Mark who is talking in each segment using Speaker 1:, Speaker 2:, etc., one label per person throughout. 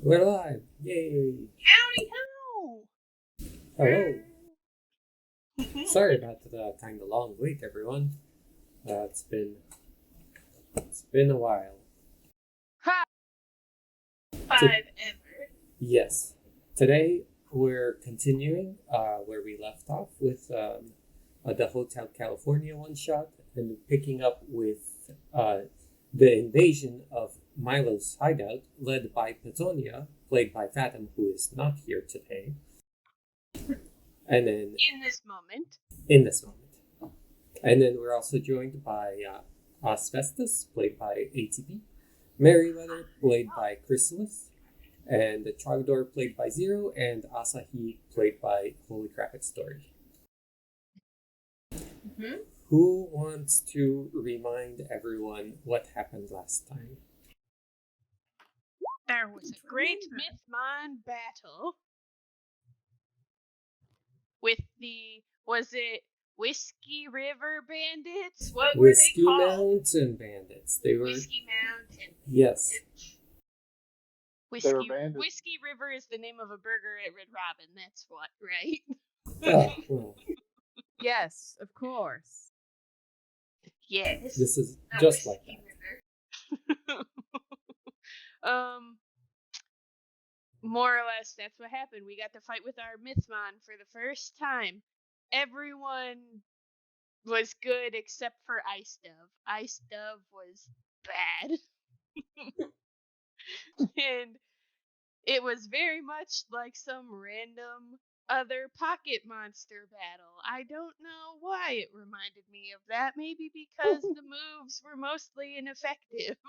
Speaker 1: We're live! Yay!
Speaker 2: Howdy ho!
Speaker 1: Hello! Sorry about the kind of long wait, everyone. It's been a while.
Speaker 2: Ha! Five ever.
Speaker 1: Yes. Today we're continuing where we left off with the Hotel California one shot and picking up with the invasion of Milo's hideout, led by Petunia, played by Fathom, who is not here today. And then
Speaker 2: In this moment.
Speaker 1: And then we're also joined by Asbestos, played by ATP, Merryweather, played by Chrysalis, and the Trogdor, played by Zero, and Asahi, played by Holy Crap It's Story.
Speaker 2: Mm-hmm.
Speaker 1: Who wants to remind everyone what happened last time?
Speaker 2: There was a great Mythmon battle with was it Whiskey River Bandits? What were
Speaker 1: Whiskey
Speaker 2: they called?
Speaker 1: Mountain Bandits. They were.
Speaker 2: Whiskey Mountain.
Speaker 1: Yes.
Speaker 2: Whiskey River is the name of a burger at Red Robin. That's what, right?
Speaker 1: Well,
Speaker 3: yes, of course.
Speaker 2: Yes.
Speaker 1: This is just like
Speaker 2: that. More or less, that's what happened. We got to fight with our Mythmon for the first time. Everyone was good except for Ice Dove. Ice Dove was bad. And it was very much like some random other pocket monster battle. I don't know why it reminded me of that. Maybe because the moves were mostly ineffective.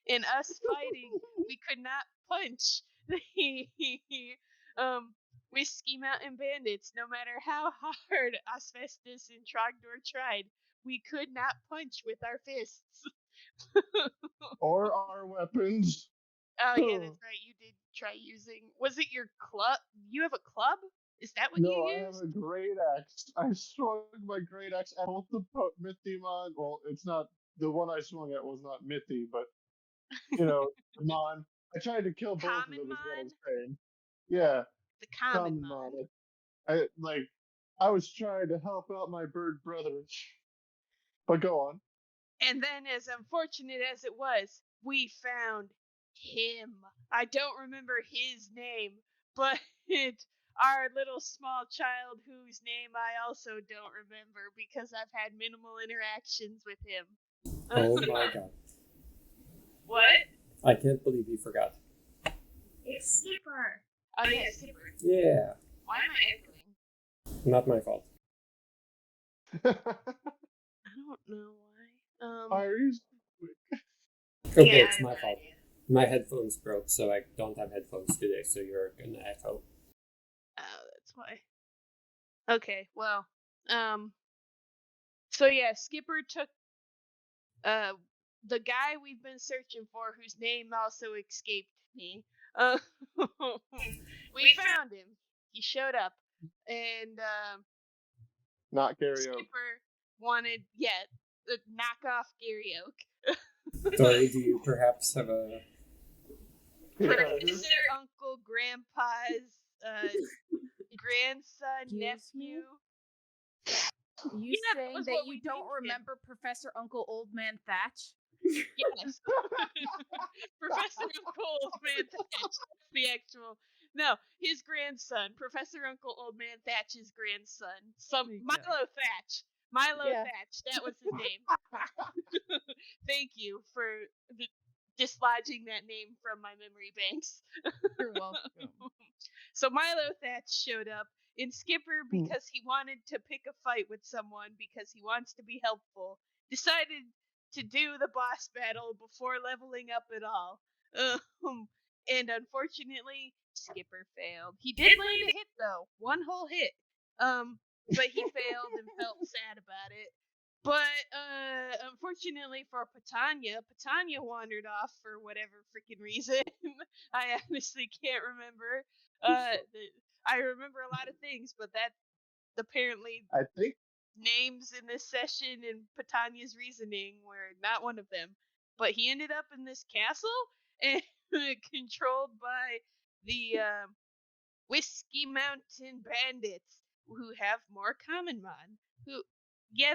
Speaker 2: In us fighting, we could not punch the Whiskey Mountain Bandits. No matter how hard Asbestos and Trogdor tried, we could not punch with our fists.
Speaker 4: Or our weapons.
Speaker 2: Oh, yeah, that's right. You did try using... Was it your club? You have a club? Is that what you
Speaker 4: No,
Speaker 2: use?
Speaker 4: I have a great axe. I swung my great axe at both the Mythimon. Well, it's not... The one I swung at was not Mythi, but, non. I tried to kill both of them, is what I'm saying. Yeah.
Speaker 2: The common mon.
Speaker 4: I was trying to help out my bird brother. But go on.
Speaker 2: And then, as unfortunate as it was, we found him. I don't remember his name, but our little small child whose name I also don't remember because I've had minimal interactions with him.
Speaker 1: Oh my god.
Speaker 2: What?
Speaker 1: I can't believe you forgot.
Speaker 2: It's Skipper. Oh, yeah, Skipper.
Speaker 1: Yeah.
Speaker 2: Why am I echoing?
Speaker 1: Not my fault.
Speaker 2: I don't know why.
Speaker 1: Okay, it's my fault. My headphones broke, so I don't have headphones today, so you're gonna echo.
Speaker 2: Oh, that's why. Okay, well, so yeah, Skipper took the guy we've been searching for, whose name also escaped me. We found him. He showed up, and
Speaker 4: not Gary Oak.
Speaker 2: Skipper wanted the knockoff Gary Oak.
Speaker 1: Sorry, do you perhaps have a
Speaker 2: Professor Uncle Grandpa's grandson, nephew?
Speaker 3: You saying that you don't remember Professor Uncle Old Man Thatch?
Speaker 2: Yes. Professor Uncle Old Man Thatch. The actual... No, his grandson. Professor Uncle Old Man Thatch's grandson. Milo Thatch. Thatch. That was his name. Thank you for dislodging that name from my memory banks.
Speaker 3: You're welcome.
Speaker 2: So Milo Thatch showed up in Skipper because he wanted to pick a fight with someone because he wants to be helpful. Decided to do the boss battle before leveling up at all. And unfortunately, Skipper failed. He did land a hit though, one whole hit. But he failed and felt sad about it. But unfortunately for Petania wandered off for whatever freaking reason. I honestly can't remember. I remember a lot of things, but that apparently
Speaker 4: I think
Speaker 2: names in this session and Petania's reasoning were not one of them. But he ended up in this castle, and controlled by the Whiskey Mountain Bandits, who have more common mon.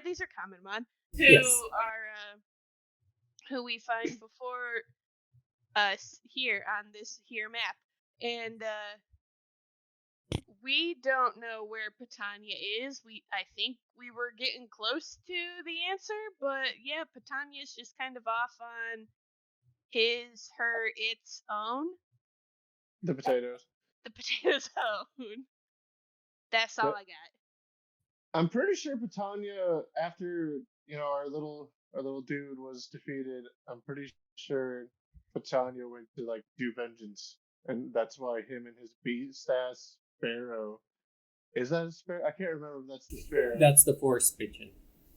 Speaker 2: These are common mon. Who
Speaker 1: Yes.
Speaker 2: are who we find before us here on this here map, and we don't know where Pitania is. I think we were getting close to the answer, but yeah, Pitania's just kind of off on its own.
Speaker 4: The potatoes.
Speaker 2: The potato's own. That's all I got.
Speaker 4: I'm pretty sure Pitania, after our little dude was defeated, I'm pretty sure Pitania went to like do vengeance, and that's why him and his beast ass sparrow. Is that a sparrow? I can't remember if that's the sparrow.
Speaker 1: That's the forest pigeon.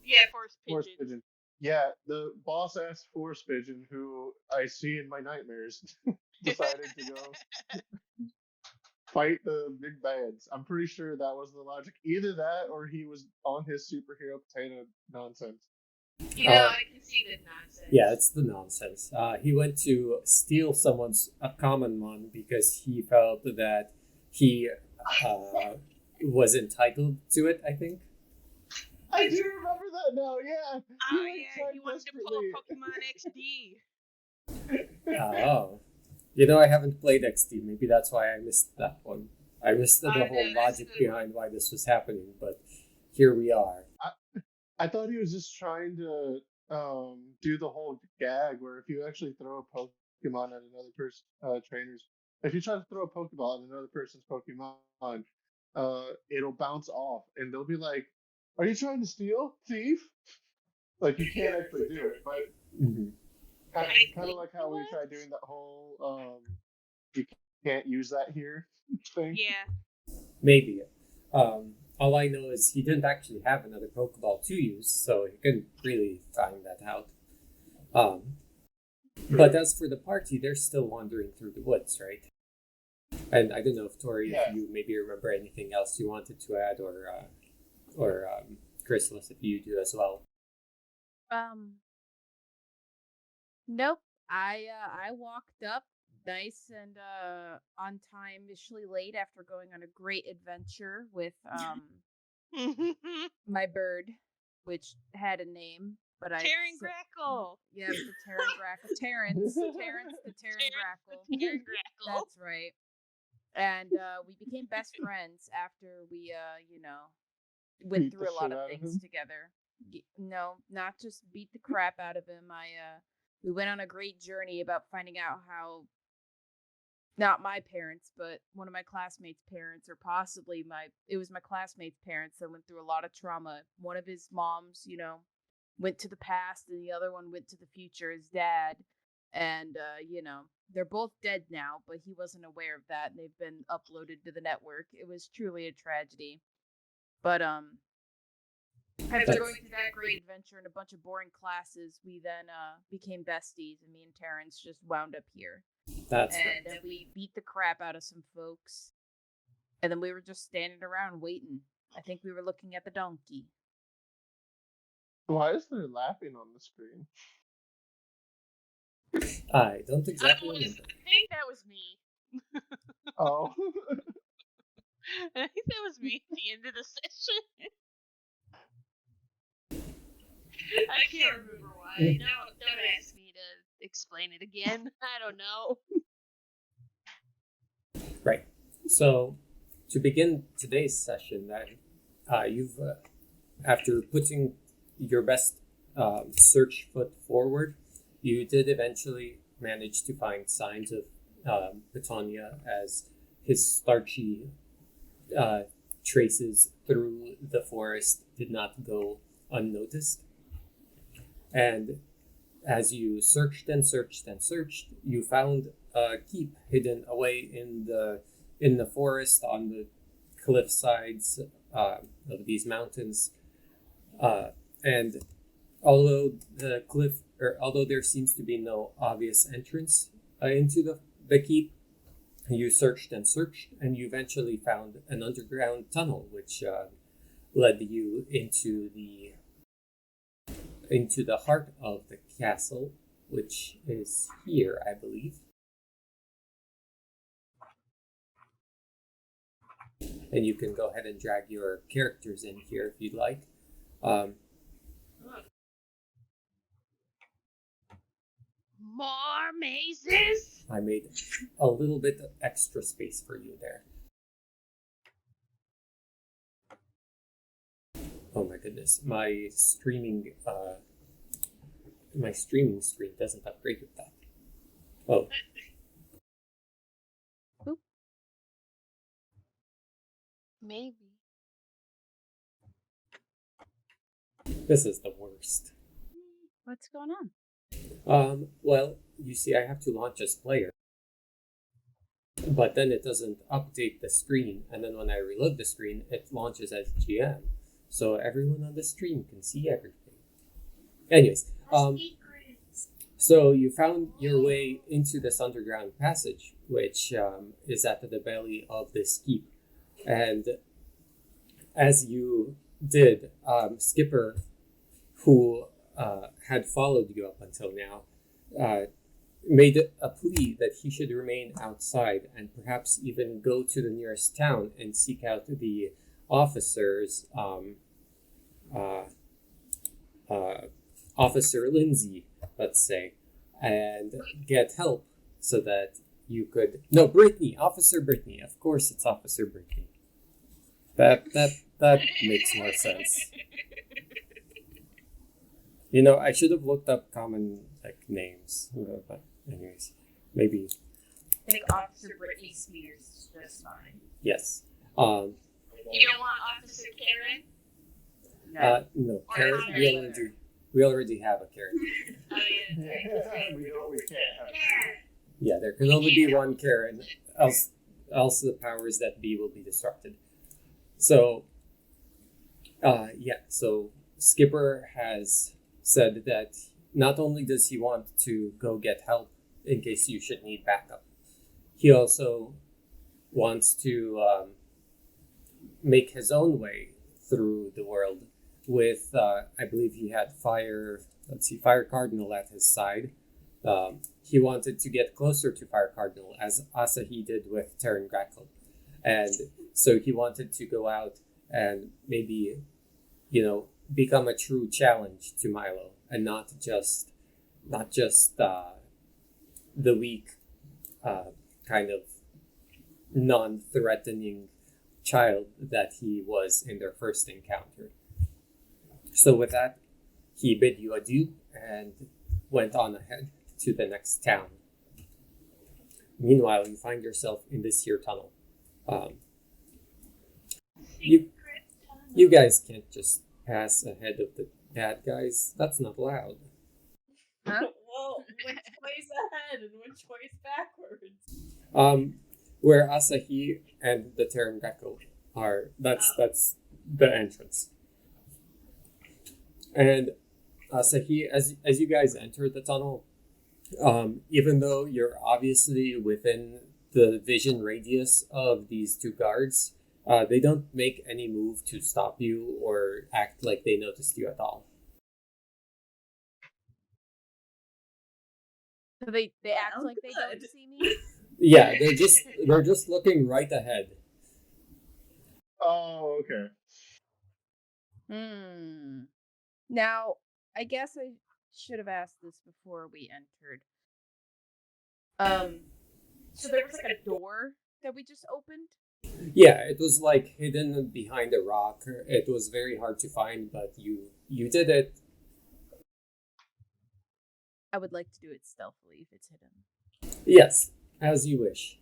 Speaker 2: Yeah, forest
Speaker 4: pigeon. Yeah, the boss ass forest pigeon who I see in my nightmares decided to go fight the big bads. I'm pretty sure that was the logic. Either that or he was on his superhero potato nonsense.
Speaker 2: I can see the nonsense.
Speaker 1: Yeah, it's the nonsense. He went to steal someone's common mon because he felt that he was entitled to it, I think.
Speaker 4: I do remember that now, yeah.
Speaker 2: Oh, yeah, he wanted to pull Pokemon XD.
Speaker 1: Oh. I haven't played XD. Maybe that's why I missed that one. I missed the whole logic behind why this was happening, but here we are.
Speaker 4: I thought he was just trying to do the whole gag where if you actually throw a Pokemon at another person's trainers, if you try to throw a Pokeball at another person's Pokemon, it'll bounce off, and they'll be like, "Are you trying to steal, thief?" Like you can't actually do it, but.
Speaker 1: Mm-hmm.
Speaker 4: Kind of like how we tried doing that whole you can't use that here thing.
Speaker 2: Yeah.
Speaker 1: Maybe. All I know is he didn't actually have another Pokeball to use, so he couldn't really find that out. But as for the party, they're still wandering through the woods, right? And I don't know if Tori, if you maybe remember anything else you wanted to add, or Chrysalis, if you do as well.
Speaker 3: Nope. I walked up nice and on time, initially late after going on a great adventure with my bird, which had a name, but
Speaker 2: Terran Grackle.
Speaker 3: Yeah, the Terran Grackle. Terrence the Terran Grackle.
Speaker 2: Terran Grackle.
Speaker 3: That's right. And we became best friends after we went through a lot of things together. No, not just beat the crap out of him. We went on a great journey about finding out how, not my parents, but one of my classmates' parents, or possibly it was my classmate's parents that went through a lot of trauma. One of his moms, went to the past, and the other one went to the future, his dad. And, they're both dead now, but he wasn't aware of that, and they've been uploaded to the network. It was truly a tragedy. But, after going through that great adventure and a bunch of boring classes, we then became besties, and me and Terrence just wound up here.
Speaker 1: That's
Speaker 3: and
Speaker 1: right.
Speaker 3: Then we beat the crap out of some folks, and then we were just standing around waiting. I think we were looking at the donkey.
Speaker 4: Why is there laughing on the screen?
Speaker 1: I don't exactly remember.
Speaker 2: I think that was me.
Speaker 4: Oh.
Speaker 2: I think that was me at the end of the session. I can't remember why. Don't ask me to explain it again. I don't know.
Speaker 1: Right. So, to begin today's session, you've after putting your best search foot forward, you did eventually manage to find signs of Pitania, as his starchy traces through the forest did not go unnoticed. And as you searched and searched and searched, you found a keep hidden away in the forest on the cliff sides of these mountains. And although there seems to be no obvious entrance into the keep, you searched and searched, and you eventually found an underground tunnel which led you into the heart of the castle, which is here, I believe. And you can go ahead and drag your characters in here if you'd like. Um,
Speaker 2: More mazes?
Speaker 1: I made a little bit of extra space for you there. Oh my goodness, my streaming screen doesn't upgrade with that. Oh.
Speaker 3: Oop.
Speaker 2: Maybe.
Speaker 1: This is the worst.
Speaker 3: What's going on?
Speaker 1: Well, you see, I have to launch as player, but then it doesn't update the screen, and then when I reload the screen, it launches as GM, so everyone on the stream can see everything. Anyways, so you found your way into this underground passage, which is at the belly of this keep, and as you did, Skipper, who had followed you up until now, made a plea that he should remain outside and perhaps even go to the nearest town and seek out the officers, Officer Lindsay, let's say, and get help so that you could. No, Brittany, Officer Brittany. Of course, it's Officer Brittany. That makes more sense. You know, I should have looked up common names, but anyways, maybe.
Speaker 3: I think Officer Brittany Spears is just fine.
Speaker 1: Yes.
Speaker 2: You don't want Officer Karen?
Speaker 1: No,
Speaker 2: Or
Speaker 1: Karen.
Speaker 2: Karen.
Speaker 1: We already have a Karen.
Speaker 2: Oh yeah.
Speaker 4: we can't have.
Speaker 1: Yeah, there can only be one Karen, else the powers that be will be disrupted. So, so Skipper has said that not only does he want to go get help in case you should need backup, he also wants to make his own way through the world with, I believe he had Fire Cardinal at his side. He wanted to get closer to Fire Cardinal, as Asahi did with Terran Grackle. And so he wanted to go out and maybe, become a true challenge to Milo, and not just the weak, kind of non-threatening child that he was in their first encounter. So with that, he bid you adieu and went on ahead to the next town. Meanwhile, you find yourself in this here tunnel. You guys can't just pass ahead of the bad guys. That's not allowed.
Speaker 3: Huh?
Speaker 5: Well, which ways ahead and which ways backwards?
Speaker 1: Where Asahi and the Terran Gecko are. That's the entrance. And Asahi, as you guys enter the tunnel, even though you're obviously within the vision radius of these two guards, they don't make any move to stop you or act like they noticed you at all.
Speaker 3: So they act like they don't see me?
Speaker 1: Yeah, they're just looking right ahead.
Speaker 4: Oh, okay.
Speaker 3: Now, I guess I should have asked this before we entered. So there was like a door that we just opened?
Speaker 1: Yeah, it was like hidden behind a rock. It was very hard to find, but you did it.
Speaker 3: I would like to do it stealthily if it's hidden.
Speaker 1: Yes, as you wish.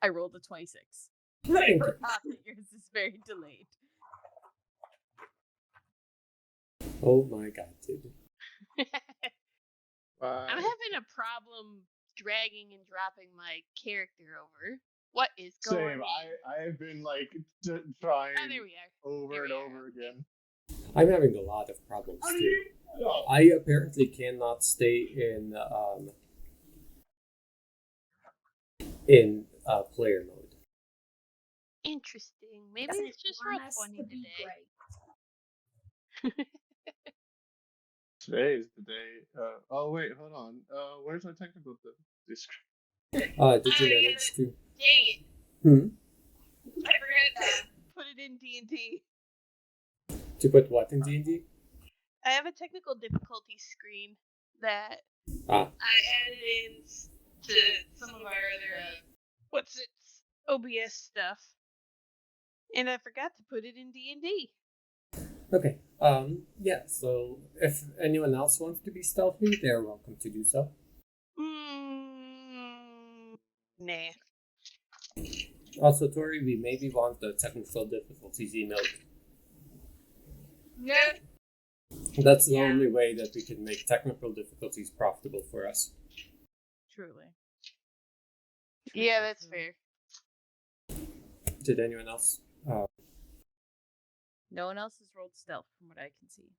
Speaker 3: I rolled a 26.
Speaker 1: Thank you.
Speaker 3: Forgot that yours is very delayed.
Speaker 1: Oh my god, dude.
Speaker 2: I'm having a problem dragging and dropping my character over. What is going
Speaker 4: Same.
Speaker 2: on?
Speaker 4: I've been like trying
Speaker 2: Oh, there we are.
Speaker 4: over
Speaker 2: There
Speaker 4: and
Speaker 2: we are.
Speaker 4: over again.
Speaker 1: I'm having a lot of problems too. I apparently cannot stay in player mode.
Speaker 2: Interesting. Maybe it's just real funny today.
Speaker 4: Today is the day. Oh wait, hold on. Where's my technical description?
Speaker 1: Did you manage to?
Speaker 2: Dang it!
Speaker 1: Hmm?
Speaker 2: I forgot to put it in D&D.
Speaker 1: To put what in D&D?
Speaker 2: I have a technical difficulty screen that
Speaker 1: Ah.
Speaker 2: I added in to some of our other OBS stuff, and I forgot to put it in D&D.
Speaker 1: Okay. Yeah, so if anyone else wants to be stealthy, they're welcome to do so.
Speaker 2: Nah.
Speaker 1: Also, Tori, we maybe want the technical difficulties emailed.
Speaker 2: Yeah.
Speaker 1: That's the only way that we can make technical difficulties profitable for us.
Speaker 3: Truly.
Speaker 2: Yeah, that's fair.
Speaker 1: Did anyone else?
Speaker 3: No one else has rolled stealth from what I can see.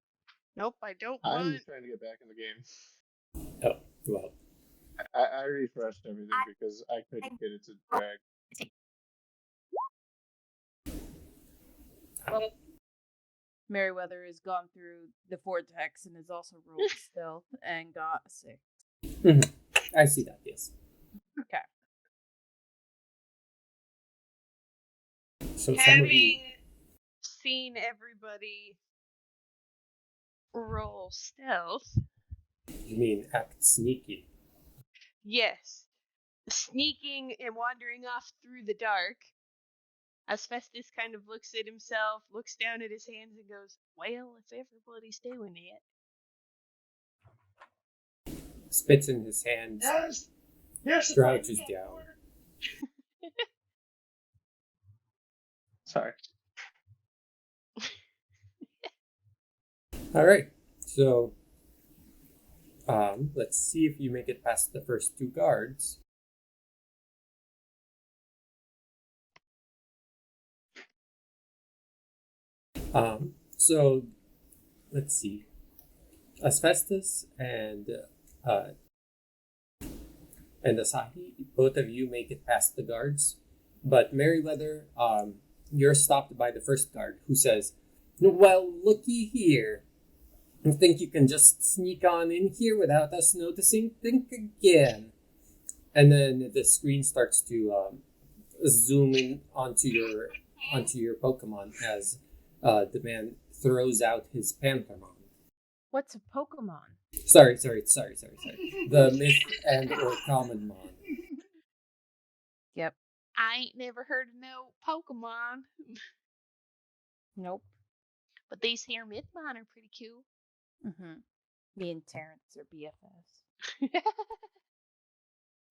Speaker 2: Nope, I don't
Speaker 4: I'm
Speaker 2: want.
Speaker 4: just trying to get back in the game.
Speaker 1: Oh, well.
Speaker 4: I refreshed everything because I couldn't get it to drag.
Speaker 3: Well, Meriwether has gone through the vortex and has also rolled stealth and got a 6.
Speaker 1: Mm-hmm. I see that, yes.
Speaker 3: Okay.
Speaker 1: So
Speaker 2: Having seen everybody roll stealth.
Speaker 1: You mean act sneaky?
Speaker 2: Yes. Sneaking and wandering off through the dark. Asbestos kind of looks at himself, looks down at his hands, and goes, well, if everybody's doing it.
Speaker 1: Spits in his hands.
Speaker 4: Yes.
Speaker 1: Crouches down.
Speaker 4: Sorry.
Speaker 1: All right. So, let's see if you make it past the first 2 guards. So let's see. Asbestos and Asahi, both of you make it past the guards, but Meriwether, you're stopped by the first guard, who says, "Well, looky here. You think you can just sneak on in here without us noticing? Think again." And then the screen starts to zoom in onto your Pokemon as the man throws out his Panthermon.
Speaker 3: What's a Pokemon?
Speaker 1: Sorry. The Myth and or Common Mon.
Speaker 3: Yep.
Speaker 2: I ain't never heard of no Pokemon.
Speaker 3: Nope.
Speaker 2: But these here Mythmon are pretty cool.
Speaker 3: Mm-hmm. Me and Terrence are BFFs.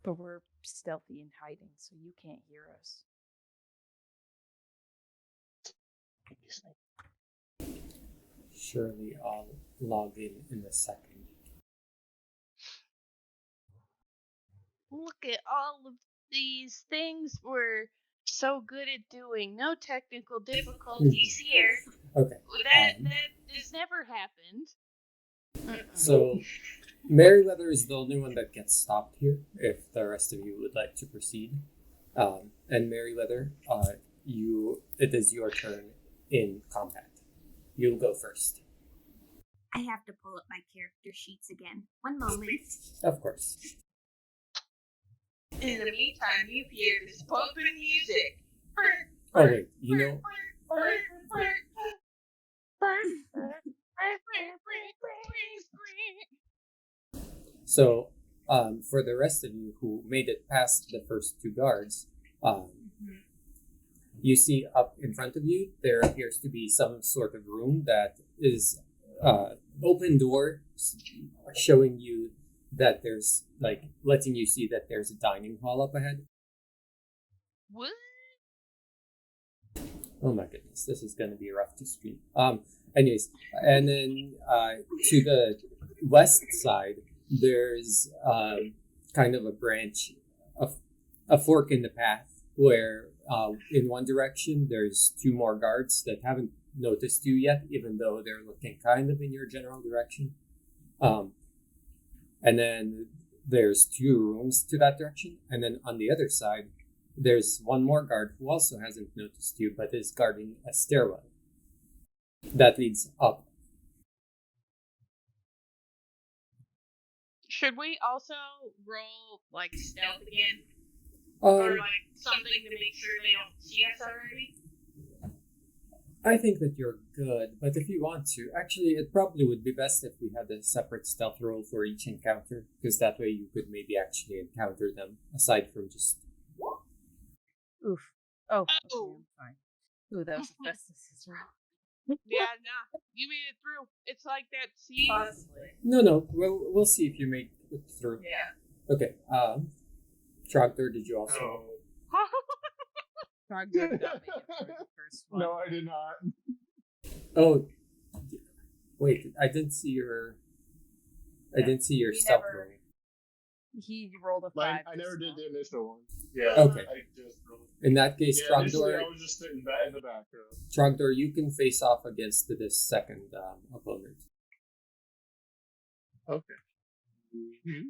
Speaker 3: But we're stealthy and hiding, so you can't hear us.
Speaker 1: Surely I'll log in a second.
Speaker 2: Look at all of these things we're so good at doing. No technical difficulties here.
Speaker 1: Okay.
Speaker 2: That has never happened.
Speaker 1: So Meriwether is the only one that gets stopped here. If the rest of you would like to proceed, and Meriwether, it is your turn in combat. You'll go first.
Speaker 6: I have to pull up my character sheets again. One moment.
Speaker 1: Of course.
Speaker 2: In the meantime, you hear this pumping music.
Speaker 1: Oh wait, you know. So, for the rest of you who made it past the first 2 guards, you see up in front of you there appears to be some sort of room that is open door, showing you that there's letting you see that there's a dining hall up ahead.
Speaker 2: What?
Speaker 1: Oh my goodness, this is going to be rough to stream. Anyways, and then to the west side, there's kind of a branch, a fork in the path where in one direction there's 2 more guards that haven't noticed you yet, even though they're looking kind of in your general direction. And then there's 2 rooms to that direction, and then on the other side, there's 1 more guard who also hasn't noticed you, but is guarding a stairwell that leads up.
Speaker 2: Should we also roll like stealth again, or
Speaker 1: Um,
Speaker 2: like something to make sure they don't see us already?
Speaker 1: I think that you're good, but if you want to, actually, it probably would be best if we had a separate stealth roll for each encounter, because that way you could maybe actually encounter them aside from just.
Speaker 3: Oof. Oh, okay,
Speaker 2: Oh.
Speaker 3: I'm fine. Ooh, that was a festus roll.
Speaker 2: Yeah, nah. You made it through. It's like that. See.
Speaker 5: Possibly.
Speaker 1: No. We'll see if you make it through.
Speaker 5: Yeah.
Speaker 1: Okay. Trogdor, did you also?
Speaker 3: Trogdor did not make it through the first one.
Speaker 4: No, I did not.
Speaker 1: Oh, wait. I didn't see your
Speaker 3: He
Speaker 1: stealth
Speaker 3: never-
Speaker 1: roll.
Speaker 3: He rolled a 5.
Speaker 4: I never
Speaker 3: this
Speaker 4: did
Speaker 3: one.
Speaker 4: the initial one. Yeah.
Speaker 1: Okay.
Speaker 4: I just rolled.
Speaker 1: In that case,
Speaker 4: Yeah, initially I
Speaker 1: Trogdor,
Speaker 4: was just sitting back in the back row.
Speaker 1: Trogdor, you can face off against this second opponent.
Speaker 4: Okay. Mm-hmm.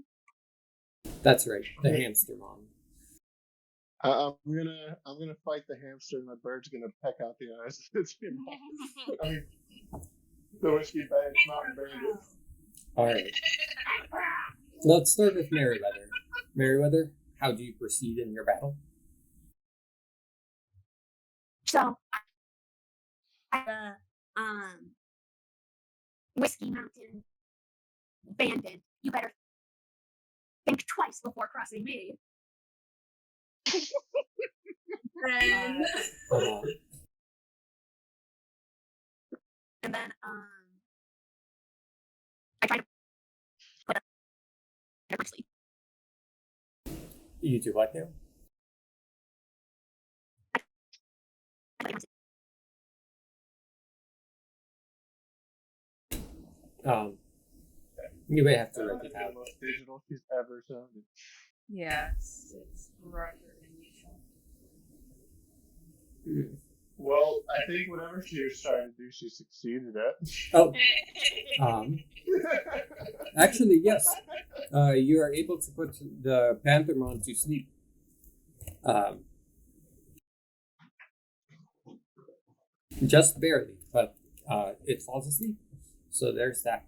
Speaker 1: That's right, the hamster mom.
Speaker 4: I'm gonna fight the hamster, and my bird's gonna peck out the eyes. I mean, the whiskey bag, mountain bandit.
Speaker 1: All right. Let's start with Merryweather. Merryweather, how do you proceed in your battle?
Speaker 6: So, Whiskey Mountain Bandit, you better think twice before crossing me.
Speaker 5: Friend.
Speaker 6: And then, I try to put a different sleep.
Speaker 1: You do what now? You may have to write it
Speaker 4: The
Speaker 1: out.
Speaker 4: most digital she's ever sounded.
Speaker 3: Yeah.
Speaker 5: It's rougher than usual.
Speaker 4: Well, I think whatever she was trying to do, she succeeded at.
Speaker 1: Oh, actually, yes. You are able to put the Panthermon to sleep. Just barely, but it falls asleep. So there's that.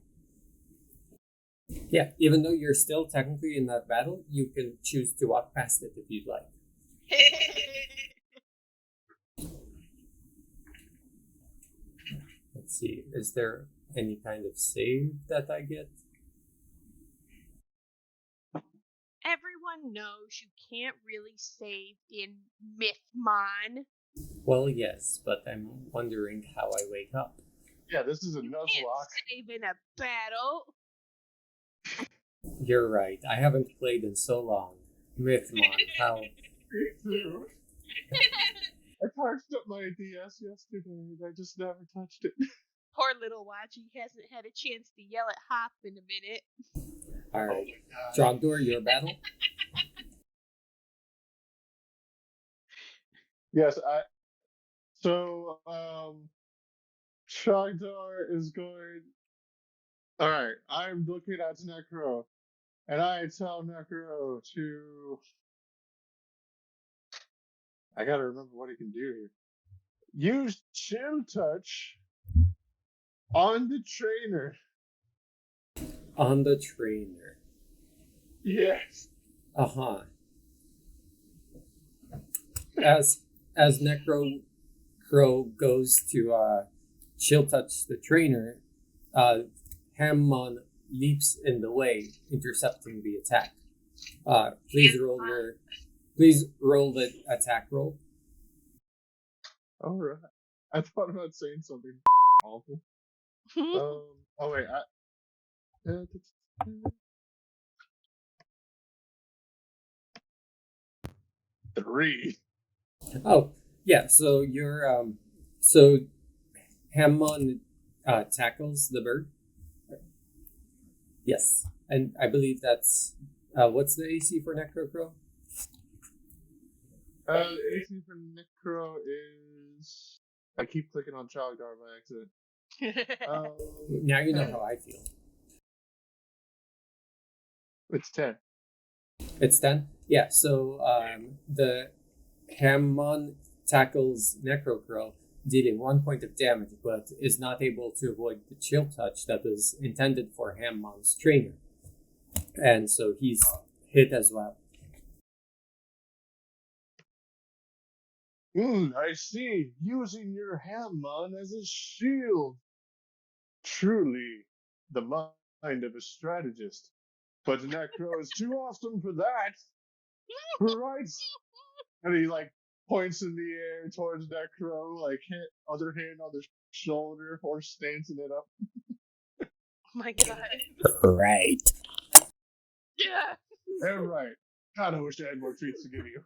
Speaker 1: Yeah, even though you're still technically in that battle, you can choose to walk past it if you'd like. Let's see, is there any kind of save that I get?
Speaker 2: Everyone knows you can't really save in Mythmon.
Speaker 1: Well, yes, but I'm wondering how I wake up.
Speaker 4: Yeah, this is a
Speaker 2: You
Speaker 4: nuzlocke.
Speaker 2: can't save in a battle.
Speaker 1: You're right, I haven't played in so long. Mythmon, how...
Speaker 4: Me too. I charged up my DS yesterday, and I just never touched it.
Speaker 2: Poor little Waji hasn't had a chance to yell at Hop in a minute.
Speaker 1: Alright,
Speaker 4: Oh my god.
Speaker 1: Trogdor, your battle?
Speaker 4: Yes, Shagdar is going. Alright, I'm looking at Necro, and I tell Necro to. I gotta remember what he can do here. Use Chill Touch on the trainer.
Speaker 1: On the trainer.
Speaker 4: Yes.
Speaker 1: Uh-huh. As Necro Crow goes to chill touch the trainer, Hammon leaps in the way, intercepting the attack. Please roll the attack roll.
Speaker 4: Alright. I thought about saying something awful. Oh wait, 3.
Speaker 1: Oh, yeah, so so Hammon tackles the bird. Yes, and I believe that's what's the AC for Necro Crow?
Speaker 4: The AC for Necro is. I keep clicking on Chogdar by accident.
Speaker 1: Now you know how I feel.
Speaker 4: It's 10.
Speaker 1: It's 10? Yeah, so the Hammon tackles Necro Crow, dealing 1 point of damage, but is not able to avoid the chill touch that was intended for Hammon's trainer. and so he's hit as well.
Speaker 4: I see. Using your hammer as a shield. Truly, the mind of a strategist. But Necro is too awesome for that. Right? And he like points in the air towards Necro, like other hand on the shoulder, horse stancing it up.
Speaker 2: Oh my god.
Speaker 1: Right.
Speaker 2: Yeah.
Speaker 4: All right. God, I wish I had more treats to give you.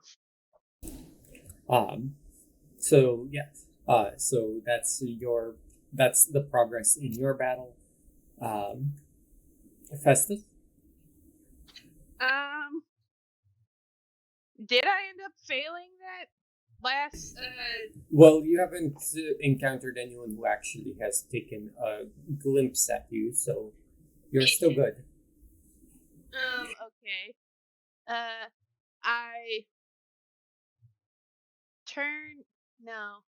Speaker 1: So yeah. So that's the progress in your battle. Festus.
Speaker 2: Did I end up failing that last?
Speaker 1: Well, you haven't encountered anyone who actually has taken a glimpse at you, so you're still good.
Speaker 2: Okay. I turn. No.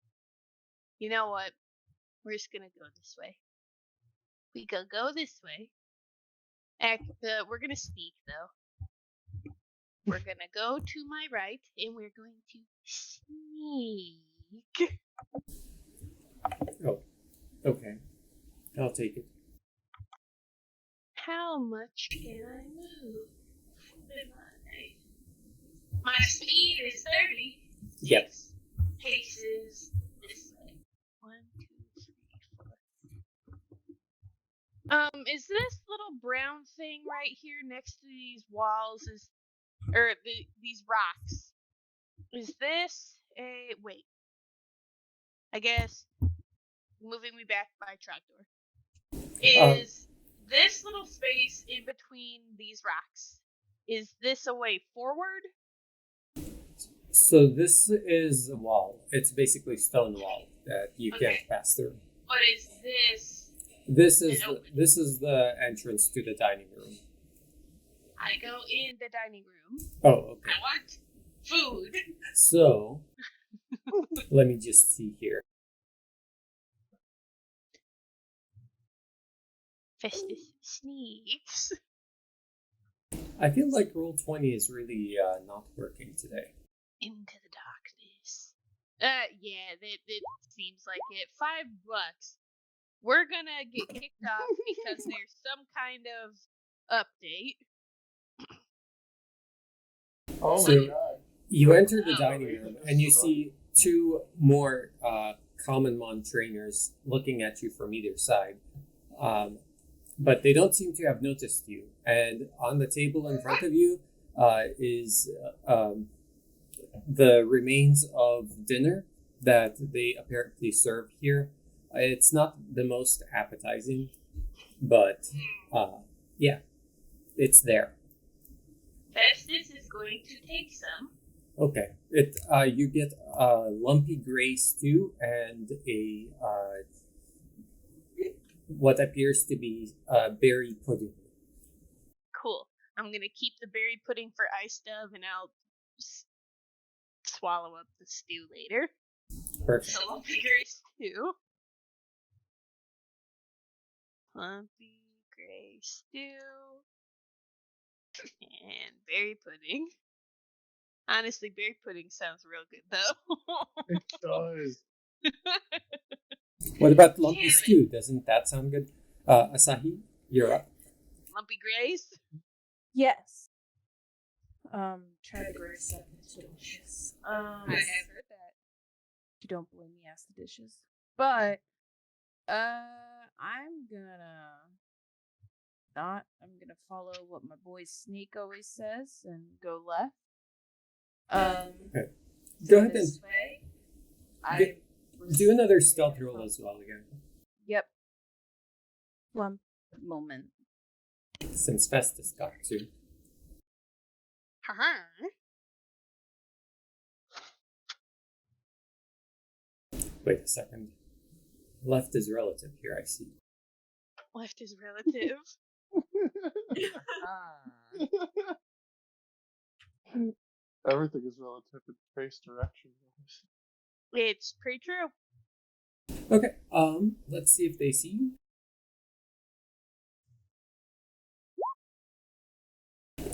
Speaker 2: You know what? We're just gonna go this way. We go this way. We're gonna sneak though. We're gonna go to my right, and we're going to sneak.
Speaker 1: Oh, okay. I'll take it.
Speaker 2: How much can I move? My speed is 30.
Speaker 1: Yep.
Speaker 2: Paces this way. 1, 2, 3, 4. Is this little brown thing right here next to these walls these rocks? Is this a wait? I guess moving me back by trapdoor. Is this little space in between these rocks? Is this a way forward?
Speaker 1: So this is a wall. It's basically stone wall that you can't pass through.
Speaker 2: What is this?
Speaker 1: This is the entrance to the dining room.
Speaker 2: I go in the dining room.
Speaker 1: Oh, okay.
Speaker 2: I want food.
Speaker 1: So let me just see here.
Speaker 2: Festus sneaks.
Speaker 1: I feel like Roll20 is really not working today.
Speaker 2: Into the darkness. Yeah, that seems like it. $5. We're gonna get kicked off because there's some kind of update.
Speaker 4: Oh
Speaker 1: So
Speaker 4: my god.
Speaker 1: you enter the dining room and you see two more common mon trainers looking at you from either side. But they don't seem to have noticed you. And on the table in front of you is the remains of dinner that they apparently serve here. It's not the most appetizing, but yeah, it's there.
Speaker 2: Festus is going to take some.
Speaker 1: Okay. You get a lumpy gray stew and a what appears to be berry pudding.
Speaker 2: Cool. I'm gonna keep the berry pudding for iced dove, and I'll swallow up the stew later.
Speaker 1: Perfect.
Speaker 2: So lumpy gray stew. Lumpy gray stew. And berry pudding. Honestly, berry pudding sounds real good, though.
Speaker 4: It does.
Speaker 1: What about lumpy stew? Doesn't that sound good? Asahi, you're up.
Speaker 2: Lumpy grays?
Speaker 3: Yes. Try the gray stuff. It's delicious.
Speaker 2: I have heard that.
Speaker 3: You don't blame me, ask the dishes. But I'm gonna follow what my boy Sneak always says and go left.
Speaker 1: Okay. Go ahead and
Speaker 3: this way.
Speaker 1: do another stealth roll as well again.
Speaker 3: Yep. 1 moment.
Speaker 1: Since Festus got to. Wait a second. Left is relative here, I see.
Speaker 2: Left is relative.
Speaker 4: Everything is relative in face direction.
Speaker 2: It's pretty true.
Speaker 1: Okay, let's see if they see you.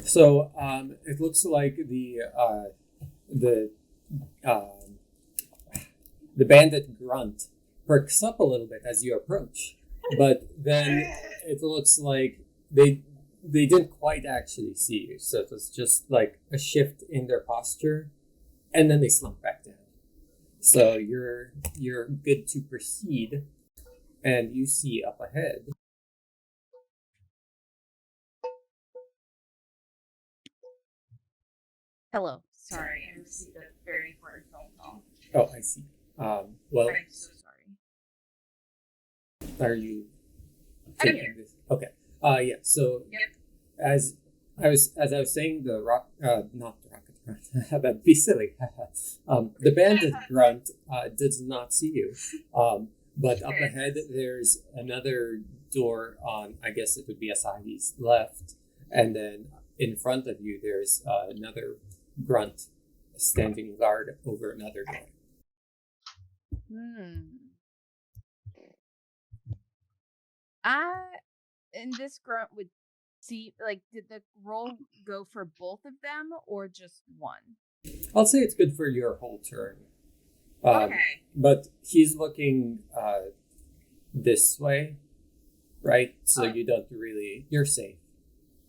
Speaker 1: So it looks like the um, the bandit grunt perks up a little bit as you approach, but then it looks like they didn't quite actually see you. So it was just like a shift in their posture, and then they slump back down. So you're good to proceed, and you see up ahead.
Speaker 3: Hello. Sorry, I received a very important phone call.
Speaker 1: Oh, I see. Well,
Speaker 3: I'm so sorry.
Speaker 1: are you
Speaker 3: I'm
Speaker 1: taking
Speaker 3: here.
Speaker 1: this? Okay. Yeah. So
Speaker 3: Yep.
Speaker 1: as I was saying, the not the rocket grunt. That'd be silly. The bandit grunt does not see you. But up ahead, there's another door on. I guess it would be Asahi's left, and then in front of you, there's another grunt standing guard over another door.
Speaker 3: And this grunt would see, like, did the roll go for both of them or just one?
Speaker 1: I'll say it's good for your whole turn.
Speaker 3: Okay.
Speaker 1: But he's looking this way, right? So you don't really. You're safe.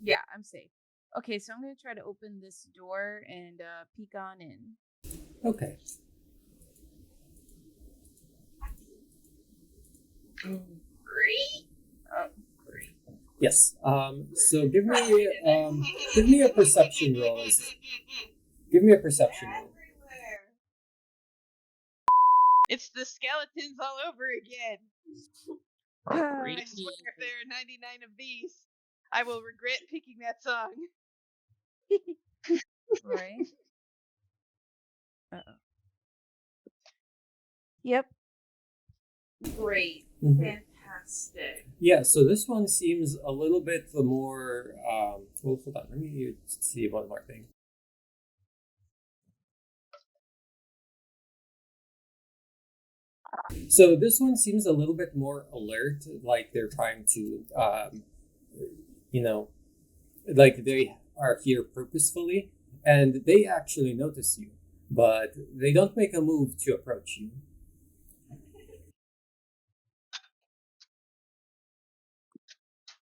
Speaker 3: Yeah, I'm safe. Okay, so I'm gonna try to open this door and peek on in.
Speaker 1: Okay.
Speaker 3: Great. Oh, great.
Speaker 1: Yes. So give me a perception roll. Give me a perception roll.
Speaker 2: It's the skeletons all over again. I swear, if there are 99 of these, I will regret picking that song.
Speaker 3: Right. Yep. Great.
Speaker 1: Mhm.
Speaker 3: Fantastic.
Speaker 1: Yeah. So this one seems a little bit more. Well, hold on. Let me see one more thing. So this one seems a little bit more alert, like they're trying to, you know, like they are here purposefully, and they actually notice you, but they don't make a move to approach you.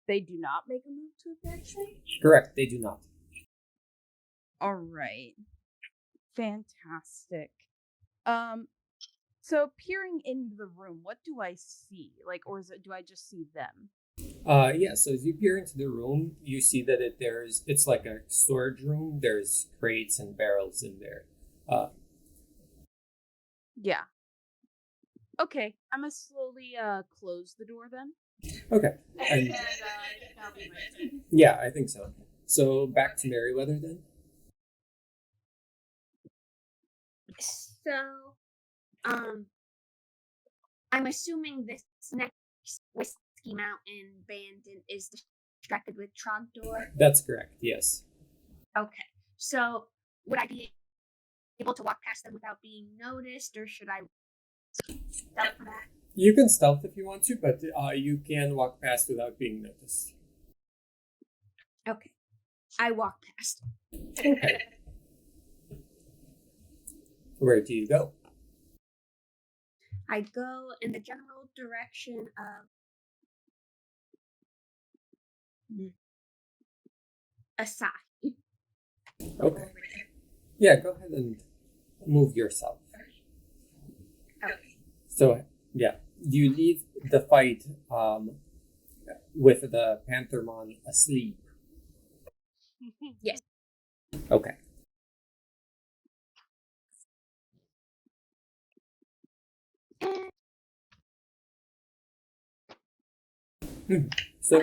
Speaker 3: They do not make a move to approach me?
Speaker 1: Correct, they do not.
Speaker 3: All right. Fantastic. So peering into the room, what do I see? Like, or do I just see them?
Speaker 1: Yeah. So as you peer into the room, you see that it's like a storage room. There's crates and barrels in there.
Speaker 3: Yeah. Okay, I'm gonna slowly close the door then.
Speaker 1: Okay.
Speaker 3: And
Speaker 1: And
Speaker 3: I think that'll be my turn.
Speaker 1: yeah, I think so. So back to Merryweather then.
Speaker 6: So, I'm assuming this next Whiskey Mountain bandit is distracted with Trogdor.
Speaker 1: That's correct. Yes.
Speaker 6: Okay. So, would I be able to walk past them without being noticed, or should I stealth for that?
Speaker 1: You can stealth if you want to, but you can walk past without being noticed.
Speaker 6: Okay. I walk past.
Speaker 1: Okay. Where do you go?
Speaker 6: I go in the general direction of Asahi.
Speaker 1: Okay. Yeah, go ahead and move yourself.
Speaker 6: Okay.
Speaker 1: So, yeah, you leave the fight with the Panthermon asleep.
Speaker 6: Yes.
Speaker 1: Okay. So,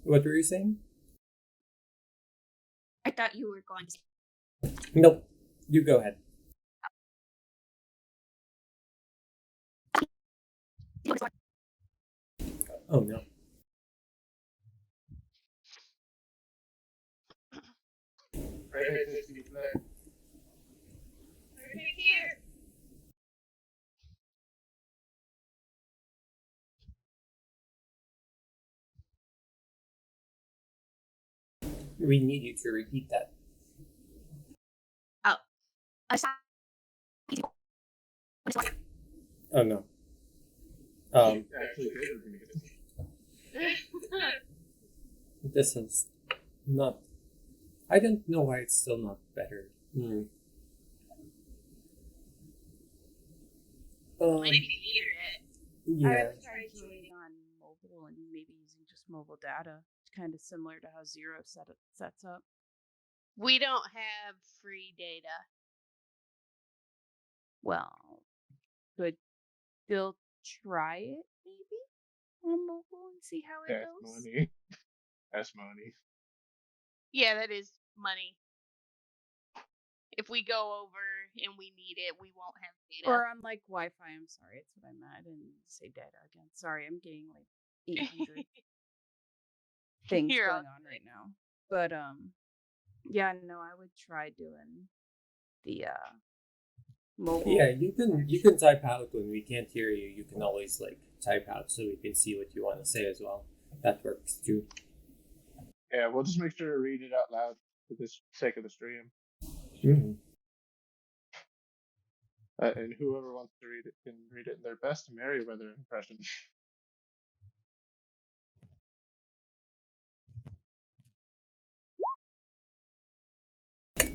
Speaker 1: what were you saying?
Speaker 6: I thought you were going to.
Speaker 1: Nope. You go ahead. Oh, no.
Speaker 2: Right here.
Speaker 1: We need you to repeat that.
Speaker 6: Aside.
Speaker 1: Oh no.
Speaker 4: Actually, did repeat it.
Speaker 1: This is not. I don't know why it's still not better.
Speaker 2: Maybe hear it.
Speaker 1: Yeah.
Speaker 3: I was trying joining on mobile and maybe using just mobile data. It's kind of similar to how Zero sets up.
Speaker 2: We don't have free data.
Speaker 3: Well, could still try it maybe on mobile and see how it
Speaker 4: That's
Speaker 3: goes.
Speaker 4: money. That's money.
Speaker 2: Yeah, that is money. If we go over and we need it, we won't have data.
Speaker 3: Or on like Wi-Fi. I'm sorry, that's what I meant. I didn't say data again. Sorry, I'm getting like 800 things
Speaker 2: You're
Speaker 3: going on right now. But yeah, no, I would try doing the mobile.
Speaker 1: Yeah, you can type out when we can't hear you. You can always like type out so we can see what you want to say as well. That works too.
Speaker 4: Yeah, we'll just make sure to read it out loud for the sake of the stream.
Speaker 1: Mm-hmm.
Speaker 4: And whoever wants to read it can read it in their best Merriweather impression.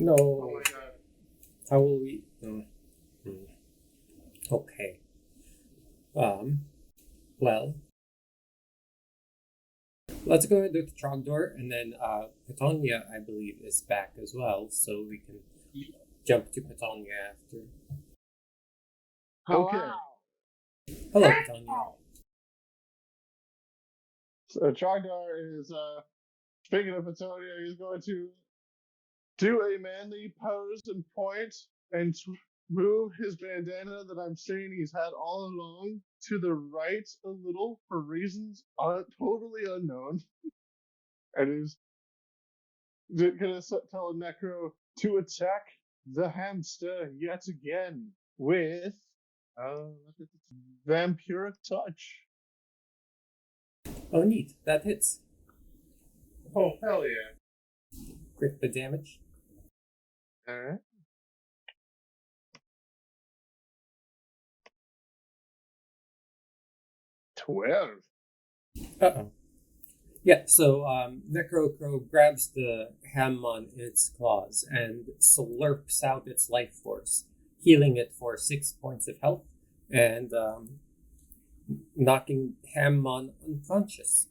Speaker 1: No.
Speaker 4: Oh my god.
Speaker 1: How will we? Okay. Well, let's go ahead with Trogdor, and then Petonia, I believe, is back as well, so we can jump to Petonia after.
Speaker 4: Okay.
Speaker 1: Hello, Petonia.
Speaker 4: So Trogdor is speaking of Petonia, he's going to do a manly pose and point and move his bandana that I'm saying he's had all along to the right a little for reasons totally unknown. And he's gonna tell Necro to attack the hamster yet again with vampiric touch.
Speaker 1: Oh, neat. That hits.
Speaker 4: Oh, hell yeah.
Speaker 1: Crit the damage.
Speaker 4: Alright. $12.
Speaker 1: Uh-oh. Yeah, so Necrocrow grabs the ham on its claws and slurps out its life force, healing it for 6 points of health and knocking Hammon unconscious.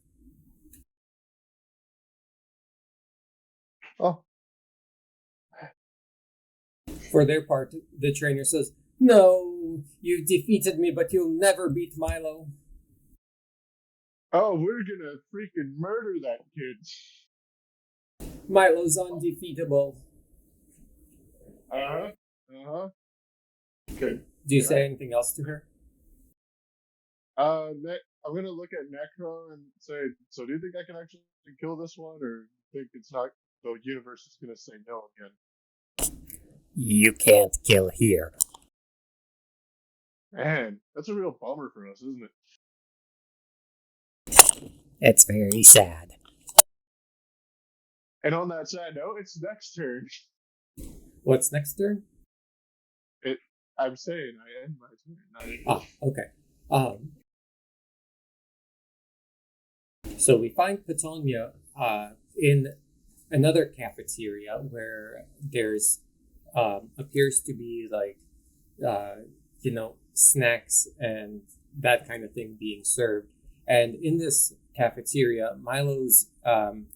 Speaker 4: Oh.
Speaker 1: For their part, the trainer says, "No, you defeated me, but you'll never beat Milo."
Speaker 4: Oh, we're gonna freaking murder that kid.
Speaker 1: Milo's undefeatable.
Speaker 4: Good.
Speaker 1: Do you say anything else to her?
Speaker 4: I'm gonna look at Necro and say, so do you think I can actually kill this one, or think it's not? The universe is gonna say no again.
Speaker 1: You can't kill here.
Speaker 4: Man, that's a real bummer for us, isn't it?
Speaker 1: It's very sad.
Speaker 4: And on that sad note, it's next turn.
Speaker 1: What's next turn?
Speaker 4: I'm saying I end my turn.
Speaker 1: Okay. So we find Petonia in another cafeteria where there's appears to be like snacks and that kind of thing being served. And in this cafeteria, Milo's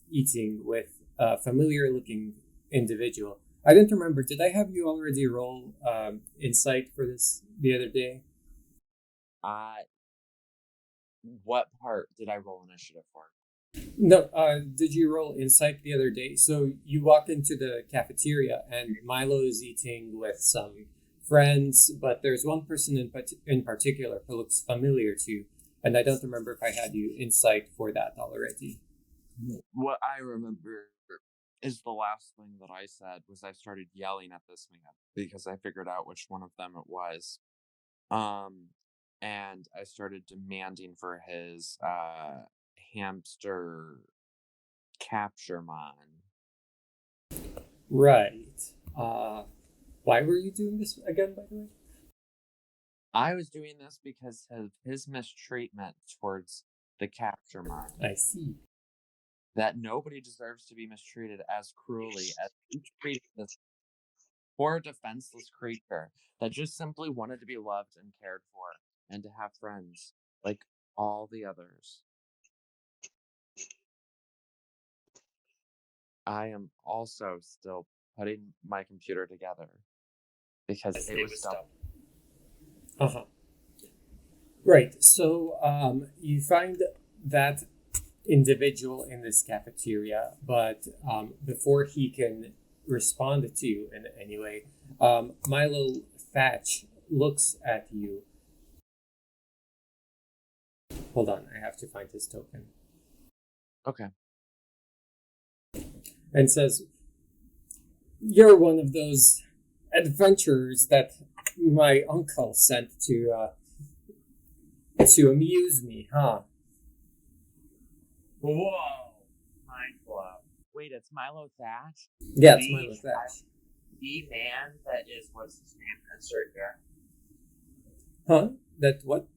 Speaker 1: eating with a familiar-looking individual. I didn't remember. Did I have you already roll insight for this the other day?
Speaker 7: What part did I roll initiative for?
Speaker 1: No, did you roll insight the other day? So you walk into the cafeteria and Milo is eating with some friends, but there's one person in particular who looks familiar to you, and I don't remember if I had you insight for that already.
Speaker 7: What I remember is the last thing that I said was I started yelling at this man because I figured out which one of them it was. And I started demanding for his hamster capture mon.
Speaker 1: Right. Why were you doing this again, by the way?
Speaker 7: I was doing this because of his mistreatment towards the capture mind.
Speaker 1: I see.
Speaker 7: That nobody deserves to be mistreated as cruelly as he treated this poor, defenseless creature that just simply wanted to be loved and cared for and to have friends like all the others. I am also still putting my computer together because it was dumb.
Speaker 1: Uh-huh. Right. So you find that individual in this cafeteria, but before he can respond to you in any way, Milo Thatch looks at you. Hold on, I have to find his token.
Speaker 7: Okay.
Speaker 1: And says, "You're one of those adventurers that my uncle sent to amuse me, huh?"
Speaker 8: Whoa! Mind blow.
Speaker 7: Wait, it's Milo Thatch?
Speaker 1: Yeah, it's Milo Thatch.
Speaker 8: The man that is, what's his name? Insert here.
Speaker 1: Huh? That what?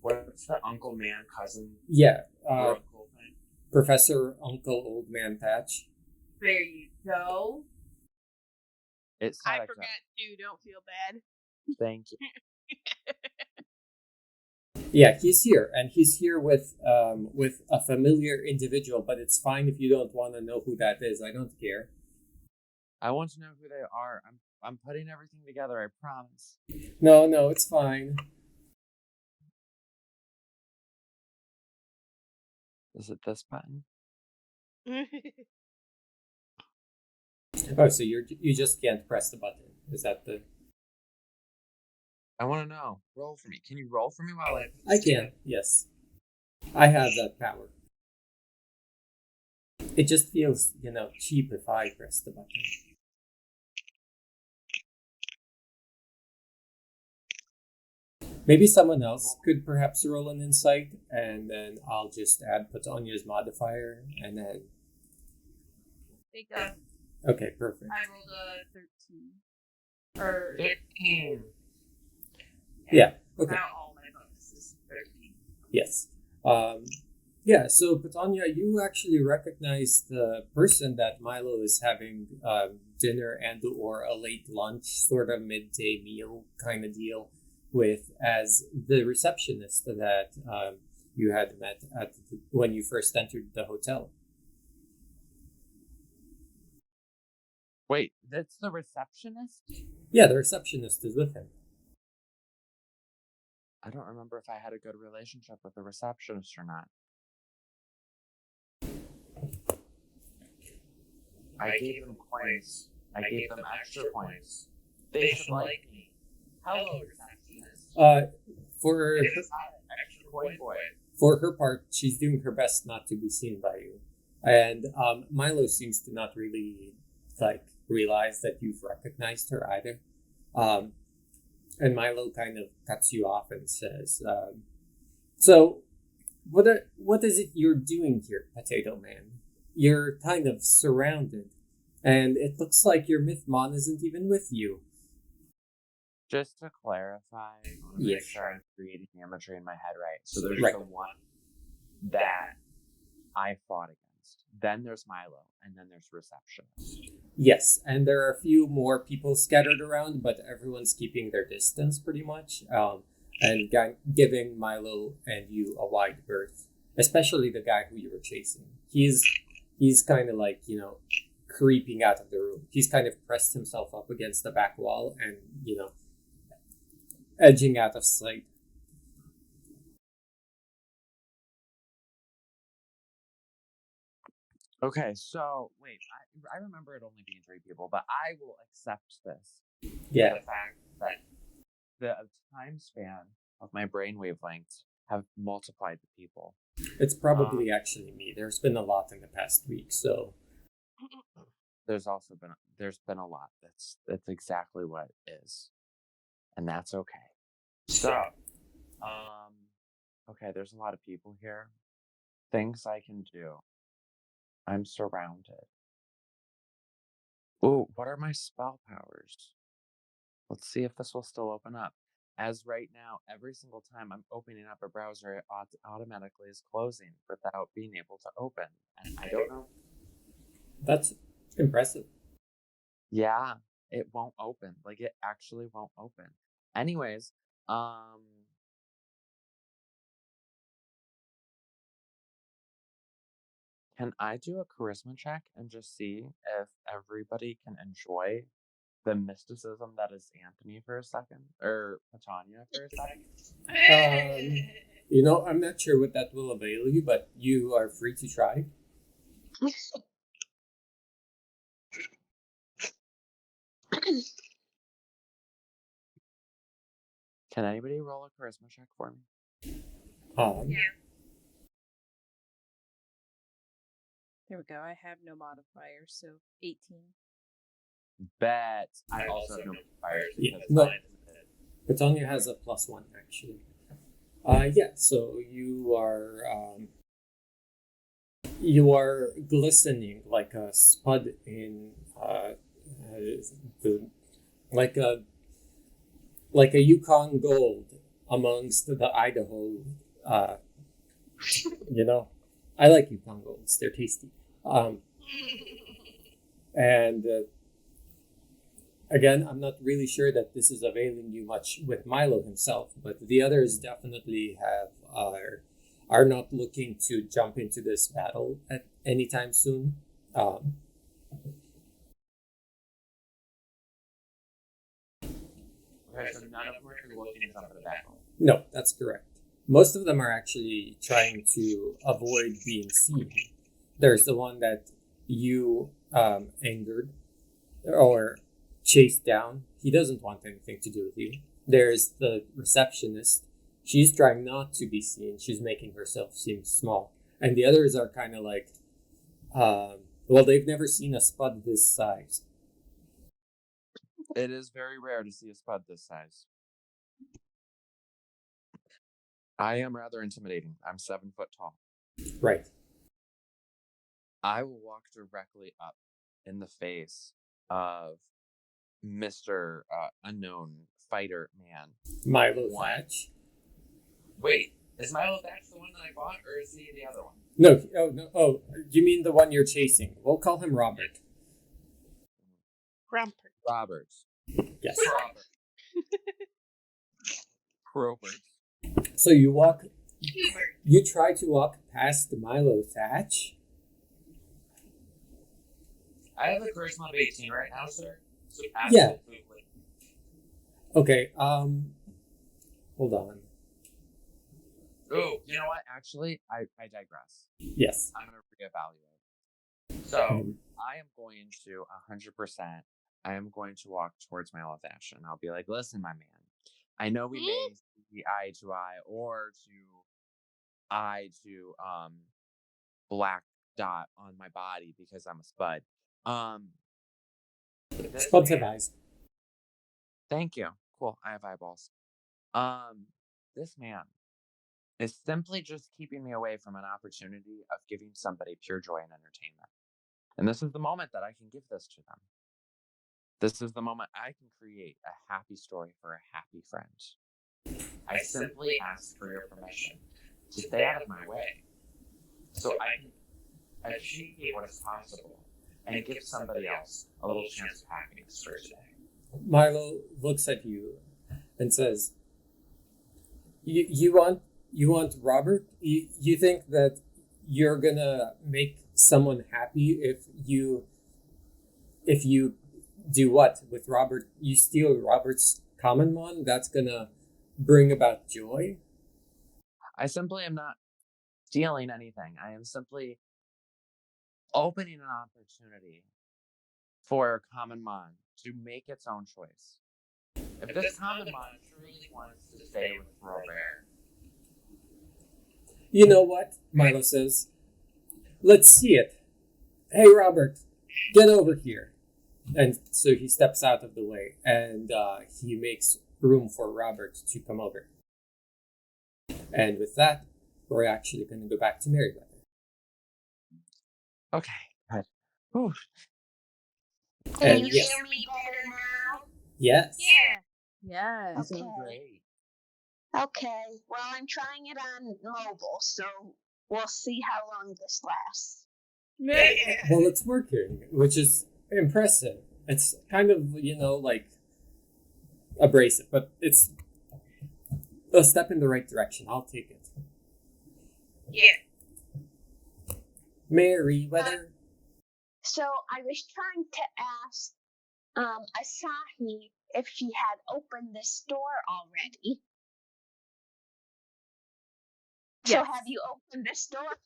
Speaker 8: What's the uncle, man, cousin,
Speaker 1: Yeah,
Speaker 8: or uncle thing?
Speaker 1: Professor Uncle Old Man Thatch.
Speaker 5: There you go.
Speaker 7: It's
Speaker 2: I
Speaker 7: not
Speaker 2: forgot too. Don't feel bad.
Speaker 7: Thank you.
Speaker 1: Yeah, he's here, and he's here with a familiar individual. But it's fine if you don't want to know who that is. I don't care.
Speaker 7: I want to know who they are. I'm putting everything together, I promise.
Speaker 1: No, it's fine.
Speaker 7: Is it this button?
Speaker 1: Oh, so you just can't press the button. Is that the?
Speaker 7: I want to know. Roll for me. Can you roll for me while
Speaker 1: I can. Yes, I have that power. It just feels, cheap if I press the button. Maybe someone else could perhaps roll an insight, and then I'll just add Petonia's modifier, and then.
Speaker 3: Think of,
Speaker 1: Okay, perfect.
Speaker 3: I rolled a 13. Or
Speaker 8: 15.
Speaker 1: Yeah. Okay.
Speaker 8: Without all my bonuses, 13.
Speaker 1: Yes. Yeah. So Petonia, you actually recognize the person that Milo is having dinner and/or a late lunch, sort of midday meal kind of deal with, as the receptionist that you had met when you first entered the hotel.
Speaker 7: Wait, that's the receptionist?
Speaker 1: Yeah, the receptionist is with him.
Speaker 7: I don't remember if I had a good relationship with the receptionist or not.
Speaker 8: I gave them points. I gave them extra points. They should like me. Hello, receptionist.
Speaker 1: For
Speaker 8: It is extra point boy.
Speaker 1: for her part, she's doing her best not to be seen by you, and Milo seems to not really realize that you've recognized her either. And Milo kind of cuts you off and says, "So, what is it you're doing here, Potato Man? You're kind of surrounded, and it looks like your Mythmon isn't even with you."
Speaker 7: Just to clarify, I want to
Speaker 1: Yeah.
Speaker 7: make sure I'm creating the imagery in my head right. So there's
Speaker 1: Right.
Speaker 7: the one that I fought against. Then there's Milo, and then there's receptionist.
Speaker 1: Yes, and there are a few more people scattered around, but everyone's keeping their distance pretty much, and giving Milo and you a wide berth, especially the guy who you were chasing. He's kind of creeping out of the room. He's kind of pressed himself up against the back wall and, edging out of sight.
Speaker 7: Okay, so wait, I remember it only being 3 people, but I will accept this.
Speaker 1: Yeah.
Speaker 7: The fact that the time span of my brain wavelengths have multiplied the people.
Speaker 1: It's probably actually me. There's been a lot in the past week, so
Speaker 7: There's been a lot. That's exactly what it is, and that's okay. So, okay, there's a lot of people here. Things I can do. I'm surrounded. Ooh, what are my spell powers? Let's see if this will still open up. As right now, every single time I'm opening up a browser, it automatically is closing without being able to open. And I don't know.
Speaker 1: That's impressive.
Speaker 7: Yeah, it won't open. Like it actually won't open. Anyways, um, can I do a charisma check and just see if everybody can enjoy the mysticism that is Anthony for a second, or Petania for a second?
Speaker 1: I'm not sure what that will avail you, but you are free to try.
Speaker 7: Can anybody roll a charisma check for me?
Speaker 6: Yeah.
Speaker 3: There we go. I have no modifiers, so 18.
Speaker 7: Bet. I also have no modifiers
Speaker 1: Yeah,
Speaker 7: because
Speaker 1: no.
Speaker 7: mine is a bit.
Speaker 1: Petania has a +1 actually. Yeah. So you are glistening like a spud in the like a Yukon gold amongst the Idaho. Uh, I like Yukon golds; they're tasty. And again, I'm not really sure that this is availing you much with Milo himself, but the others definitely are not looking to jump into this battle at any time soon.
Speaker 7: Okay, so none of them are looking to jump in the battle.
Speaker 1: No, that's correct. Most of them are actually trying to avoid being seen. There's the one that you angered or chased down. He doesn't want anything to do with you. There's the receptionist. She's trying not to be seen. She's making herself seem small. And the others are kind of like, they've never seen a spud this size.
Speaker 7: It is very rare to see a spud this size. I am rather intimidating. I'm 7 foot tall.
Speaker 1: Right.
Speaker 7: I will walk directly up in the face of Mr. Unknown Fighter Man.
Speaker 1: Milo Thatch.
Speaker 7: Wait, is Milo Thatch the one that I bought, or is he the other one?
Speaker 1: No. Oh, you mean the one you're chasing? We'll call him Robert.
Speaker 7: Robert.
Speaker 1: Yes.
Speaker 7: Robert.
Speaker 1: So you try to walk past Milo Thatch.
Speaker 7: I have a charisma of 18 right now, sir. So
Speaker 1: Yeah.
Speaker 7: absolutely.
Speaker 1: Okay, hold on.
Speaker 7: Oh, you know what? Actually, I digress.
Speaker 1: Yes.
Speaker 7: I'm going to reevaluate. So I am going to 100%. I am going to walk towards Milo Thatch, and I'll be like, "Listen, my man. I know we may see eye to eye or to black dot on my body because I'm a spud.
Speaker 1: Spuds have eyes.
Speaker 7: Thank you. Cool. I have eyeballs. This man is simply just keeping me away from an opportunity of giving somebody pure joy and entertainment. And this is the moment that I can give this to them. This is the moment I can create a happy story for a happy friend. I simply ask for your permission to stay out of my way so I can achieve what is possible and give somebody else a little chance of happiness for today.
Speaker 1: Milo looks at you and says, "You want Robert? You think that you're gonna make someone happy if you do what with Robert? You steal Robert's common mon? That's gonna bring about joy?"
Speaker 7: I simply am not stealing anything. I am simply opening an opportunity for common mon to make its own choice. If this common mon truly wants to stay with Robert,
Speaker 1: You know what? Milo says, "Let's see it. Hey, Robert, get over here." And so he steps out of the way and he makes room for Robert to come over. And with that, we're actually going to go back to Merryweather.
Speaker 7: okay, good. Whew.
Speaker 6: Can
Speaker 1: And
Speaker 6: you
Speaker 1: yes.
Speaker 6: hear me better now?
Speaker 1: Yes.
Speaker 2: Yeah.
Speaker 3: Yeah.
Speaker 6: Okay.
Speaker 7: Great.
Speaker 6: Okay. Well, I'm trying it on mobile, so we'll see how long this lasts.
Speaker 1: Well, it's working, which is impressive. It's kind of, like abrasive, but it's a step in the right direction. I'll take it.
Speaker 2: Yeah.
Speaker 1: Merryweather.
Speaker 6: So I was trying to ask Asahi if she had opened this door already. So
Speaker 3: Yes.
Speaker 6: have you opened this door?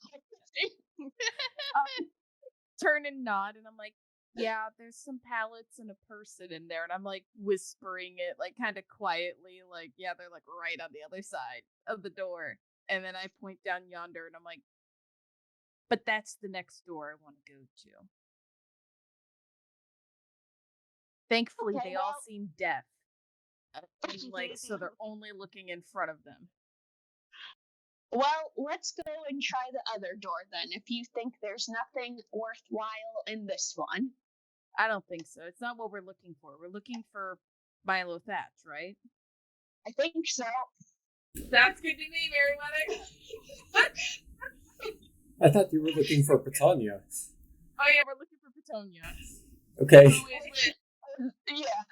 Speaker 3: Turn and nod, and I'm like, yeah, there's some pallets and a person in there, and I'm like whispering it, like kind of quietly, like, yeah, they're like right on the other side of the door. And then I point down yonder, and I'm like, but that's the next door I want to go to. Thankfully,
Speaker 6: Okay,
Speaker 3: they all
Speaker 6: well-
Speaker 3: seem deaf. And, like, so they're only looking in front of them.
Speaker 6: Well, let's go and try the other door then, if you think there's nothing worthwhile in this one.
Speaker 3: I don't think so. It's not what we're looking for. We're looking for Milo Thatch, right?
Speaker 6: I think so.
Speaker 5: Sounds good to me, Merryweather.
Speaker 1: I thought you were looking for Petunia.
Speaker 3: Oh yeah, we're looking for Petunia.
Speaker 1: Okay.
Speaker 5: Who is with?
Speaker 6: Yeah.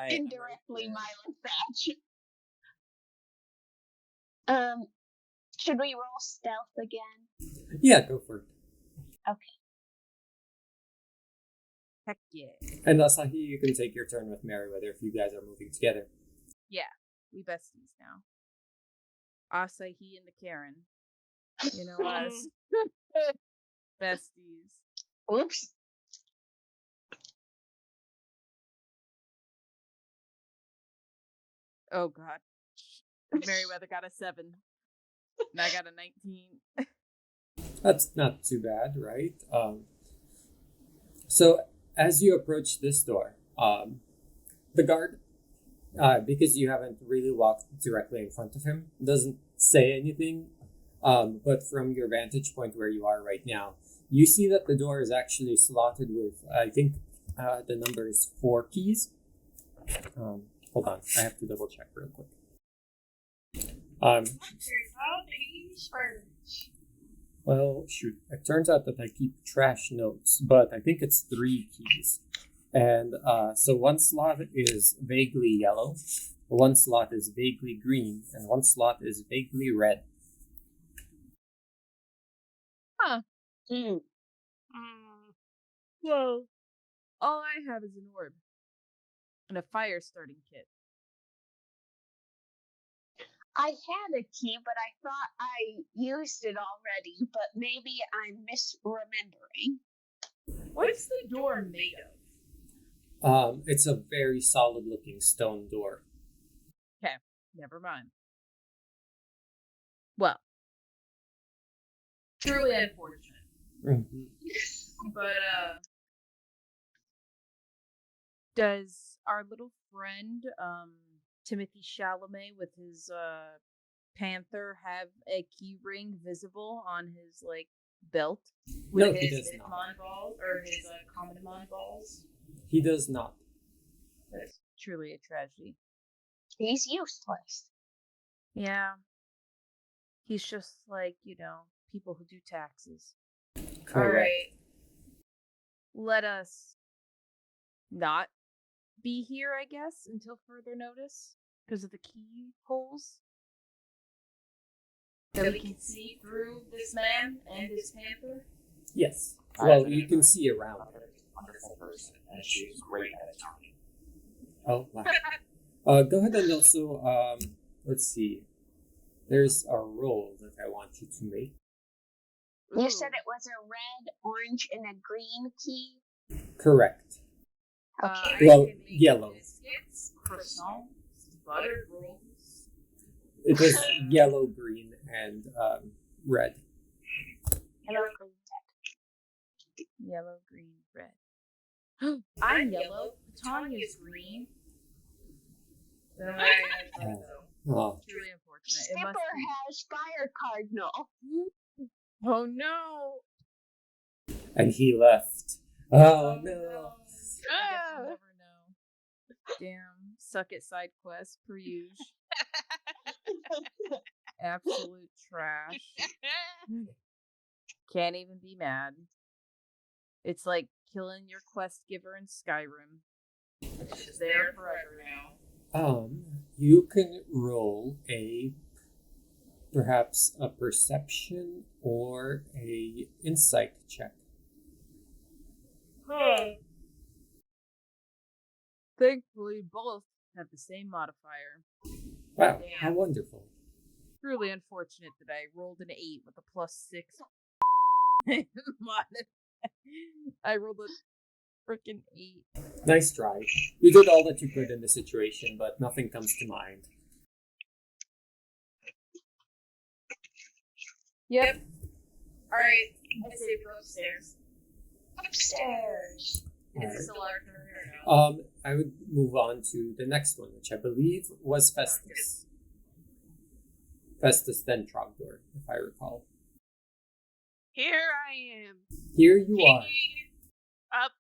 Speaker 6: Indirectly Milo Thatch. Should we roll stealth again?
Speaker 1: Yeah, go for it.
Speaker 6: Okay.
Speaker 3: Heck yeah.
Speaker 1: And Asahi, you can take your turn with Merryweather if you guys are moving together.
Speaker 3: Yeah, we besties now. Asahi and the Karen. You know us. Besties.
Speaker 6: Oops.
Speaker 3: Oh god. Merryweather got a 7. And I got a 19.
Speaker 1: That's not too bad, right? So as you approach this door, the guard, because you haven't really walked directly in front of him, doesn't say anything. But from your vantage point where you are right now, you see that the door is actually slotted with, I think, the number is 4 keys. Hold on, I have to double check real quick. Well, shoot, it turns out that I keep trash notes, but I think it's 3 keys. And so one slot is vaguely yellow, one slot is vaguely green, and one slot is vaguely red.
Speaker 3: Huh.
Speaker 6: Mm.
Speaker 3: Well, all I have is an orb. And a fire starting kit.
Speaker 6: I had a key, but I thought I used it already, but maybe I'm misremembering.
Speaker 5: What's the door made of?
Speaker 1: It's a very solid looking stone door.
Speaker 3: Okay, never mind. Well, truly unfortunate.
Speaker 1: Mm-hmm.
Speaker 3: But, does our little friend, Timothy Chalamet with his, panther have a key ring visible on his, like, belt?
Speaker 1: No,
Speaker 3: With
Speaker 1: he
Speaker 3: his
Speaker 1: does not.
Speaker 3: Midmon balls, or his, Commandmon balls?
Speaker 1: He does not.
Speaker 3: That's truly a tragedy.
Speaker 6: He's useless.
Speaker 3: Yeah. He's just like, people who do taxes.
Speaker 1: Correct.
Speaker 3: Alright. Let us not be here, I guess, until further notice. Because of the keyholes. That we can see through this man and his panther.
Speaker 1: Yes. Well, you can see around her.
Speaker 8: Wonderful person, and she's great at talking.
Speaker 1: Oh, wow. Go ahead and also, let's see. There's a roll that I want you to make.
Speaker 6: You said it was a red, orange, and a green key?
Speaker 1: Correct.
Speaker 6: Okay.
Speaker 1: Well, yellow.
Speaker 3: Biscuits, croissants, buttered rolls.
Speaker 1: It was yellow, green, and red.
Speaker 6: Hello,
Speaker 3: Yellow, green, red. I'm yellow. Tanya's green.
Speaker 1: Oh,
Speaker 3: Truly unfortunate. It
Speaker 6: Skipper
Speaker 3: must be.
Speaker 6: has fire cardinal.
Speaker 3: Oh no!
Speaker 1: and he left Oh no.
Speaker 3: I guess we'll never know. Damn. Suck it side quest per usual. Absolute trash. Can't even be mad. It's like killing your quest giver in Skyrim. She's there forever now.
Speaker 1: You can roll perhaps a perception or a insight check.
Speaker 3: Thankfully, both have the same modifier.
Speaker 1: Wow, how wonderful.
Speaker 3: Truly unfortunate that I rolled an 8 with a +6. I rolled a freaking 8.
Speaker 1: Nice try. You did all that you could in the situation, but nothing comes to mind.
Speaker 3: Yep. Alright, I say go upstairs.
Speaker 5: Upstairs.
Speaker 3: Is this a large or no?
Speaker 1: I would move on to the next one, which I believe was Festus. Festus then Trogdor, if I recall.
Speaker 2: Here I am.
Speaker 1: Here you are.
Speaker 2: Picking up.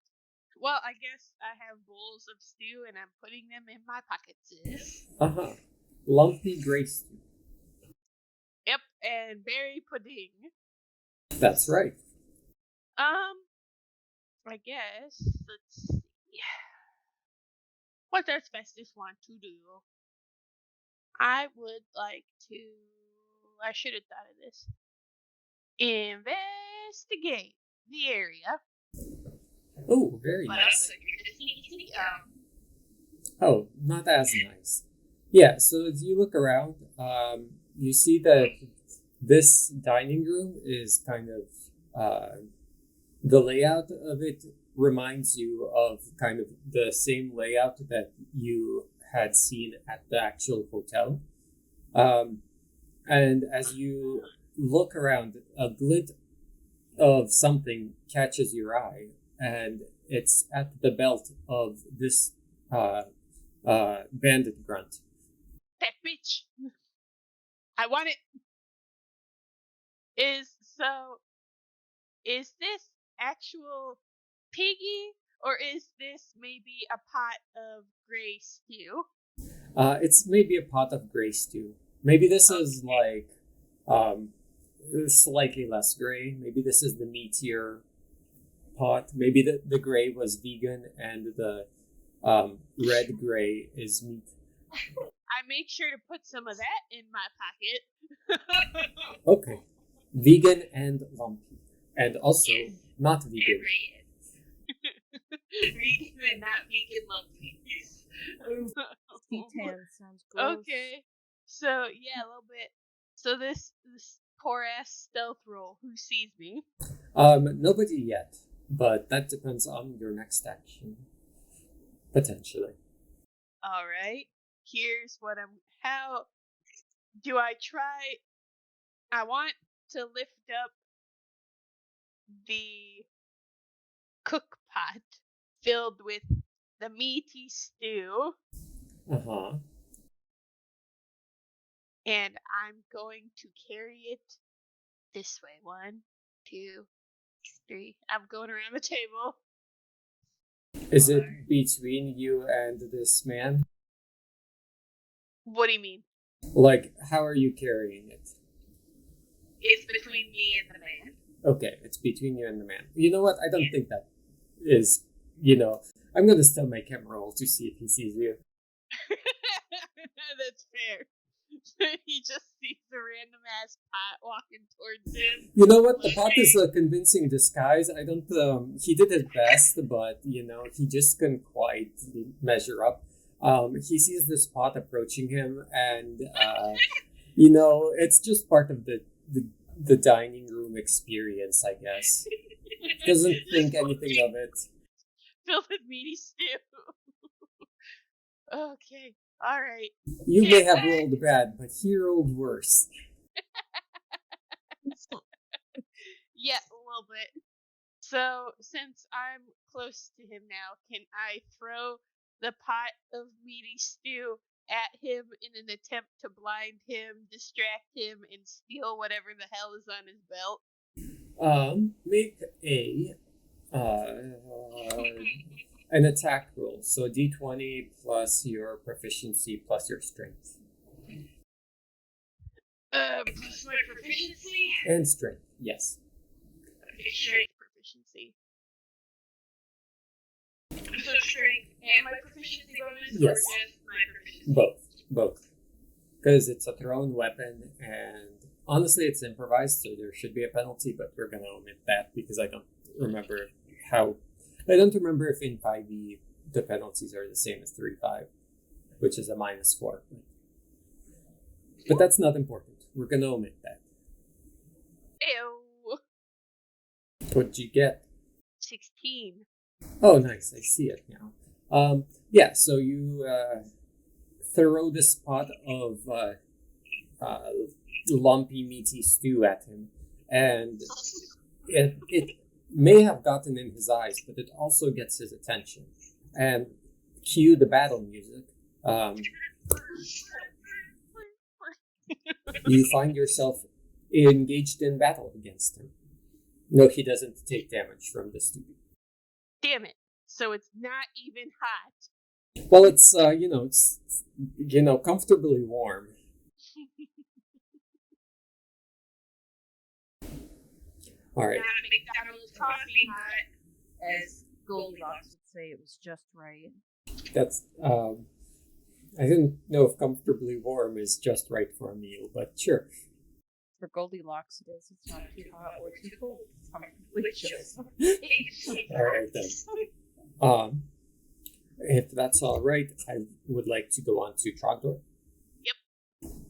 Speaker 2: Well, I guess I have bowls of stew and I'm putting them in my pockets.
Speaker 1: Lumpy gray stew.
Speaker 2: Yep, and berry pudding.
Speaker 1: That's right.
Speaker 2: I guess, let's see. What does Festus want to do? I would like to, I should have thought of this. Investigate the area.
Speaker 1: Oh, very
Speaker 2: But
Speaker 1: nice.
Speaker 2: also, you're just easy.
Speaker 1: Oh, not as nice. Yeah, so as you look around, you see that this dining room is kind of, the layout of it reminds you of kind of the same layout that you had seen at the actual hotel. And as you look around, a glint of something catches your eye, and it's at the belt of this bandit grunt.
Speaker 2: That bitch. I want it. Is this actual piggy, or is this maybe a pot of gray stew?
Speaker 1: It's maybe a pot of gray stew. Maybe this is like slightly less gray. Maybe this is the meatier pot. Maybe the gray was vegan and the red gray is meat.
Speaker 2: I made sure to put some of that in my pocket.
Speaker 1: Okay. Vegan and lumpy. And also not vegan.
Speaker 5: Vegan and not vegan lumpy.
Speaker 3: T-tan sounds gross.
Speaker 2: Okay. So, yeah, a little bit. So this poor ass stealth roll, who sees me?
Speaker 1: Nobody yet. But that depends on your next action. Potentially.
Speaker 2: Alright. Here's what how do I try? I want to lift up the cook pot filled with the meaty stew. And I'm going to carry it this way. 1, 2, 3. I'm going around the table.
Speaker 1: Is it between you and this man?
Speaker 2: What do you mean?
Speaker 1: Like, how are you carrying it?
Speaker 5: It's between me and the man.
Speaker 1: Okay, it's between you and the man. You know what? I don't think that is, I'm going to still make him roll to see if he sees you.
Speaker 2: That's fair. He just sees a random ass pot walking towards him.
Speaker 1: You know what? The pot is a convincing disguise. I don't, he did his best, but, he just couldn't quite measure up. He sees this pot approaching him, and, it's just part of the dining room experience, I guess. Doesn't think anything of it.
Speaker 2: Filled with meaty stew. Okay, alright.
Speaker 1: You may have rolled bad, but he rolled worse.
Speaker 2: Yeah, a little bit. So, since I'm close to him now, can I throw the pot of meaty stew at him in an attempt to blind him, distract him, and steal whatever the hell is on his belt?
Speaker 1: Make a An attack roll. So d20 plus your proficiency plus your strength.
Speaker 2: Plus my proficiency.
Speaker 1: And strength, yes.
Speaker 2: Okay, strength proficiency. So strength and my proficiency bonus,
Speaker 1: Yes.
Speaker 2: or just my proficiency?
Speaker 1: Both. Because it's a thrown weapon, and honestly, it's improvised, so there should be a penalty, but we're gonna omit that because I don't remember if in 5e the penalties are the same as 3-5, which is a -4. But that's not important. We're gonna omit that.
Speaker 2: Ew.
Speaker 1: What'd you get?
Speaker 2: 16.
Speaker 1: Oh, nice. I see it now. Yeah, so you throw this pot of lumpy, meaty stew at him, and it may have gotten in his eyes, but it also gets his attention. And cue the battle music. You find yourself engaged in battle against him. No, he doesn't take damage from the stew.
Speaker 2: Damn it. So it's not even hot.
Speaker 1: Well, it's comfortably warm. All right.
Speaker 2: Not McDonald's coffee hot.
Speaker 3: As Goldilocks would say, it was just right.
Speaker 1: That's I didn't know if comfortably warm is just right for a meal, but sure.
Speaker 3: For Goldilocks, it is. It's not too hot or too cold. It's comfortably just.
Speaker 1: All right then. If that's all right, I would like to go on to Trogdor.
Speaker 2: Yep.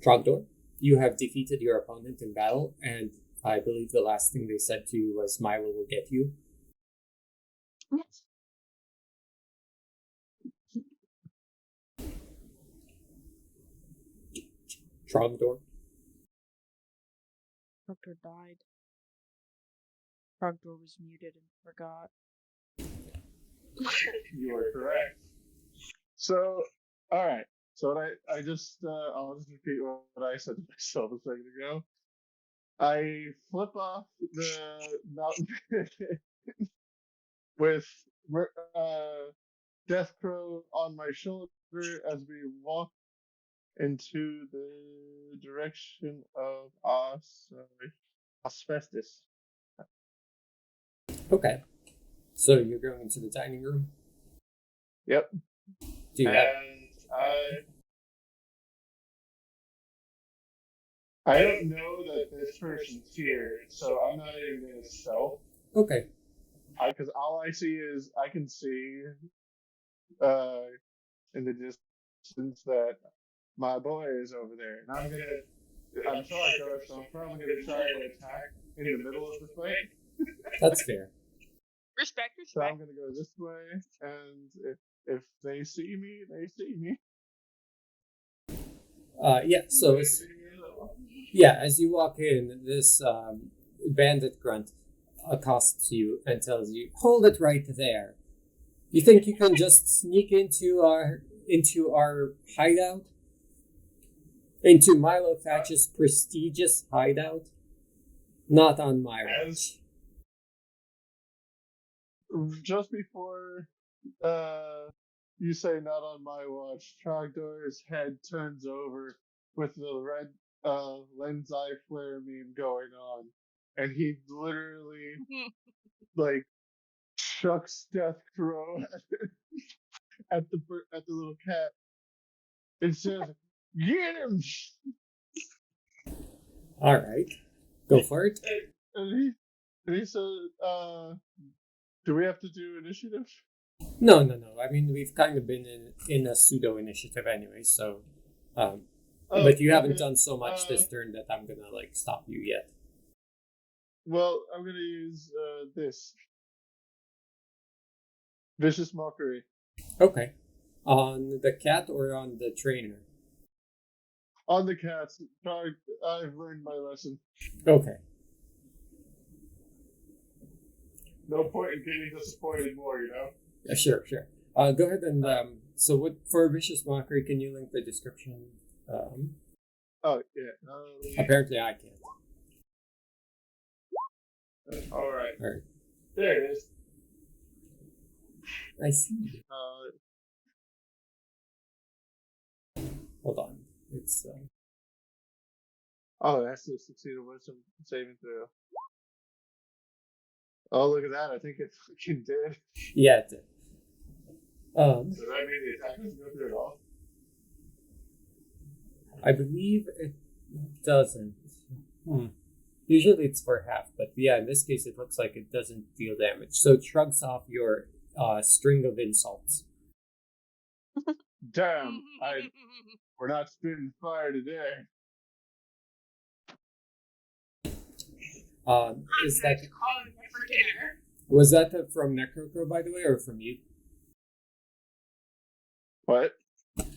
Speaker 1: Trogdor, you have defeated your opponent in battle, and I believe the last thing they said to you was Milo will get you.
Speaker 3: Yes.
Speaker 1: Trogdor.
Speaker 3: Trogdor died. Trogdor was muted and forgot.
Speaker 4: You are correct. So, all right. So what I just I'll just repeat what I said to myself a second ago. I flip off the mountain with Death Crow on my shoulder as we walk into the direction of asbestos.
Speaker 1: Okay. So you're going into the dining room?
Speaker 4: Yep.
Speaker 1: Do you have...
Speaker 4: I don't know that this person's here, so I'm not even going to stealth.
Speaker 1: Okay.
Speaker 4: Because all I see is I can see in the distance that my boy is over there, and I'm Trogdor, so I'm probably gonna try to attack in the middle of the fight.
Speaker 1: That's fair.
Speaker 2: Respect.
Speaker 4: So I'm gonna go this way, and if they see me, they see me.
Speaker 1: Yeah. So as you walk in, this bandit grunt accosts you and tells you, "Hold it right there. You think you can just sneak into our hideout? Into Milo Thatch's prestigious hideout? Not on my watch."
Speaker 4: Just before you say not on my watch, Trogdor's head turns over with the red lens eye flare meme going on, and he literally chucks Death Crow at the little cat and says, "Get him!"
Speaker 1: All right, go for it.
Speaker 4: And he says, "Do we have to do initiative?"
Speaker 1: No. I mean, we've kind of been in a pseudo initiative anyway, so. But you haven't done so much this turn that I'm gonna stop you yet.
Speaker 4: Well, I'm gonna use this vicious mockery.
Speaker 1: Okay. On the cat or on the trainer?
Speaker 4: On the cats. I've learned my lesson.
Speaker 1: Okay.
Speaker 4: No point in getting disappointed more, you know?
Speaker 1: Yeah, sure. Go ahead and so what for vicious mockery? Can you link the description?
Speaker 4: Oh yeah.
Speaker 1: Apparently, I can't.
Speaker 4: All right.
Speaker 1: All right.
Speaker 4: There it is.
Speaker 1: I see. Hold on. It's
Speaker 4: Oh, it has to succeed a wisdom saving throw. Oh, look at that! I think it fucking did.
Speaker 1: yeah.
Speaker 4: Does that mean the attack doesn't go through at all?
Speaker 1: I believe it doesn't. Usually it's for half, but yeah, in this case it looks like it doesn't deal damage. So it shrugs off your string of insults.
Speaker 4: Damn! We're not spitting fire today.
Speaker 1: Is that
Speaker 5: calling me for dinner?
Speaker 1: was that from Necrocrow, by the way, or from you?
Speaker 4: What?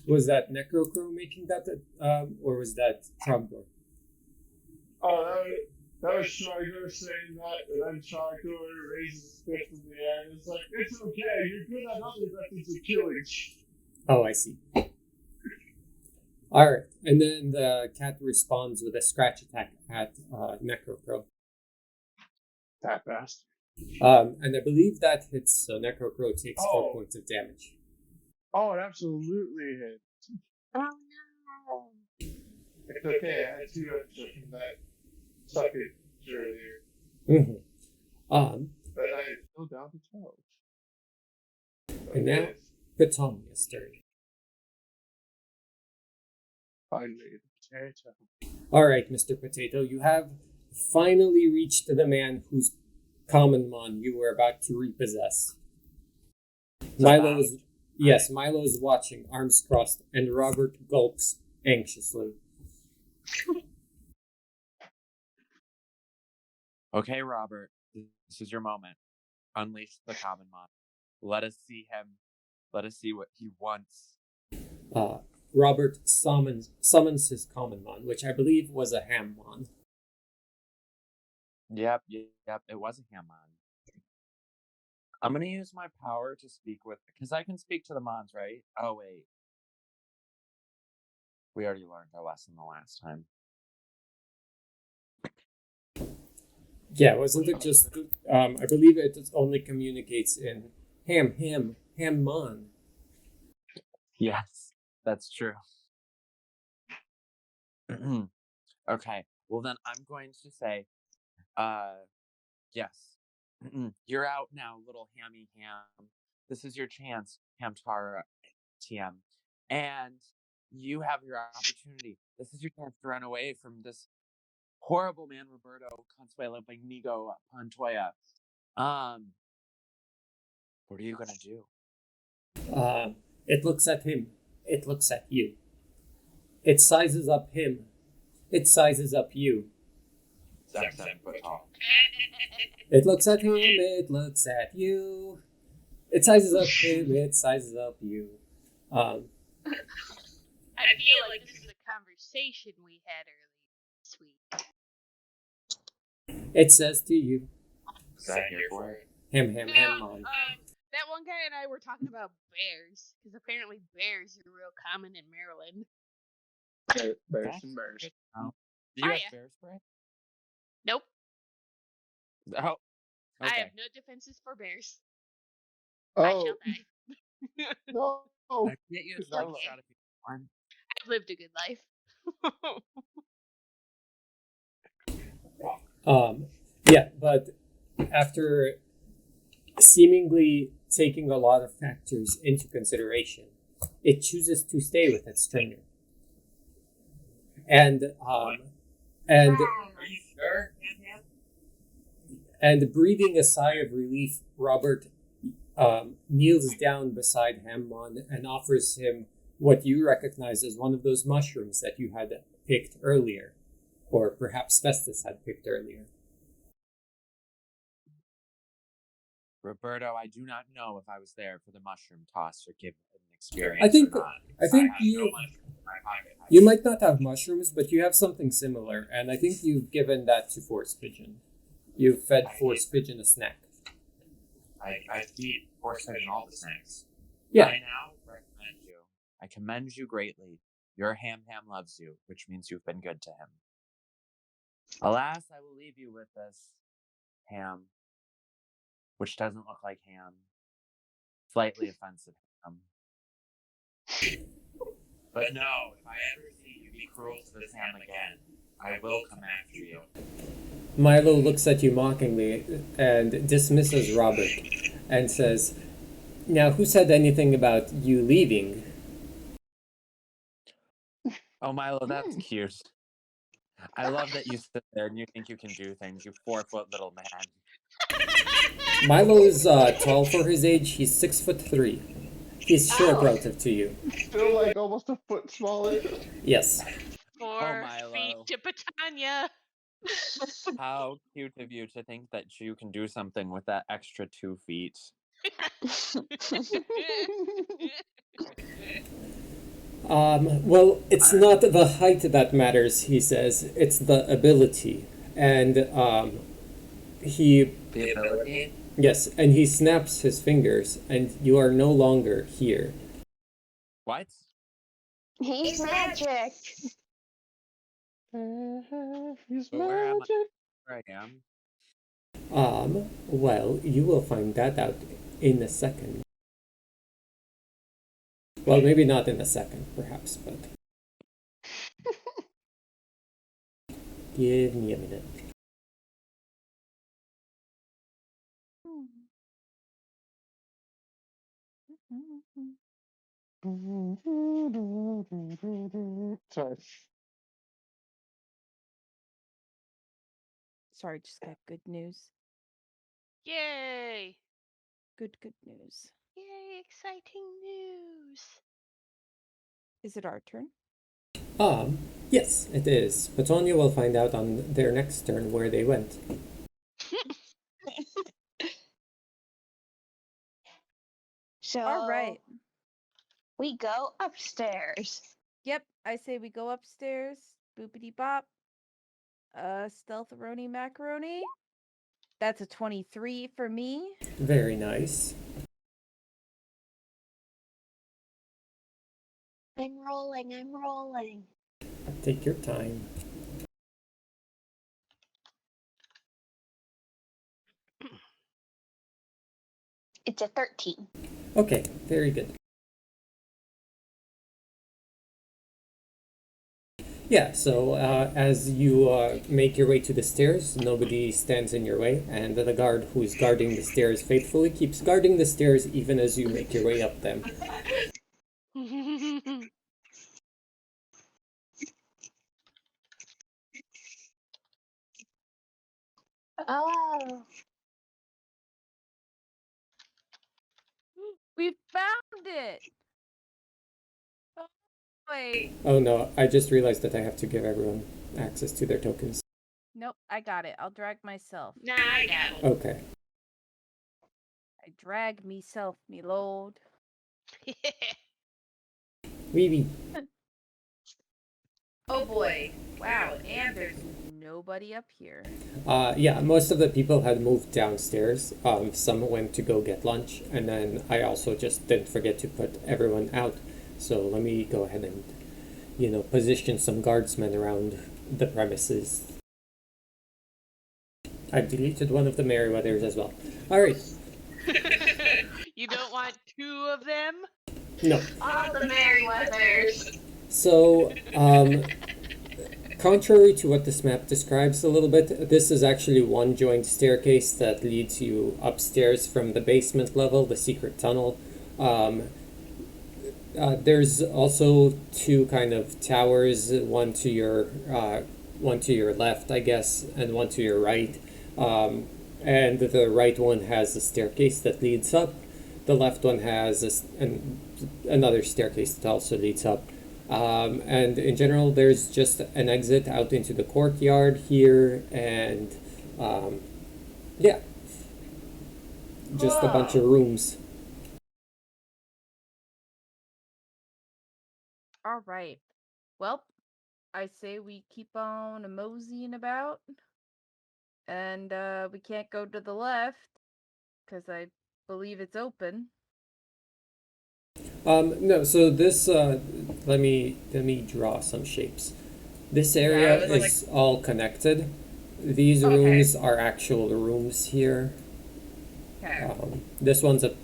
Speaker 1: Was that Necrocrow making that, or was that Trogdor?
Speaker 4: Oh, that was Shargo saying that, and then Shargo raises his fist in the air and it's like, it's okay, you're good at other methods of killing.
Speaker 1: Oh, I see. All right, and then the cat responds with a scratch attack at Necrocrow.
Speaker 4: That fast.
Speaker 1: And I believe that hits, so Necrocrow takes 4 points of damage.
Speaker 4: Oh, it absolutely hit.
Speaker 2: Oh no.
Speaker 4: It's okay, I had 2 extra from that suckage earlier.
Speaker 1: Mm-hmm.
Speaker 4: But I'm still down to 12.
Speaker 1: And now, Petonia's turn.
Speaker 4: Finally, potato.
Speaker 1: All right, Mr. Potato, you have finally reached the man whose common mon you were about to repossess. Milo is watching, arms crossed, and Robert gulps anxiously.
Speaker 7: Okay, Robert, this is your moment. Unleash the common mon. Let us see him. Let us see what he wants.
Speaker 1: Robert summons his common mon, which I believe was a ham mon.
Speaker 7: Yep, it was a ham mon. I'm gonna use my power to speak with, because I can speak to the mons, right? Oh wait, we already learned our lesson the last time.
Speaker 1: Yeah, wasn't it just? I believe it only communicates in ham mon.
Speaker 7: Yes, that's true. Okay, well then I'm going to say, yes. You're out now, little hammy ham. This is your chance, Hamtara TM. And you have your opportunity. This is your chance to run away from this horrible man, Roberto Consuelo Magnigo Pantoya. What are you gonna do?
Speaker 1: It looks at him. It looks at you. It sizes up him. It sizes up you.
Speaker 7: 7 foot tall.
Speaker 1: It looks at him. It looks at you. It sizes up him. It sizes up you.
Speaker 2: I feel like this is a conversation we had earlier this week.
Speaker 1: It says to you,
Speaker 7: Sat here for it.
Speaker 1: ham
Speaker 2: Now,
Speaker 1: on.
Speaker 2: that one guy and I were talking about bears, because apparently bears are real common in Maryland.
Speaker 4: Bears and bears.
Speaker 7: Oh. Do you have bear spray?
Speaker 2: Nope.
Speaker 7: Oh. Okay.
Speaker 2: I have no defenses for bears.
Speaker 4: Oh.
Speaker 2: I shall die.
Speaker 4: No.
Speaker 7: I can get you a slug shot if you want.
Speaker 2: I've lived a good life.
Speaker 1: Yeah, but after seemingly taking a lot of factors into consideration, it chooses to stay with its trainer. And
Speaker 8: Are you sure?
Speaker 1: and breathing a sigh of relief, Robert kneels down beside Hammon and offers him what you recognize as one of those mushrooms that you had picked earlier, or perhaps Festus had picked earlier.
Speaker 7: Roberto, I do not know if I was there for the mushroom toss or give an experience.
Speaker 1: I think
Speaker 7: or not.
Speaker 1: you might not have mushrooms, but you have something similar, and I think you've given that to Force Pigeon. You've fed Force Pigeon a snack.
Speaker 8: I feed Force Pigeon all the snacks.
Speaker 1: Yeah.
Speaker 8: I now recommend you.
Speaker 7: I commend you greatly. Your ham loves you, which means you've been good to him. Alas, I will leave you with this ham, which doesn't look like ham. slightly offensive to him.
Speaker 8: But no, if I ever see you be cruel to this ham again, I will come after you.
Speaker 1: Milo looks at you mockingly and dismisses Robert and says, "Now, who said anything about you leaving?"
Speaker 7: Oh, Milo, that's cute. I love that you sit there and you think you can do things, you 4-foot little man.
Speaker 1: Milo is tall for his age. He's 6'3". He's short relative to you.
Speaker 4: Still like almost a foot smaller.
Speaker 1: Yes.
Speaker 2: 4
Speaker 7: Milo.
Speaker 2: feet to Petania.
Speaker 7: How cute of you to think that you can do something with that extra 2 feet.
Speaker 1: Well, it's not the height that matters, he says. It's the ability. And he...
Speaker 8: The ability?
Speaker 1: Yes, and he snaps his fingers, and you are no longer here.
Speaker 7: What?
Speaker 9: He's magic.
Speaker 4: He's
Speaker 7: But where am I?
Speaker 4: magic.
Speaker 7: Where I am?
Speaker 1: Well, you will find that out in a second. Well, maybe not in a second, perhaps, but... Give me a minute.
Speaker 4: Sorry.
Speaker 3: Sorry, just got good news.
Speaker 2: Yay!
Speaker 3: Good news.
Speaker 2: Yay, exciting news.
Speaker 3: Is it our turn?
Speaker 1: Yes, it is. Petonia will find out on their next turn where they went.
Speaker 9: So
Speaker 3: All right.
Speaker 9: we go upstairs.
Speaker 3: Yep, I say we go upstairs. Boopity bop. Stealth-a-roni macaroni. That's a 23 for me.
Speaker 1: Very nice.
Speaker 9: I'm rolling.
Speaker 1: Take your time.
Speaker 9: It's a 13.
Speaker 1: Okay, very good. Yeah, so as you make your way to the stairs, nobody stands in your way, and the guard who's guarding the stairs faithfully keeps guarding the stairs even as you make your way up them.
Speaker 9: Oh.
Speaker 3: We found it! Oh, wait.
Speaker 1: Oh no, I just realized that I have to give everyone access to their tokens.
Speaker 3: Nope, I got it. I'll drag myself.
Speaker 2: Nah, I got it.
Speaker 1: Okay.
Speaker 3: I drag myself, me lord.
Speaker 1: Wee.
Speaker 3: Oh boy. Wow, and there's nobody up here.
Speaker 1: Yeah, most of the people had moved downstairs. Some went to go get lunch, and then I also just didn't forget to put everyone out. So let me go ahead and, position some guardsmen around the premises. I've deleted one of the Merryweathers as well. All right.
Speaker 2: You don't want 2 of them?
Speaker 1: No.
Speaker 9: All the Merryweathers.
Speaker 1: So, contrary to what this map describes a little bit, this is actually one joint staircase that leads you upstairs from the basement level, the secret tunnel. There's also 2 kind of towers, one to your left, I guess, and one to your right. And the right one has a staircase that leads up. The left one has another staircase that also leads up. And in general, there's just an exit out into the courtyard here, and yeah, just a bunch of rooms.
Speaker 3: All right. Well, I say we keep on moseying about. And we can't go to the left because I believe it's open.
Speaker 1: No, so this let me draw some shapes. This area is all connected. These rooms are actual rooms here.
Speaker 3: Okay.
Speaker 1: This one's a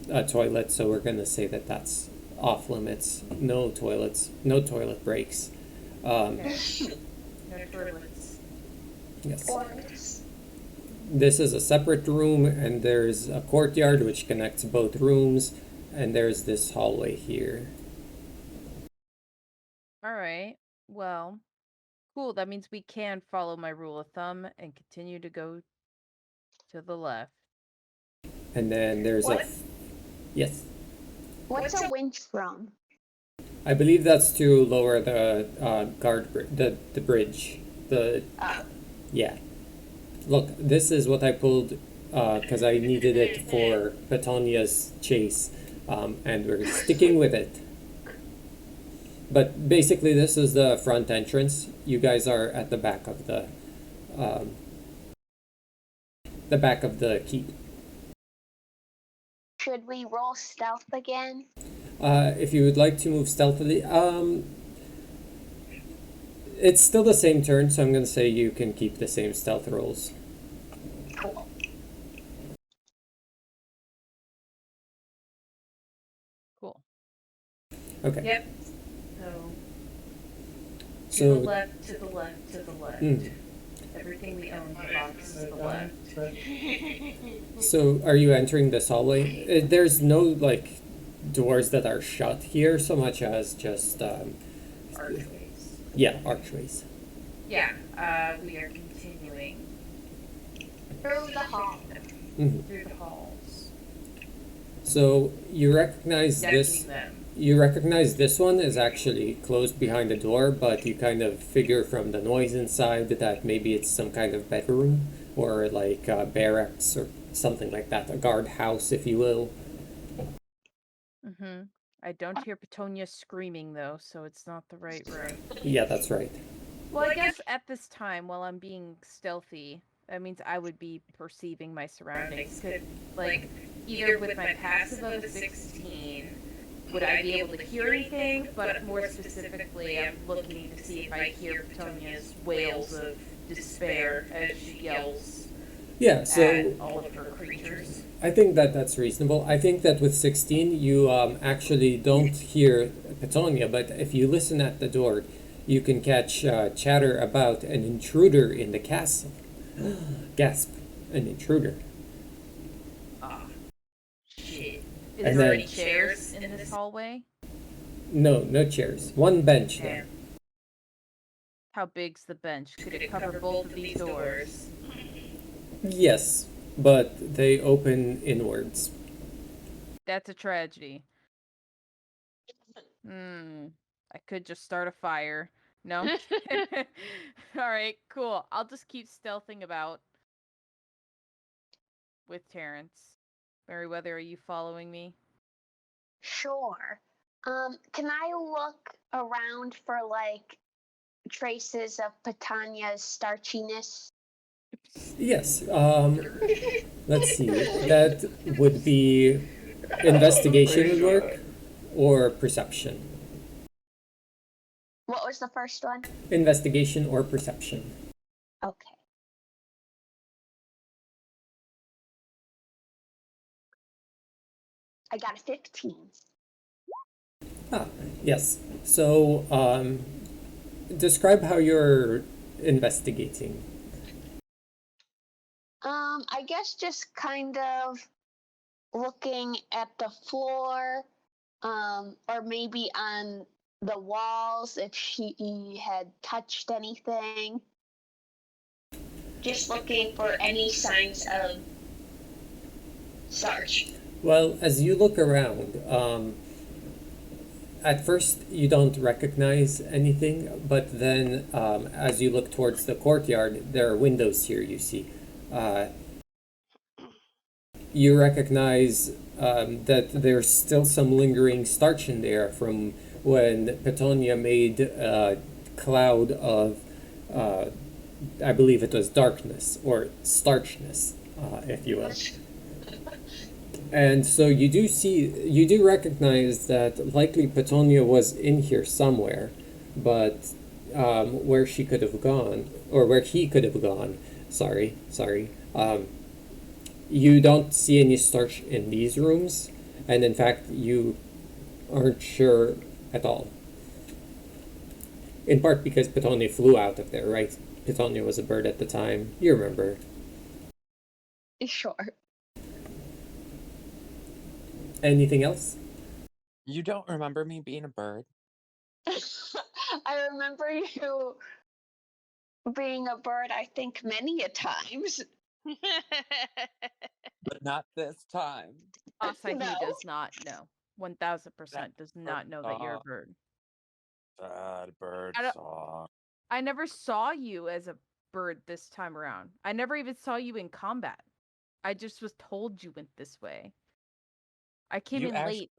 Speaker 1: a toilet, so we're gonna say that that's off limits. No toilets, no toilet breaks.
Speaker 3: Okay. No toilets.
Speaker 1: Yes.
Speaker 9: Toilets.
Speaker 1: This is a separate room, and there's a courtyard which connects both rooms, and there's this hallway here.
Speaker 3: All right. Well, cool. That means we can follow my rule of thumb and continue to go to the left.
Speaker 1: And then there's
Speaker 9: What?
Speaker 1: yes.
Speaker 9: What's a winch from?
Speaker 1: I believe that's to lower the the bridge. Yeah. Look, this is what I pulled because I needed it for Petonia's chase, and we're sticking with it. But basically, this is the front entrance. You guys are at the back of the keep.
Speaker 9: Should we roll stealth again?
Speaker 1: If you would like to move stealthily, it's still the same turn, so I'm going to say you can keep the same stealth rolls.
Speaker 9: Cool.
Speaker 3: Cool.
Speaker 1: Okay.
Speaker 3: Yep. To
Speaker 1: So
Speaker 3: the left, to the left, to the left. Everything we own belongs to the left.
Speaker 1: So are you entering this hallway? There's no like doors that are shut here, so much as just
Speaker 3: Archways.
Speaker 1: yeah, archways.
Speaker 3: Yeah. We are continuing
Speaker 9: Through the hall.
Speaker 3: through the halls.
Speaker 1: So you recognize this.
Speaker 3: Decking them.
Speaker 1: You recognize this one is actually closed behind the door, but you kind of figure from the noise inside that maybe it's some kind of bedroom or like barracks or something like that, a guardhouse, if you will.
Speaker 3: I don't hear Petonia screaming though, so it's not the right room.
Speaker 1: Yeah, that's right.
Speaker 3: Well, I guess at this time, while I'm being stealthy, that means I would be perceiving my surroundings. Could, like, either with my passive of a 16, would I be able to hear anything? But more specifically, I'm looking to see if I hear Petonia's wails of despair as she yells
Speaker 1: Yeah, so
Speaker 3: at all of her creatures.
Speaker 1: I think that that's reasonable. I think that with 16, you actually don't hear Petonia, but if you listen at the door, you can catch chatter about an intruder in the castle. Gasp, an intruder.
Speaker 3: Shit.
Speaker 1: And
Speaker 3: Is there
Speaker 1: then-
Speaker 3: any chairs in this hallway?
Speaker 1: No, no chairs. One bench
Speaker 3: Okay.
Speaker 1: there.
Speaker 3: How big's the bench? Could it cover both of these doors?
Speaker 1: Yes, but they open inwards.
Speaker 3: That's a tragedy. I could just start a fire. No? Alright, cool. I'll just keep stealthing about with Terrence. Merryweather, are you following me?
Speaker 9: Sure. Can I look around for like traces of Petania's starchiness?
Speaker 1: Yes. Let's see. That would be investigation would work or perception.
Speaker 9: What was the first one?
Speaker 1: Investigation or perception.
Speaker 9: Okay. I got a 15.
Speaker 1: Ah, yes. So, describe how you're investigating.
Speaker 9: I guess just kind of looking at the floor, or maybe on the walls if she had touched anything. Just looking for any signs of starch.
Speaker 1: Well, as you look around, at first you don't recognize anything, but then as you look towards the courtyard, there are windows here, you see. You recognize that there's still some lingering starch in there from when Petonia made a cloud of, I believe it was darkness or starchness, if you will. And so you do recognize that likely Petonia was in here somewhere, but where she could have gone, or where he could have gone, sorry, you don't see any starch in these rooms, and in fact, you aren't sure at all. In part because Petunia flew out of there, right? Petunia was a bird at the time. You remember.
Speaker 9: Sure.
Speaker 1: Anything else?
Speaker 7: You don't remember me being a bird?
Speaker 9: I remember you being a bird, I think, many a times.
Speaker 7: But not this time.
Speaker 3: Asahi
Speaker 9: No.
Speaker 3: does not know. 1000% does not know that you're a bird.
Speaker 7: Bad bird
Speaker 3: I don't-
Speaker 7: song.
Speaker 3: I never saw you as a bird this time around. I never even saw you in combat. I just was told you went this way. I came
Speaker 7: You
Speaker 3: in
Speaker 7: actu-
Speaker 3: late.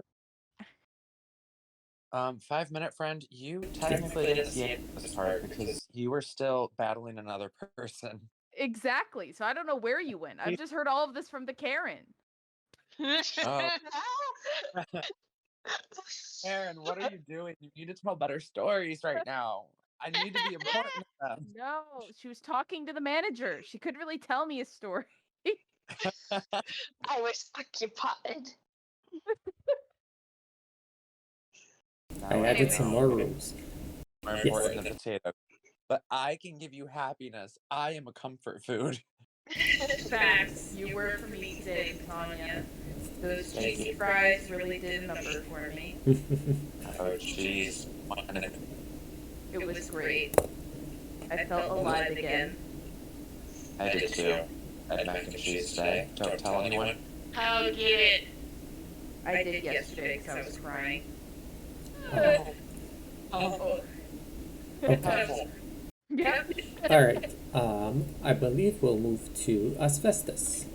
Speaker 7: 5-minute friend, you technically didn't see it this part because you were still battling another person.
Speaker 3: Exactly. So I don't know where you went. I've just heard all of this from the Karen.
Speaker 7: Oh, Aaron, what are you doing? You need to tell better stories right now. I need to be important to them.
Speaker 3: No, she was talking to the manager. She couldn't really tell me a story.
Speaker 9: I was occupied.
Speaker 1: I added some more rules.
Speaker 7: More important than potato. But I can give you happiness. I am a comfort food.
Speaker 3: Facts. You were for me today, Tanya. Those cheesy fries really did a number for me.
Speaker 7: Oh, jeez.
Speaker 3: It was great. I felt alive again.
Speaker 7: I did too. I had mac and cheese today. Don't tell anyone.
Speaker 2: Oh, get it.
Speaker 3: I did yesterday because I was crying.
Speaker 7: Oh.
Speaker 1: Okay.
Speaker 3: Yep.
Speaker 1: All right. I believe we'll move to Asbestos.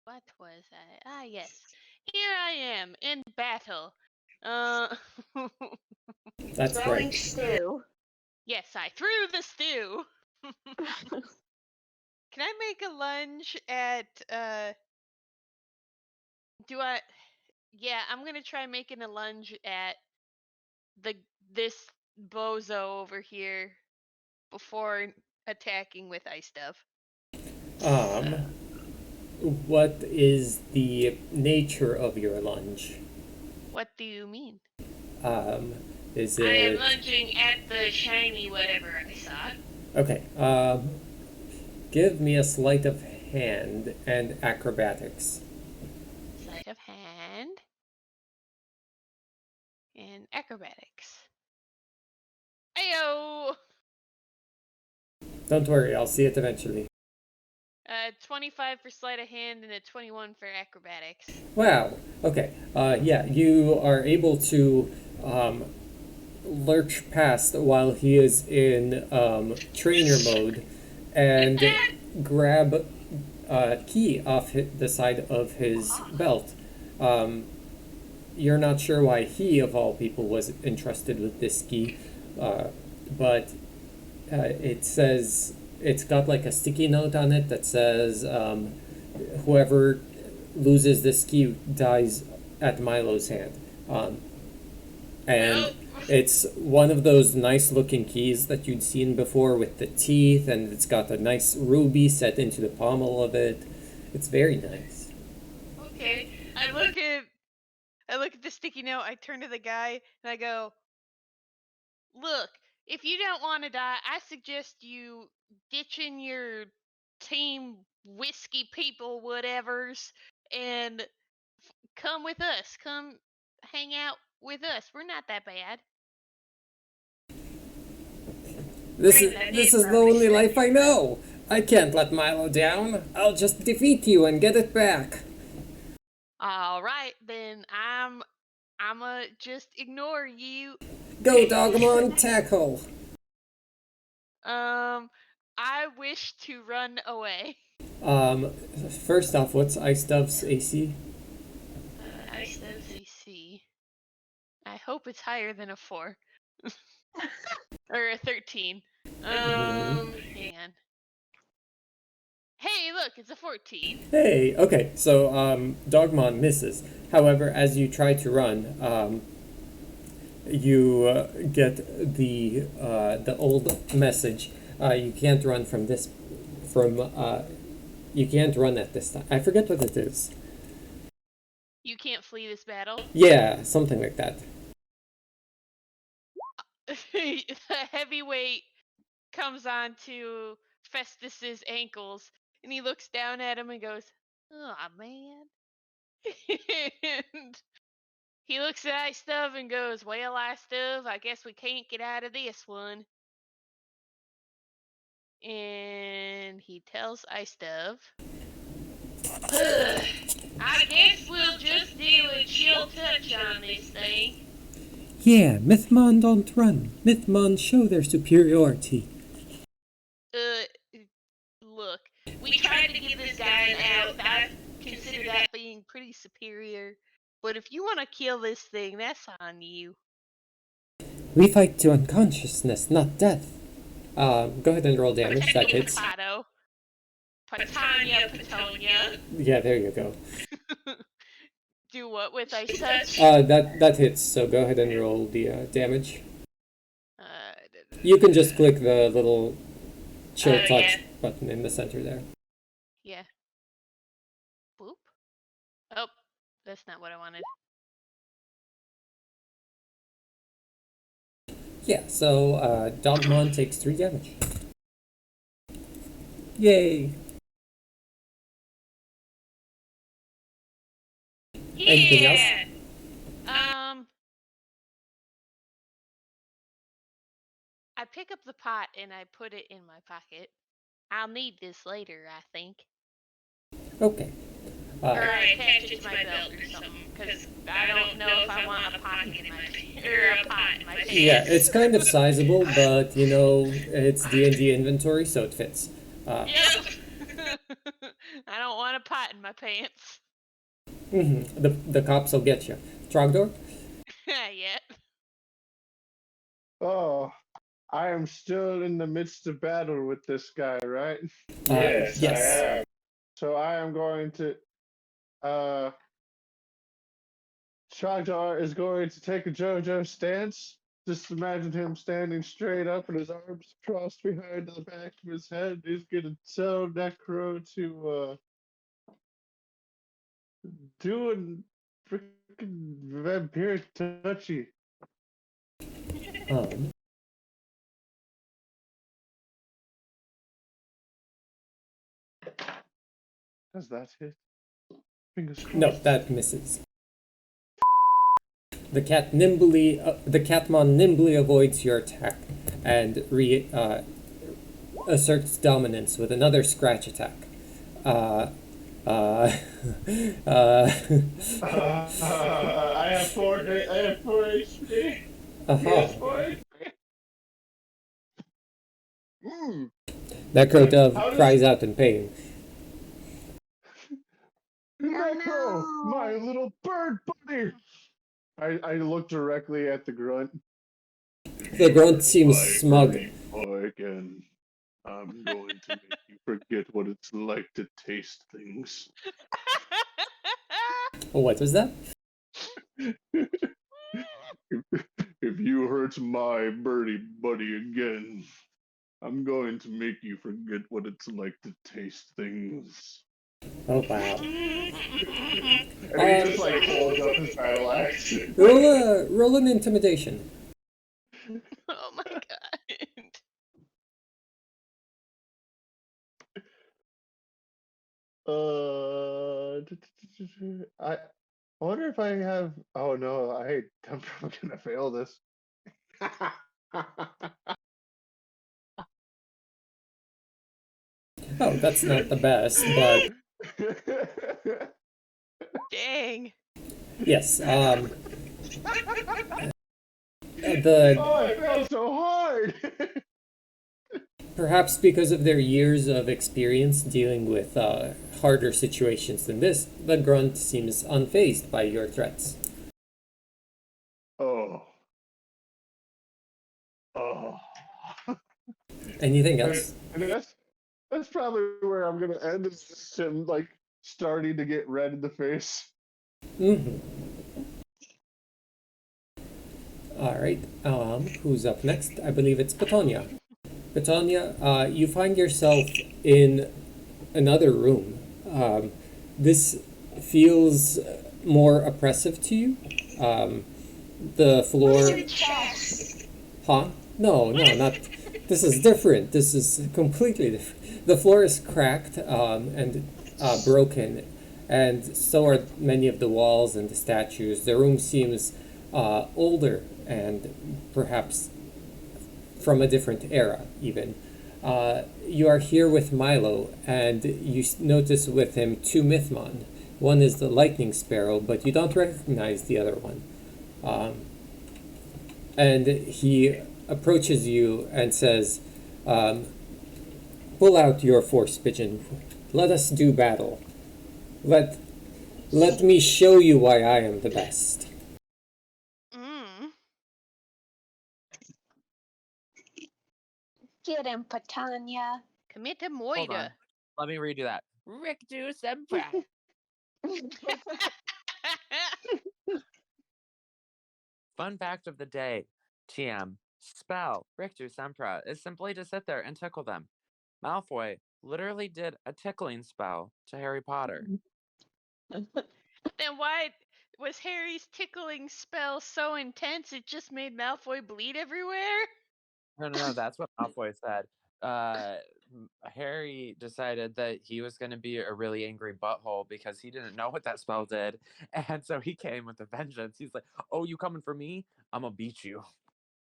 Speaker 2: What was I? Ah, yes. Here I am in battle.
Speaker 1: That's
Speaker 9: Throwing
Speaker 1: right.
Speaker 9: stew.
Speaker 2: Yes, I threw the stew. Can I make a lunge at I'm gonna try making a lunge at this bozo over here before attacking with ice stuff.
Speaker 1: What is the nature of your lunge?
Speaker 2: What do you mean?
Speaker 1: Is
Speaker 2: I am
Speaker 1: it
Speaker 2: lunging at the shiny whatever I saw.
Speaker 1: okay? Give me a sleight of hand and acrobatics.
Speaker 2: Sleight of hand and acrobatics. Ayo!
Speaker 1: Don't worry, I'll see it eventually.
Speaker 2: 25 for sleight of hand and a 21 for acrobatics.
Speaker 1: Wow. Okay. Yeah, you are able to lurch past while he is in trainer mode and grab a key off the side of his belt. You're not sure why he, of all people, was entrusted with this key, but it says it's got like a sticky note on it that says whoever loses this key dies at Milo's hand. And it's one of those nice looking keys that you'd seen before with the teeth, and it's got a nice ruby set into the pommel of it. It's very nice.
Speaker 2: Okay. I look at the sticky note, I turn to the guy and I go, "Look, if you don't want to die, I suggest you ditching your team whiskey people whatevers and come with us. Come hang out with us. We're not that bad."
Speaker 1: This is the only life I know. I can't let Milo down. I'll just defeat you and get it back.
Speaker 2: All right, then I'ma just ignore you.
Speaker 1: Go, Dogmon, tackle.
Speaker 2: I wish to run away.
Speaker 1: First off, what's Ice Dove's AC?
Speaker 2: Ice Dove's AC. I hope it's higher than a 4. Or a 13. Hang on. Hey, look, it's a 14.
Speaker 1: Hey, okay, so Dogmon misses. However, as you try to run, you get the old message. You can't run from this from you can't run at this time. I forget what it is.
Speaker 2: You can't flee this battle.
Speaker 1: Yeah, something like that.
Speaker 2: The heavyweight comes onto Festus's ankles, and he looks down at him and goes, "Oh man." And he looks at Ice Stuff and goes, "Well, Ice Stuff, I guess we can't get out of this one." And he tells Ice Stuff, "I guess we'll just do a chill touch on this thing."
Speaker 1: Yeah, Mythmon don't run. Mythmon show their superiority.
Speaker 2: Look, we tried to give this guy an out. I consider that being pretty superior. But if you want to kill this thing, that's on you.
Speaker 1: We fight to unconsciousness, not death. Go ahead and roll damage. That hits.
Speaker 2: Potato. Patonia.
Speaker 1: Yeah, there you go.
Speaker 2: Do what with Ice Touch?
Speaker 1: That hits. So go ahead and roll the damage. You can just click the little chill touch button in the center there.
Speaker 2: Yeah. Boop. Oh, that's not what I wanted.
Speaker 1: Yeah, so Dogmon takes 3 damage. Yay!
Speaker 2: Yeah.
Speaker 1: Anything else?
Speaker 2: I pick up the pot and I put it in my pocket. I'll need this later, I think.
Speaker 1: Okay.
Speaker 2: Or I attach it to my belt or something, because I don't know if I want a pocket in my pot in my pants.
Speaker 1: Yeah, it's kind of sizable, but you know, it's D&D inventory, so it fits.
Speaker 2: Yep. I don't want a pot in my pants.
Speaker 1: The cops will get you. Trogdor?
Speaker 2: Yet.
Speaker 4: Oh, I am still in the midst of battle with this guy, right?
Speaker 1: Yes.
Speaker 4: I am. So I am going to. Trogdor is going to take a JoJo stance. Just imagine him standing straight up and his arms crossed behind the back of his head. He's gonna tell Necro to do a freaking vampiric touchy. Does that hit? Fingers crossed.
Speaker 1: No, that misses. The Catmon nimbly avoids your attack and asserts dominance with another scratch attack.
Speaker 4: I have 4 HP. Yes, 4 HP.
Speaker 1: Necro Dove cries out in pain.
Speaker 4: Necro, my little bird buddy! I look directly at the grunt.
Speaker 1: The grunt seems smug.
Speaker 4: Again, I'm going to make you forget what it's like to taste things.
Speaker 1: What was that?
Speaker 4: If you hurt my birdie buddy again, I'm going to make you forget what it's like to taste things.
Speaker 1: Oh wow.
Speaker 4: And he just like holds up his battle axe.
Speaker 1: Roll an intimidation.
Speaker 2: Oh my
Speaker 4: god. I wonder if I have. Oh no, I'm probably gonna fail this.
Speaker 1: Oh, that's not the best, but
Speaker 2: Dang.
Speaker 1: yes.
Speaker 4: Oh, I failed so hard.
Speaker 1: Perhaps because of their years of experience dealing with harder situations than this, the grunt seems unfazed by your threats.
Speaker 4: Oh.
Speaker 1: Anything else?
Speaker 4: And that's probably where I'm gonna end. Is just him like starting to get red in the face.
Speaker 1: All right. Who's up next? I believe it's Patonia. Petania, you find yourself in another room. This feels more oppressive to you. The floor.
Speaker 9: Chest.
Speaker 1: Huh? No, no, not. This is different. This is completely different. The floor is cracked and broken, and so are many of the walls and the statues. The room seems older and perhaps from a different era, even. You are here with Milo, and you notice with him two Mythmon. One is the lightning sparrow, but you don't recognize the other one. And he approaches you and says, "Pull out your force pigeon. Let us do battle. Let me show you why I am the best."
Speaker 9: Get him, Patania.
Speaker 2: Commit to
Speaker 7: Hold on.
Speaker 2: Moida.
Speaker 7: Let me redo that. Rictu Senpai. Fun fact of the day, TM. Spell, Rictu Sempra, is simply to sit there and tickle them. Malfoy literally did a tickling spell to Harry Potter.
Speaker 2: Then why was Harry's tickling spell so intense it just made Malfoy bleed everywhere?
Speaker 7: No, that's what Malfoy said. Harry decided that he was going to be a really angry butthole because he didn't know what that spell did. And so he came with a vengeance. He's like, "Oh, you coming for me? I'm going to beat you."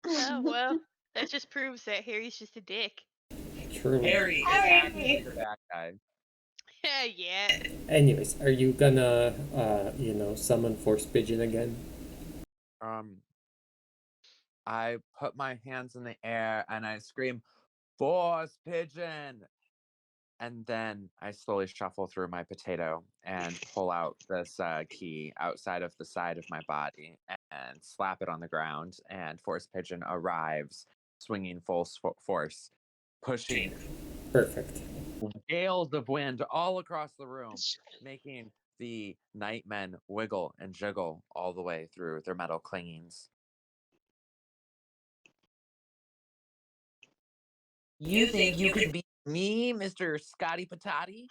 Speaker 2: Oh, well, that just proves that Harry's just a dick.
Speaker 1: True.
Speaker 8: Harry is actually
Speaker 7: the bad guy.
Speaker 2: Yeah.
Speaker 1: Anyways, are you gonna, summon Force Pigeon again?
Speaker 7: I put my hands in the air and I scream, "Force Pigeon!" And then I slowly shuffle through my potato and pull out this key outside of the side of my body and slap it on the ground. And Force Pigeon arrives, swinging full force, pushing
Speaker 1: Perfect.
Speaker 7: gales of wind all across the room, making the nightmen wiggle and jiggle all the way through their metal clingings. You think you can beat me, Mr. Scotty Patati?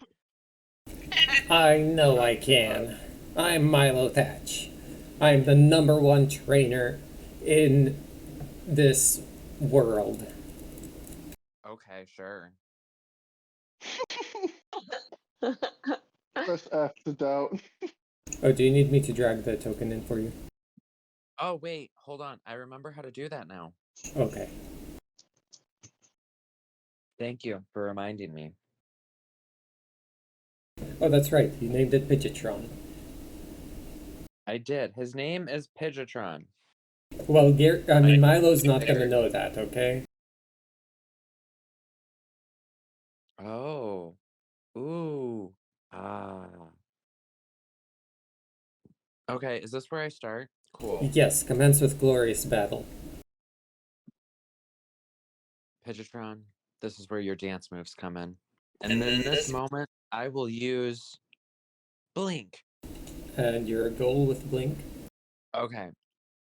Speaker 1: I know I can. I'm Milo Thatch. I'm the #1 trainer in this world.
Speaker 7: Okay, sure.
Speaker 4: Press F to doubt.
Speaker 1: Oh, do you need me to drag the token in for you?
Speaker 7: Oh, wait, hold on. I remember how to do that now.
Speaker 1: Okay.
Speaker 7: Thank you for reminding me.
Speaker 1: Oh, that's right. You named it Pidgeotron.
Speaker 7: I did. His name is Pidgeotron.
Speaker 1: Well, Milo's not gonna know that, okay?
Speaker 7: Oh. Ooh. Ah. Okay, is this where I start? Cool.
Speaker 1: Yes, commence with glorious battle.
Speaker 7: Pidgeotron, this is where your dance moves come in. And then this moment, I will use Blink.
Speaker 1: And your goal with Blink?
Speaker 7: Okay,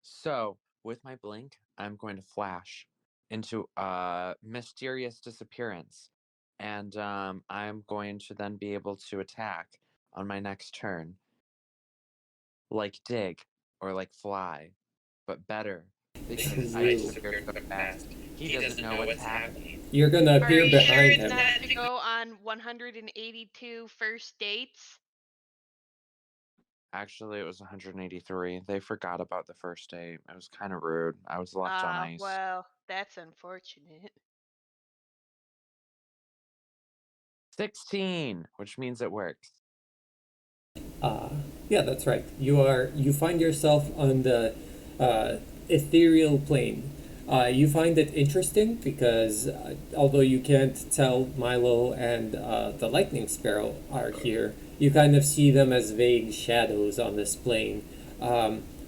Speaker 7: so with my Blink, I'm going to flash into a mysterious disappearance. And I'm going to then be able to attack on my next turn. Like Dig or like Fly, but better because I disappear so fast. He doesn't know what's happening.
Speaker 1: You're gonna appear
Speaker 2: Are you
Speaker 1: behind
Speaker 2: sure
Speaker 1: him.
Speaker 2: not to go on 182 first dates?
Speaker 7: Actually, it was 183. They forgot about the first date. It was kind of rude. I was left on ice.
Speaker 2: Well, that's unfortunate.
Speaker 7: 16, which means it works.
Speaker 1: Yeah, that's right. You find yourself on the ethereal plane. You find it interesting because although you can't tell Milo and the lightning sparrow are here, you kind of see them as vague shadows on this plane.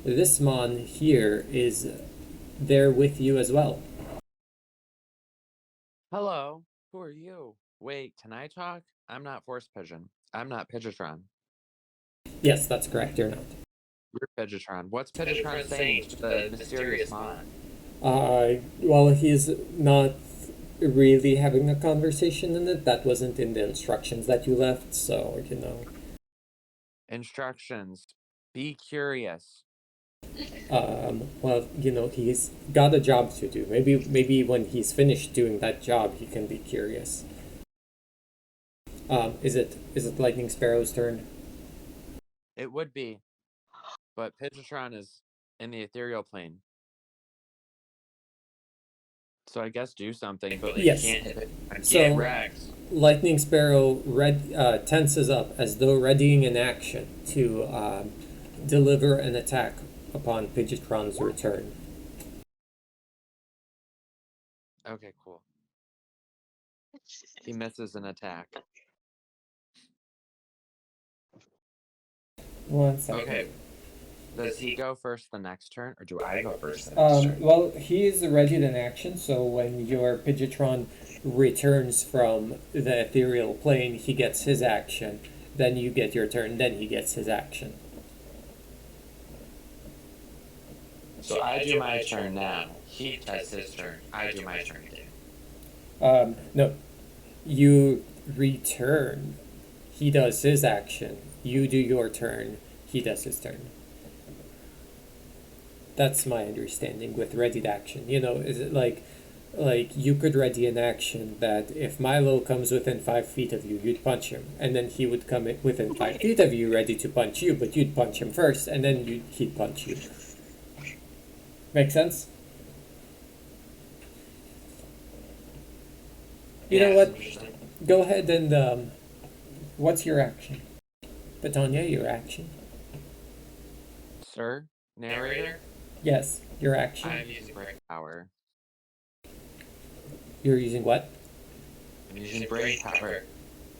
Speaker 1: This mon here is there with you as well.
Speaker 7: Hello, who are you? Wait, can I talk? I'm not Force Pigeon. I'm not Pidgeotron.
Speaker 1: Yes, that's correct. You're not.
Speaker 7: You're Pidgeotron. What's Pidgeotron saying to the mysterious mon?
Speaker 1: Well, he's not really having a conversation in it. That wasn't in the instructions that you left, so you know.
Speaker 7: Instructions. Be curious.
Speaker 1: Well, you know, he's got a job to do. Maybe when he's finished doing that job, he can be curious. Is it Lightning Sparrow's turn?
Speaker 7: It would be, but Pidgeotron is in the ethereal plane. So I guess do something, but like,
Speaker 1: Yes.
Speaker 7: can't hit it.
Speaker 1: So-
Speaker 7: Get wrecked.
Speaker 1: Lightning Sparrow tenses up as though readying an action to deliver an attack upon Pidgeotron's return.
Speaker 7: Okay, cool. He misses an attack.
Speaker 1: One second.
Speaker 7: Okay. Does he go first the next turn, or do I go first the next turn?
Speaker 1: Well, he is readied in action, so when your Pidgeotron returns from the ethereal plane, he gets his action. Then you get your turn, then he gets his action.
Speaker 7: So I do my turn now. He does his turn. I do my turn again.
Speaker 1: No. You return. He does his action. You do your turn. He does his turn. That's my understanding with readied action. You know, is it like you could ready an action that if Milo comes within 5 feet of you, you'd punch him, and then he would come within 5 feet of you, ready to punch you, but you'd punch him first, and then he'd punch you. Make sense? You know what? Go ahead and what's your action? Petunia, your action?
Speaker 7: Sir, narrator,
Speaker 1: Yes, your action.
Speaker 7: I'm using brain power.
Speaker 1: You're using what?
Speaker 7: I'm using brain power.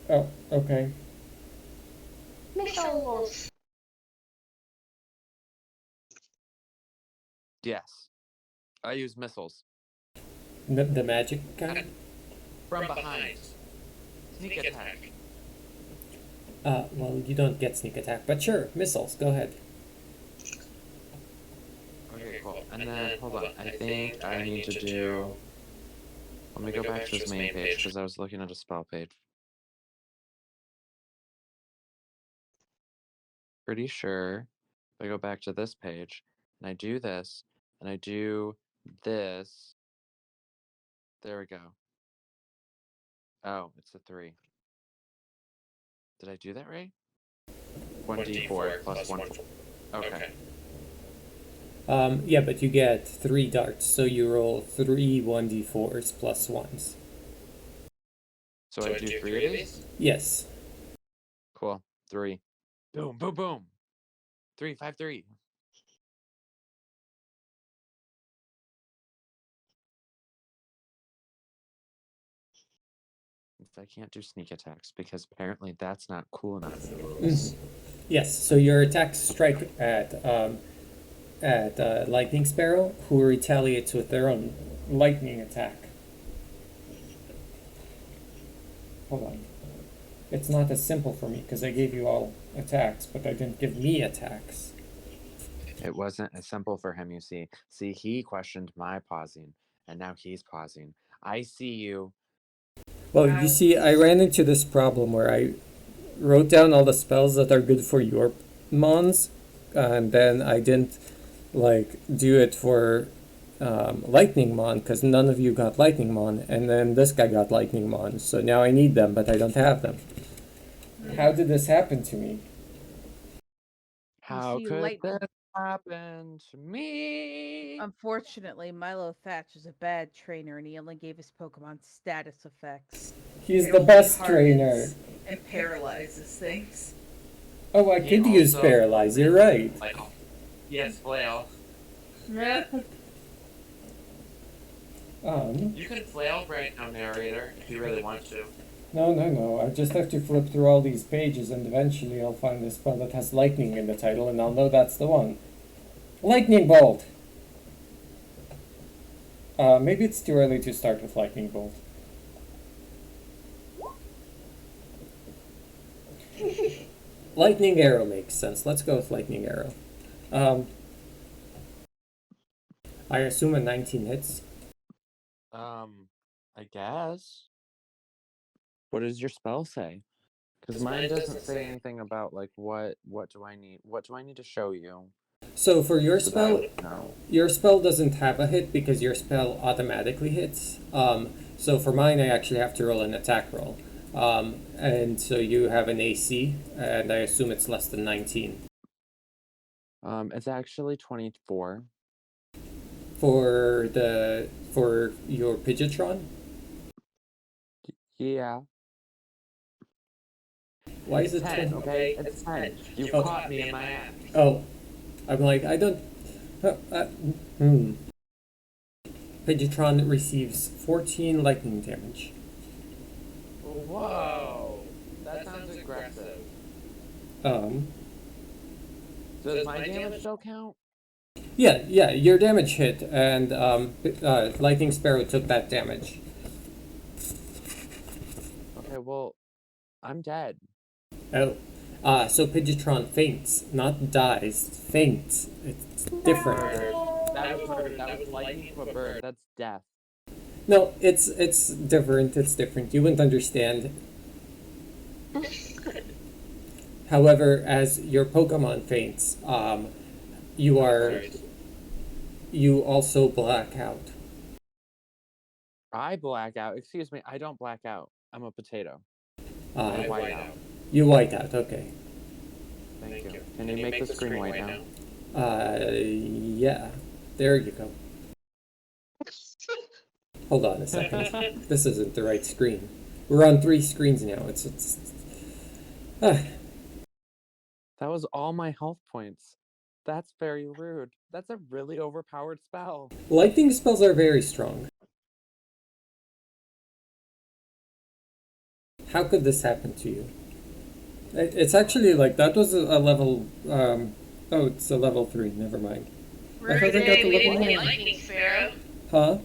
Speaker 1: Oh, okay.
Speaker 9: Missiles.
Speaker 7: Yes. I use missiles.
Speaker 1: The magic kind?
Speaker 7: From behind. Sneak attack.
Speaker 1: Well, you don't get sneak attack, but sure, missiles, go ahead.
Speaker 7: Okay, cool. And then, hold on. I think I need to do... Let me go back to this main page, because I was looking at a spell page. Pretty sure if I go back to this page, and I do this, and I do this... There we go. Oh, it's a 3. Did I do that right? 1d4 plus 1. Okay.
Speaker 1: Yeah, but you get 3 darts, so you roll 3 1d4s plus 1s.
Speaker 7: So I do 3 of these?
Speaker 1: Yes.
Speaker 7: Cool. 3. Boom, boom, boom. 3, 5, 3. I can't do sneak attacks because apparently that's not cool enough in the rules.
Speaker 1: Yes, so your attacks strike at Lightning Sparrow, who retaliates with their own lightning attack. Hold on. It's not as simple for me because I gave you all attacks, but I didn't give me attacks.
Speaker 7: It wasn't as simple for him, you see. See, he questioned my pausing, and now he's pausing. I see you.
Speaker 1: Well, you see, I ran into this problem where I wrote down all the spells that are good for your mons, and then I didn't do it for Lightning Mon because none of you got Lightning Mon, and then this guy got Lightning Mon, so now I need them, but I don't have them. How did this happen to me?
Speaker 7: How
Speaker 3: see,
Speaker 7: could this happen to me?
Speaker 3: Unfortunately, Milo Thatch is a bad trainer, and he only gave his Pokemon status effects.
Speaker 1: He's
Speaker 5: It
Speaker 1: the
Speaker 5: only
Speaker 1: best trainer.
Speaker 5: hardens and paralyzes things.
Speaker 1: Oh, I
Speaker 8: He
Speaker 1: could use
Speaker 8: also-
Speaker 1: Paralyze, you're right.
Speaker 8: Like, yes, flail. You can flail right now, narrator, if you really want to.
Speaker 1: No. I just have to flip through all these pages and eventually I'll find a spell that has lightning in the title and I'll know that's the one. Lightning Bolt! Maybe it's too early to start with Lightning Bolt. Lightning Arrow makes sense. Let's go with Lightning Arrow. I assume a 19 hits.
Speaker 7: I guess. What does your spell say? Because mine doesn't say anything about like what do I need? What do I need to show you?
Speaker 1: So for your
Speaker 7: So that I
Speaker 1: spell,
Speaker 7: would know.
Speaker 1: your spell doesn't have a hit because your spell automatically hits. So for mine, I actually have to roll an attack roll. And so you have an AC, and I assume it's less than 19.
Speaker 7: It's actually 24.
Speaker 1: For your Pidgeotron?
Speaker 7: Yeah.
Speaker 1: Why is
Speaker 7: It's
Speaker 1: it
Speaker 7: 10,
Speaker 1: 20?
Speaker 7: okay? It's 10. You
Speaker 1: Oh.
Speaker 7: caught me in my act.
Speaker 1: Oh, I'm like, I don't. Hmm. Pidgeotron receives 14 lightning damage.
Speaker 7: Whoa. That sounds aggressive.
Speaker 1: Um,
Speaker 7: Does my damage still count?
Speaker 1: yeah, your damage hit, and Lightning Sparrow took that damage.
Speaker 7: Okay, well, I'm dead.
Speaker 1: Oh, so Pidgeotron faints, not dies, faints. It's different.
Speaker 7: That was murder. That was lightning to a bird. That's death.
Speaker 1: No, it's different. It's different. You wouldn't understand. However, as your Pokemon faints, you also black out.
Speaker 7: I black out. Excuse me, I don't black out. I'm a potato. I white out.
Speaker 1: You white out. Okay.
Speaker 7: Thank you. Can you make the screen white now?
Speaker 1: Yeah. There you go. Hold on a second. This isn't the right screen. We're on 3 screens now. It's.
Speaker 7: That was all my health points. That's very rude. That's a really overpowered spell.
Speaker 1: Lightning spells are very strong. How could this happen to you? It's actually like that was a level. Oh, it's a level 3. Never mind.
Speaker 2: Rude
Speaker 1: I
Speaker 2: day,
Speaker 1: got the
Speaker 2: we
Speaker 1: level
Speaker 2: didn't get
Speaker 1: 1.
Speaker 2: lightning sparrow.
Speaker 1: Huh?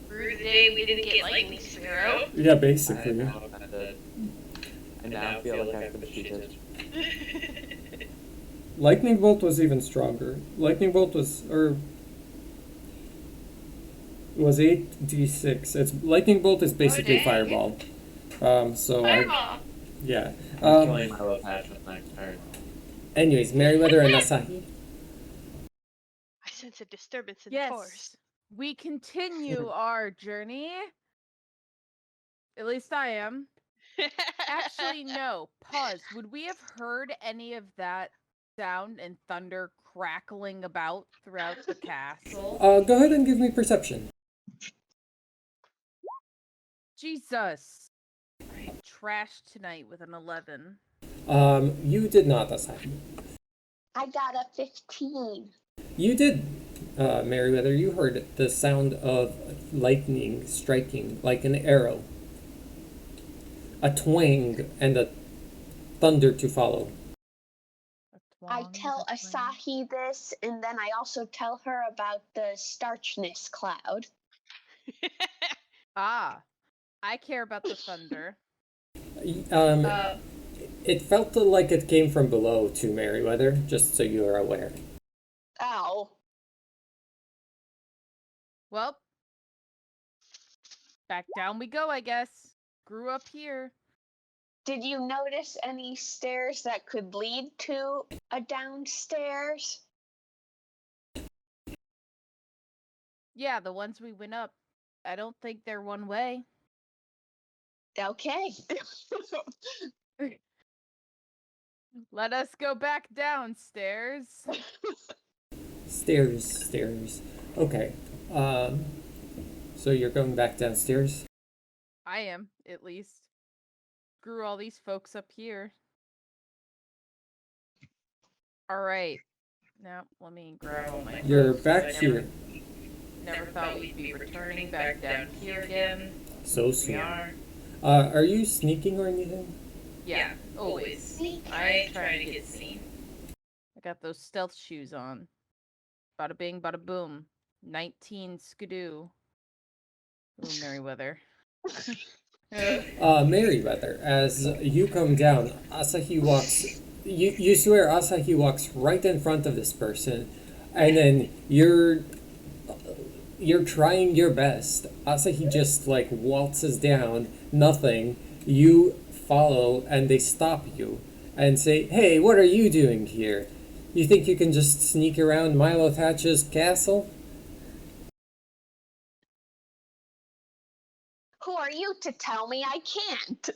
Speaker 2: Rude day, we didn't get lightning sparrow.
Speaker 1: Yeah, basically.
Speaker 7: I now feel like I've been cheated.
Speaker 1: Lightning bolt was even stronger. Lightning bolt was 8d6. It's lightning bolt is basically
Speaker 2: dang.
Speaker 1: fireball. So
Speaker 2: Fireball.
Speaker 1: yeah.
Speaker 7: I'm killing Milo Patch with next turn.
Speaker 1: Anyways, Meriwether and Asahi.
Speaker 2: I sense a disturbance in
Speaker 3: Yes.
Speaker 2: the force.
Speaker 3: We continue our journey. At least I am. Actually, no. Pause. Would we have heard any of that sound and thunder crackling about throughout the castle?
Speaker 1: Go ahead and give me perception.
Speaker 3: Jesus. I trashed tonight with an 11.
Speaker 1: You did not, Asahi.
Speaker 9: I got a 15.
Speaker 1: You did, Meriwether. You heard the sound of lightning striking like an arrow. A twang and a thunder to follow.
Speaker 9: I tell Asahi this, and then I also tell her about the starchness cloud.
Speaker 3: Ah. I care about the thunder.
Speaker 1: It felt like it came from below to Meriwether, just so you are aware.
Speaker 9: Ow.
Speaker 3: Well, back down we go, I guess. Grew up here.
Speaker 9: Did you notice any stairs that could lead to a downstairs?
Speaker 3: Yeah, the ones we went up. I don't think they're one way.
Speaker 9: Okay.
Speaker 3: Let us go back downstairs.
Speaker 1: Stairs. Okay. So you're going back downstairs?
Speaker 3: I am, at least. Screw all these folks up here. Alright. Now, let me grab all my
Speaker 1: You're
Speaker 3: books.
Speaker 1: back here.
Speaker 3: Never thought we'd be returning back down here again.
Speaker 1: So
Speaker 3: We
Speaker 1: soon.
Speaker 3: are.
Speaker 1: Are you sneaking or anything?
Speaker 3: Yeah, always. I ain't trying to get seen. I got those stealth shoes on. Bada bing, bada boom. 19 skidoo. Ooh, Merryweather.
Speaker 1: Meriwether, as you come down, Asahi walks. You swear Asahi walks right in front of this person, and then you're you're trying your best. Asahi just like waltzes down, nothing. You follow and they stop you and say, "Hey, what are you doing here? You think you can just sneak around Milo Thatch's castle?"
Speaker 9: Who are you to tell me I can't?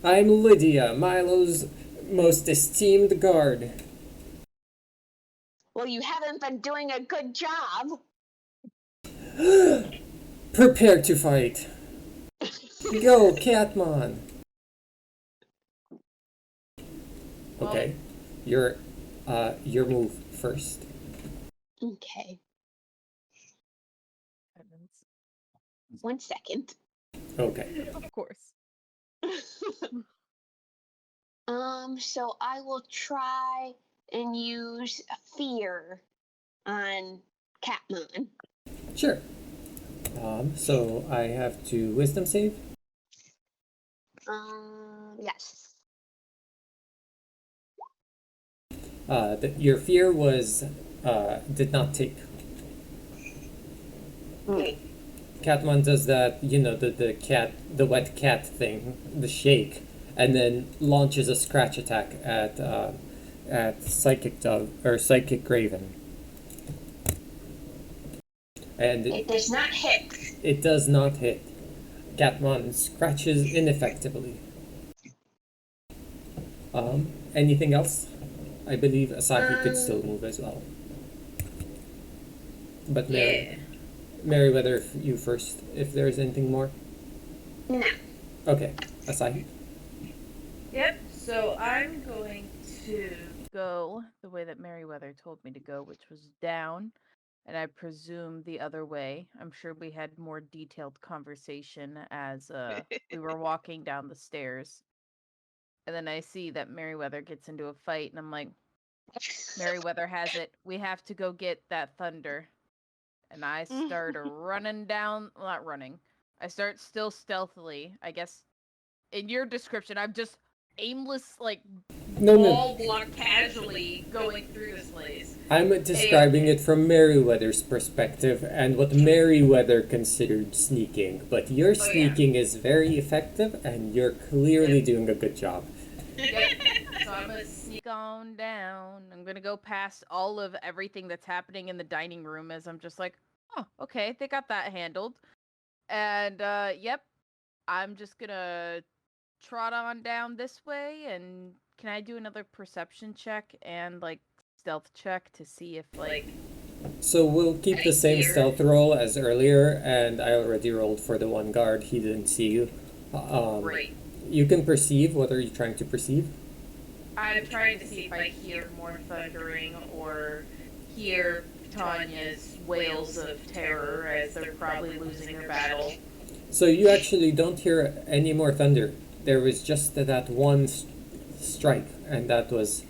Speaker 1: I'm Lydia, Milo's most esteemed guard.
Speaker 9: Well, you haven't been doing a good job.
Speaker 1: Prepare to fight. Go, Catmon. Okay, your move first.
Speaker 9: Okay. 1 second.
Speaker 1: Okay.
Speaker 3: Of course.
Speaker 9: So I will try and use fear on Catmon.
Speaker 1: Sure. So I have to wisdom save.
Speaker 9: Yes.
Speaker 1: Your fear was did not take. Catmon does that, the wet cat thing, the shake, and then launches a scratch attack at Psychic Dove or Psychic Graven. And
Speaker 9: It does not hit.
Speaker 1: it does not hit. Catmon scratches ineffectively. Anything else? I believe Asahi could still move as well. But Meriwether, you first, if there's anything more.
Speaker 9: No.
Speaker 1: Okay, Asahi.
Speaker 3: Yep, so I'm going to go the way that Meriwether told me to go, which was down, and I presume the other way. I'm sure we had more detailed conversation as we were walking down the stairs. And then I see that Meriwether gets into a fight, and I'm like, Meriwether has it. We have to go get that thunder. And I start running down, well, not running. I start still stealthily. I guess in your description, I'm just aimless, like wall block casually going through this place.
Speaker 1: I'm describing it from Meriwether's perspective and what Meriwether considered sneaking. But your sneaking is very effective, and you're clearly doing a good job.
Speaker 3: Yep. So I'm gonna sneak on down. I'm gonna go past all of everything that's happening in the dining room as I'm just like, oh, okay, they got that handled. And yep, I'm just gonna trot on down this way. And can I do another perception check and like stealth check to see if like
Speaker 1: So we'll keep the same stealth roll as earlier, and I already rolled for the one guard. He didn't see you.
Speaker 3: Great.
Speaker 1: You can perceive. What are you trying to perceive?
Speaker 3: I'm trying to see if I hear more thundering or hear Tanya's wails of terror as they're probably losing their battle.
Speaker 1: So you actually don't hear any more thunder. There was just that one strike, and that was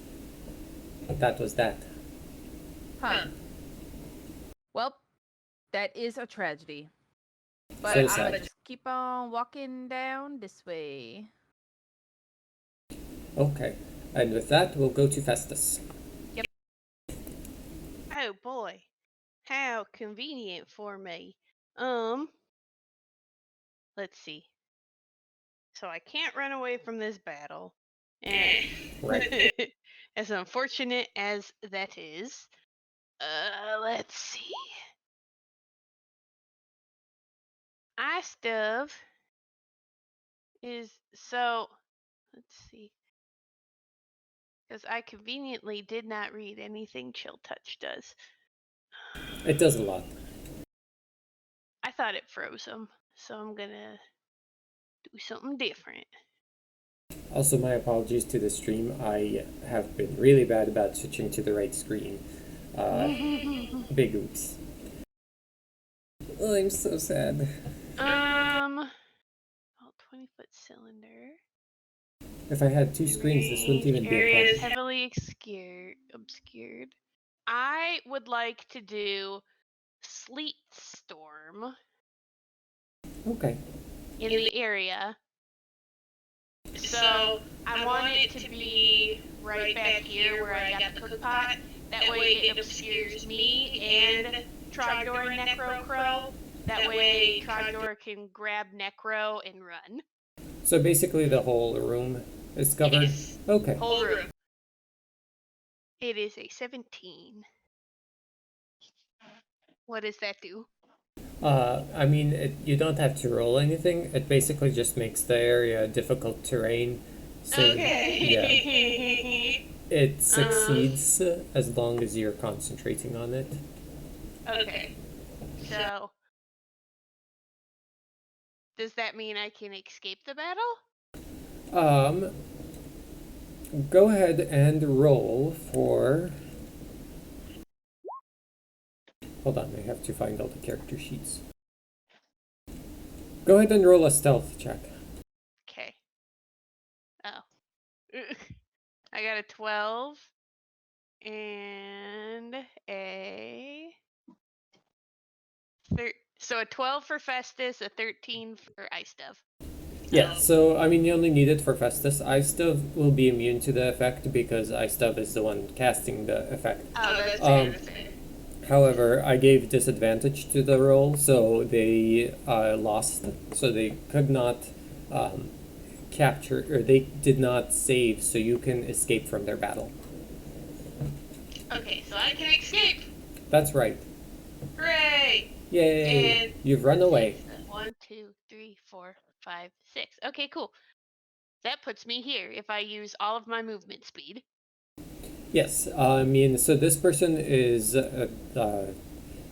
Speaker 1: that.
Speaker 3: Huh. Well, that is a tragedy. But
Speaker 1: So
Speaker 3: I'm
Speaker 1: sad.
Speaker 3: gonna just keep on walking down this way.
Speaker 1: Okay. And with that, we'll go to Festus.
Speaker 2: Oh boy, how convenient for me. Let's see. So I can't run away from this battle. And
Speaker 1: Right.
Speaker 2: as unfortunate as that is, let's see. Ice Dove is so. Let's see. Because I conveniently did not read anything Chill Touch does.
Speaker 1: It does a lot.
Speaker 2: I thought it froze them, so I'm gonna do something different.
Speaker 1: Also, my apologies to the stream. I have been really bad about switching to the right screen. Big oops. Oh, I'm so sad.
Speaker 2: 20-foot cylinder.
Speaker 1: If I had two screens, this wouldn't even be a
Speaker 2: Area is
Speaker 1: problem.
Speaker 2: heavily obscured. I would like to do Sleet Storm
Speaker 1: Okay.
Speaker 2: in the area. So I want it to be right back here where I got the cook pot. That way it obscures me and Trogdor and Necro Crow. That way Trogdor can grab Necro and run.
Speaker 1: So basically the whole room is covered?
Speaker 2: Yes.
Speaker 1: Okay.
Speaker 2: Whole room. It is a 17. What does that do?
Speaker 1: I mean, you don't have to roll anything. It basically just makes the area difficult terrain. So,
Speaker 2: Okay.
Speaker 1: yeah. It succeeds as long as you're concentrating on it.
Speaker 2: Okay. So, does that mean I can escape the battle?
Speaker 1: Go ahead and roll for... Hold on, I have to find all the character sheets. Go ahead and roll a stealth check.
Speaker 2: Okay. Oh. I got a 12 and a so a 12 for Festus, a 13 for Ice Dove.
Speaker 1: Yeah, so I mean you only need it for Festus. Ice Dove will be immune to the effect because Ice Dove is the one casting the effect.
Speaker 2: Oh, that's fair.
Speaker 1: However, I gave disadvantage to the roll, so they lost. So they could not capture, or they did not save, so you can escape from their battle.
Speaker 2: Okay, so I can escape.
Speaker 1: That's right.
Speaker 2: Hooray!
Speaker 1: Yay!
Speaker 2: And
Speaker 1: You've run away.
Speaker 2: 1, 2, 3, 4, 5, 6. Okay, cool. That puts me here if I use all of my movement speed.
Speaker 1: Yes, I mean, so this person is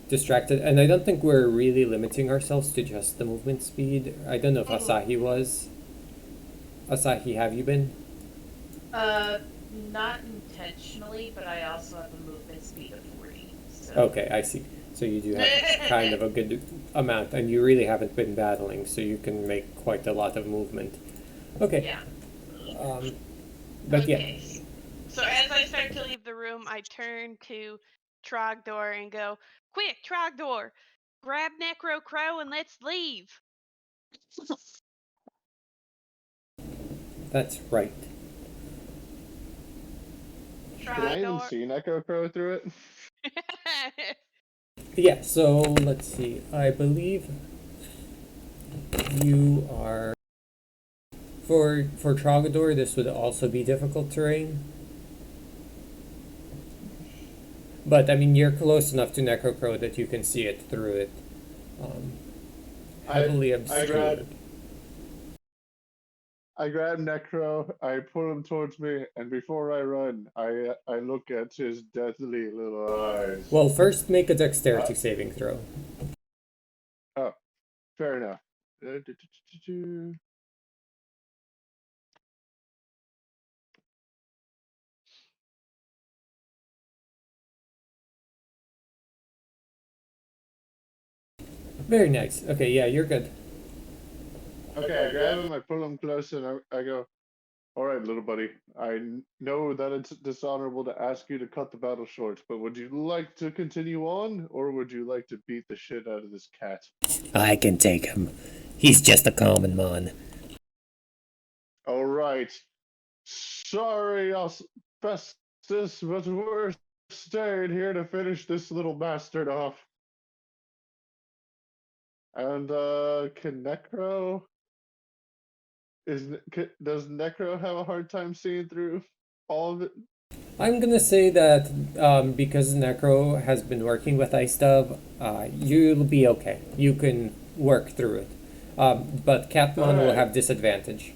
Speaker 1: distracted, and I don't think we're really limiting ourselves to just the movement speed. I don't know if Asahi was. Asahi, have you been?
Speaker 5: Not intentionally, but I also have a movement speed of 40. So.
Speaker 1: Okay, I see. So you do have kind of a good amount, and you really haven't been battling, so you can make quite a lot of movement. Okay.
Speaker 5: Yeah.
Speaker 1: But
Speaker 2: Okay.
Speaker 1: yeah.
Speaker 2: So as I start to leave the room, I turn to Trogdor and go, "Quick, Trogdor! Grab Necro Crow and let's leave!"
Speaker 1: That's right.
Speaker 4: Can I even see Echo Crow through it?
Speaker 1: Yeah, so let's see. I believe you are... For Trogador, this would also be difficult terrain. But, I mean, you're close enough to Necrocrow that you can see it through it. Heavily obscured.
Speaker 4: I grab Necro, I pull him towards me, and before I run, I look at his deathly little eyes.
Speaker 1: Well, first make a dexterity saving throw.
Speaker 4: Oh, fair enough.
Speaker 1: Very nice. Okay, yeah, you're good.
Speaker 4: Okay, I grab him, I pull him close, and I go, "All right, little buddy, I know that it's dishonorable to ask you to cut the battle short, but would you like to continue on, or would you like to beat the shit out of this cat?"
Speaker 1: I can take him. He's just a common mon.
Speaker 4: All right. Sorry, Festus, but we're staying here to finish this little bastard off. And can Necro does Necro have a hard time seeing through all of it?
Speaker 1: I'm gonna say that because Necro has been working with Ice Dove, you'll be okay. You can work through it. But Catmon will have disadvantage.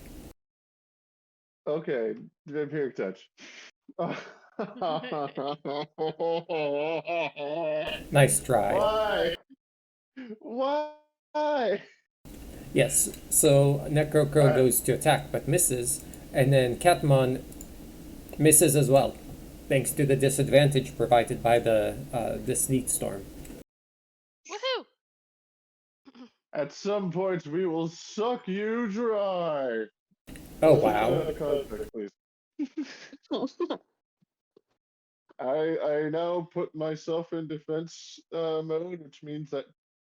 Speaker 4: Okay, vampiric touch.
Speaker 1: Nice try.
Speaker 4: Why?
Speaker 1: Yes, so Necrocrow goes to attack but misses, and then Catmon misses as well, thanks to the disadvantage provided by the sleet storm.
Speaker 2: Woohoo!
Speaker 4: At some point, we will suck you dry.
Speaker 1: Oh wow!
Speaker 4: Contact, please. I now put myself in defense mode, which means that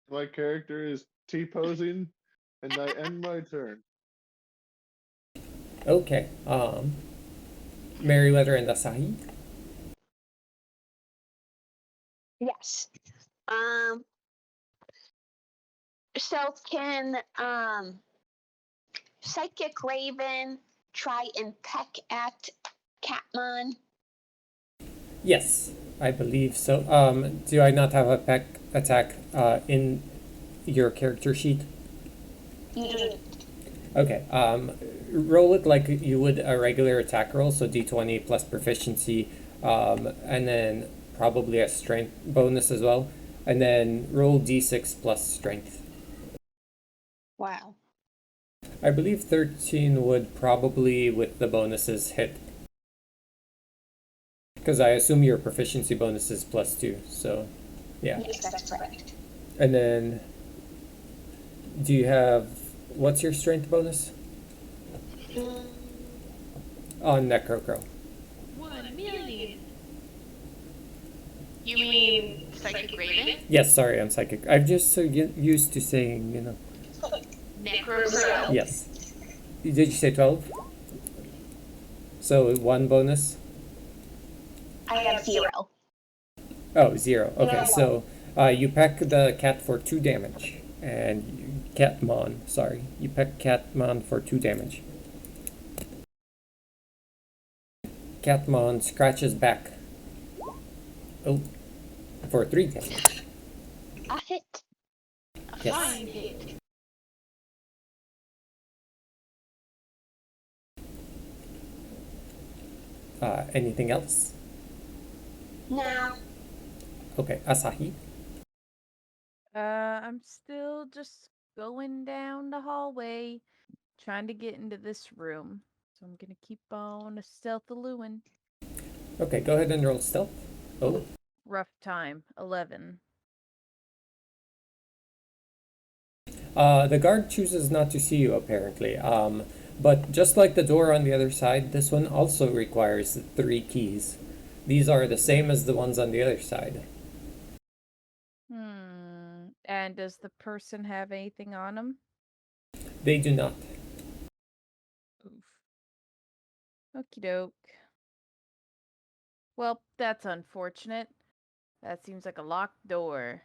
Speaker 4: my character is T-posing, and I end my turn.
Speaker 1: Okay. Merryweather and Asahi.
Speaker 9: Yes. Um. So can Psychic Raven try and peck at Catmon?
Speaker 1: Yes, I believe so. Do I not have a peck attack in your character sheet?
Speaker 9: You do.
Speaker 1: Okay. Roll it like you would a regular attack roll, so d20 plus proficiency, and then probably a strength bonus as well, and then roll d6 plus strength.
Speaker 9: Wow.
Speaker 1: I believe 13 would probably, with the bonuses, hit. Because I assume your proficiency bonus is +2, so yeah.
Speaker 9: Yes, that's correct.
Speaker 1: And then, do you have, what's your strength bonus? On Necrocrow.
Speaker 2: 1,000,000. You mean Psychic Raven?
Speaker 1: Yes, sorry, I'm psychic. I'm just so used to saying,
Speaker 2: Necro.
Speaker 1: Yes. Did you say 12? So 1 bonus?
Speaker 9: I have 0.
Speaker 1: Oh, 0. Okay, so you peck the cat for 2 damage. And Catmon, sorry. You peck Catmon for 2 damage. Catmon scratches back. Oh, for 3 damage.
Speaker 9: A hit.
Speaker 1: Yes.
Speaker 2: Fine hit.
Speaker 1: Anything else?
Speaker 9: No.
Speaker 1: Okay, Asahi.
Speaker 3: I'm still just going down the hallway, trying to get into this room. So I'm gonna keep on stealth-alooing.
Speaker 1: Okay, go ahead and roll stealth. Oh,
Speaker 3: Rough time, 11.
Speaker 1: The guard chooses not to see you, apparently. But just like the door on the other side, this one also requires 3 keys. These are the same as the ones on the other side.
Speaker 3: And does the person have anything on them?
Speaker 1: They do not.
Speaker 3: Oof. Okie doke. Well, that's unfortunate. That seems like a locked door.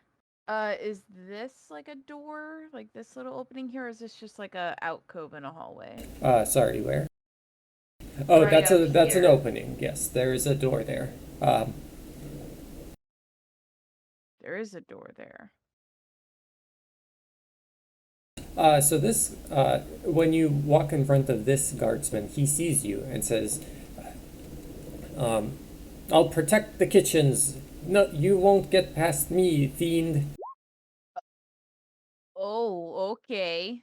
Speaker 3: Is this like a door? Like this little opening here? Or is this just like a alcove in a hallway?
Speaker 1: Sorry, where? Oh,
Speaker 3: Right
Speaker 1: that's an
Speaker 3: here.
Speaker 1: opening. Yes, there is a door there.
Speaker 3: There is a door there.
Speaker 1: So this, when you walk in front of this guardsman, he sees you and says, I'll protect the kitchens. No, you won't get past me, fiend.
Speaker 3: Oh, okay.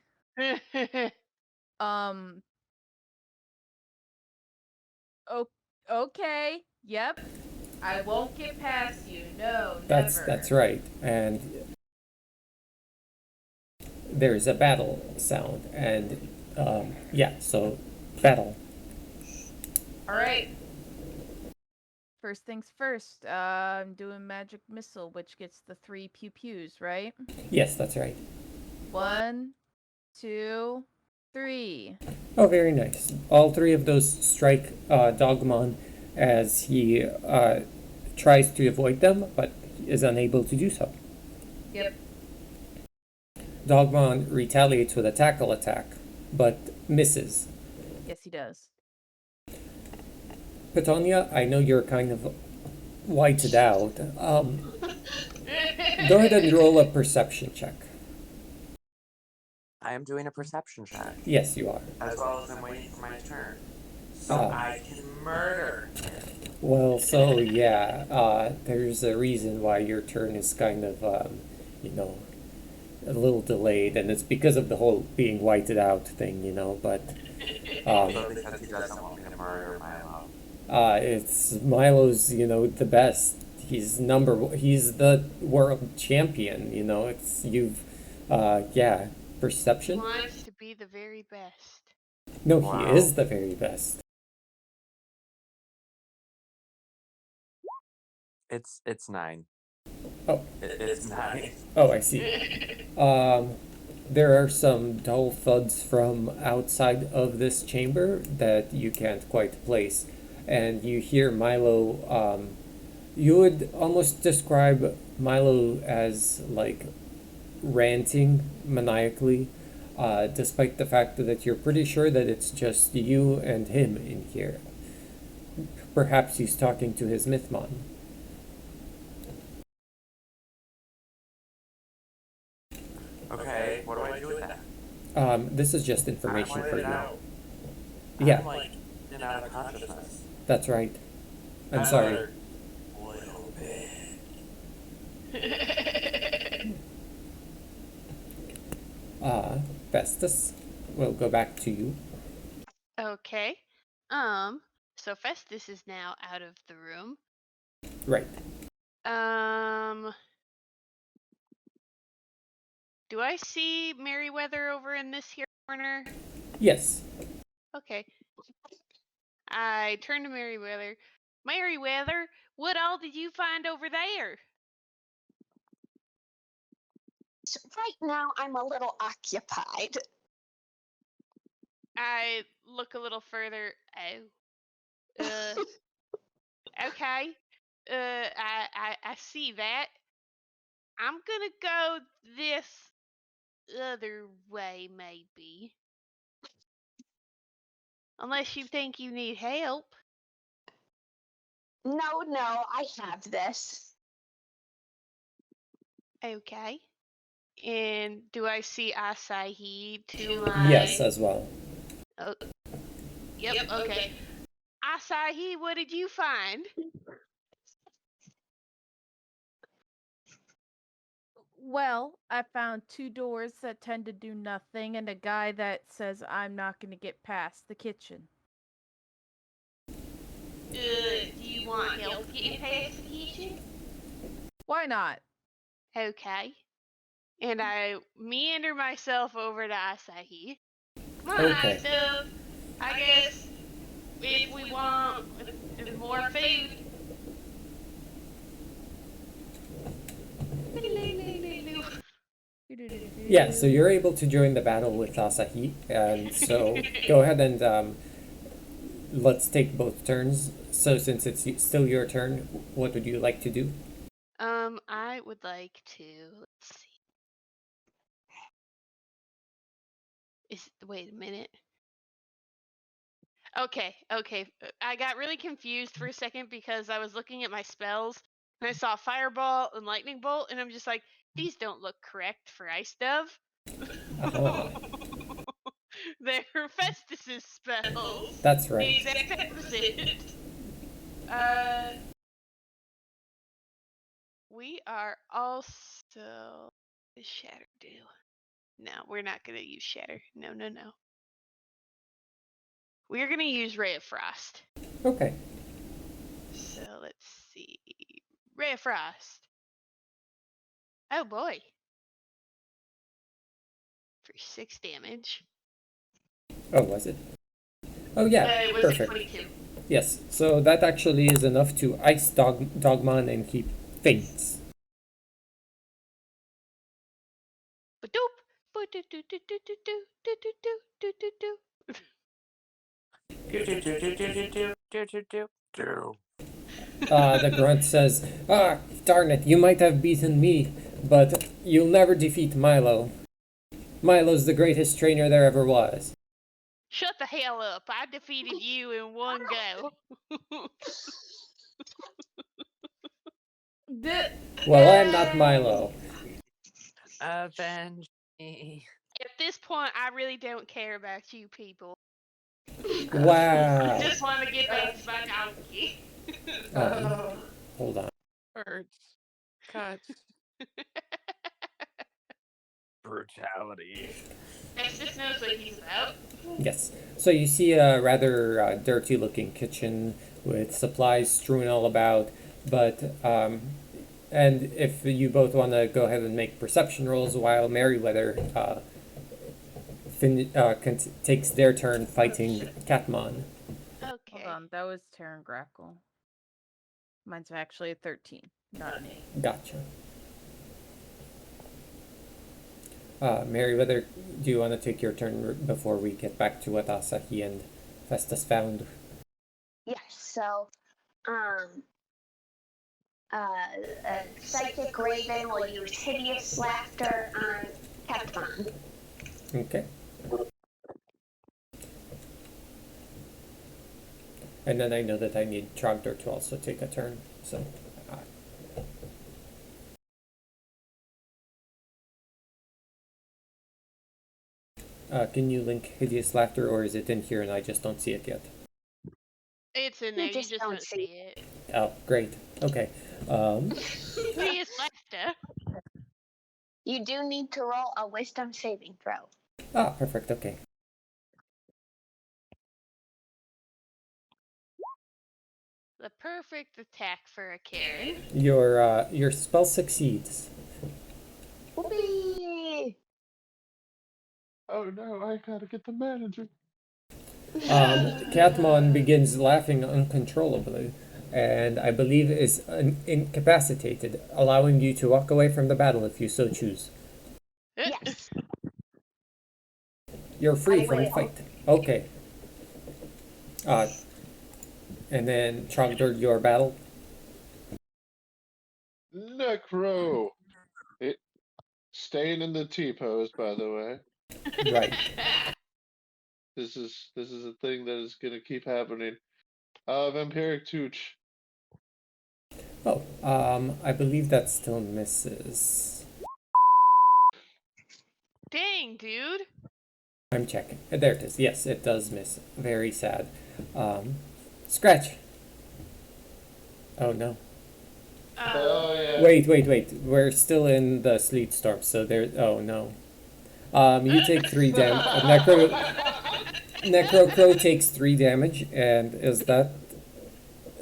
Speaker 3: Um. Okay. Yep. I won't get past you. No,
Speaker 1: That's
Speaker 3: never.
Speaker 1: right. And there's a battle sound, and yeah, so battle.
Speaker 3: All right. First things first. I'm doing magic missile, which gets the 3 pew pews, right?
Speaker 1: Yes, that's right.
Speaker 3: 1, 2, 3.
Speaker 1: Oh, very nice. All 3 of those strike Dogmon as he tries to avoid them, but is unable to do so.
Speaker 3: Yep.
Speaker 1: Dogmon retaliates with a tackle attack, but misses.
Speaker 3: Yes, he does.
Speaker 1: Petunia, I know you're kind of whited out. Go ahead and roll a perception check.
Speaker 7: I am doing a perception check,
Speaker 1: Yes, you are.
Speaker 7: as well as I'm waiting for my turn. So
Speaker 1: Oh.
Speaker 7: I can murder.
Speaker 1: Well, so yeah, there's a reason why your turn is kind of, a little delayed, and it's because of the whole being whited out thing, but
Speaker 7: Also because he doesn't want me to murder Milo.
Speaker 1: it's Milo's, the best. He's he's the world champion, yeah, perception?
Speaker 2: Wants to be the very best.
Speaker 1: No,
Speaker 7: Wow.
Speaker 1: he is the very best.
Speaker 7: It's 9.
Speaker 1: Oh.
Speaker 7: It's 9.
Speaker 1: Oh, I see. There are some dull thuds from outside of this chamber that you can't quite place. And you hear Milo You would almost describe Milo as like ranting maniacally, despite the fact that you're pretty sure that it's just you and him in here. Perhaps he's talking to his Mythmon.
Speaker 8: Okay, what do I do with that?
Speaker 1: This is just information
Speaker 8: I'm
Speaker 1: for
Speaker 8: weirded
Speaker 1: you.
Speaker 8: out.
Speaker 1: Yeah,
Speaker 8: I'm like in and out of consciousness.
Speaker 1: that's right. I'm sorry.
Speaker 8: Little bit.
Speaker 1: Festus, we'll go back to you.
Speaker 2: Okay. So Festus is now out of the room.
Speaker 1: Right.
Speaker 2: Do I see Merryweather over in this here corner?
Speaker 1: Yes.
Speaker 2: Okay. I turn to Merryweather. Merryweather, what all did you find over there?
Speaker 9: So right now, I'm a little occupied.
Speaker 2: I look a little further. Oh. Okay. I see that. I'm gonna go this other way, maybe. Unless you think you need help.
Speaker 9: No, I have this.
Speaker 2: Okay. And do I see Asahi to my...
Speaker 1: Yes, as well.
Speaker 2: Oh. Yep, okay. Asahi, what did you find?
Speaker 3: Well, I found 2 doors that tend to do nothing and a guy that says I'm not going to get past the kitchen.
Speaker 2: Do you want help getting past the kitchen?
Speaker 3: Why not?
Speaker 2: Okay. And I meander myself over to Asahi. Come on,
Speaker 1: Okay.
Speaker 2: Asahi. I guess if we want more food.
Speaker 1: Yeah, so you're able to join the battle with Asahi, and so go ahead and let's take both turns. So since it's still your turn, what would you like to do?
Speaker 2: I would like to, let's see. Wait a minute. Okay. I got really confused for a second because I was looking at my spells and I saw Fireball and Lightning Bolt, and I'm just like, these don't look correct for Ice Dove.
Speaker 1: Oh,
Speaker 2: They're Festus's spells.
Speaker 1: that's
Speaker 2: The
Speaker 1: right.
Speaker 2: exact opposite. We are also... What does Shatter do? No, we're not going to use Shatter. No. We're going to use Ray of Frost.
Speaker 1: Okay.
Speaker 2: So let's see. Ray of Frost. Oh boy. For 6 damage.
Speaker 1: Oh, was it? Oh yeah,
Speaker 2: It was
Speaker 1: perfect.
Speaker 2: 22.
Speaker 1: Yes, so that actually is enough to ice Dogman and he faints.
Speaker 2: Ba-doop. Ba-do-do-do-do-do-do-do-do-do-do.
Speaker 1: The grunt says, "Ah, darn it, you might have beaten me, but you'll never defeat Milo. Milo's the greatest trainer there ever was."
Speaker 2: Shut the hell up. I defeated you in one go.
Speaker 1: Well, I'm not Milo.
Speaker 7: Avenge me.
Speaker 2: At this point, I really don't care about you people.
Speaker 1: Wow.
Speaker 2: I just want to get back to my donkey.
Speaker 1: Hold on.
Speaker 7: Hurts. Cuts. Brutality.
Speaker 2: Festus knows what he's about.
Speaker 1: Yes. So you see a rather dirty looking kitchen with supplies strewn all about, but and if you both want to go ahead and make perception rolls while Merryweather takes their turn fighting Catmon.
Speaker 2: Okay.
Speaker 3: Hold on, that was Terran Grackle. Mine's actually a 13, not an 8.
Speaker 1: Gotcha. Merryweather, do you want to take your turn before we get back to what Asahi and Festus found?
Speaker 9: Yes, so Psychic Raven will use Hideous Laughter on Catmon.
Speaker 1: Okay. And then I know that I need Trogdor to also take a turn, so. Can you link Hideous Laughter, or is it in here and I just don't see it yet?
Speaker 2: It's in there. You just don't see it.
Speaker 1: Oh, great. Okay.
Speaker 2: Hideous Laughter.
Speaker 9: You do need to roll a Wisdom saving throw.
Speaker 1: Ah, perfect. Okay.
Speaker 2: The perfect attack for a Karen.
Speaker 1: Your spell succeeds.
Speaker 9: Whoopee!
Speaker 4: Oh no, I gotta get the manager.
Speaker 1: Catmon begins laughing uncontrollably, and I believe is incapacitated, allowing you to walk away from the battle if you so choose.
Speaker 9: Yes.
Speaker 1: You're free from the fight. Okay. And then Trogdor, your battle.
Speaker 4: Necro. It staying in the T pose, by the way.
Speaker 1: Right.
Speaker 4: This is a thing that is gonna keep happening. Vampiric Tooch.
Speaker 1: Oh, I believe that still misses.
Speaker 2: Dang, dude.
Speaker 1: I'm checking. There it is. Yes, it does miss. Very sad. Scratch. Oh no.
Speaker 4: Oh yeah.
Speaker 1: Wait. We're still in the sleet storm, so there. Oh no. You take 3 damage. Necro Crow takes 3 damage, and is that?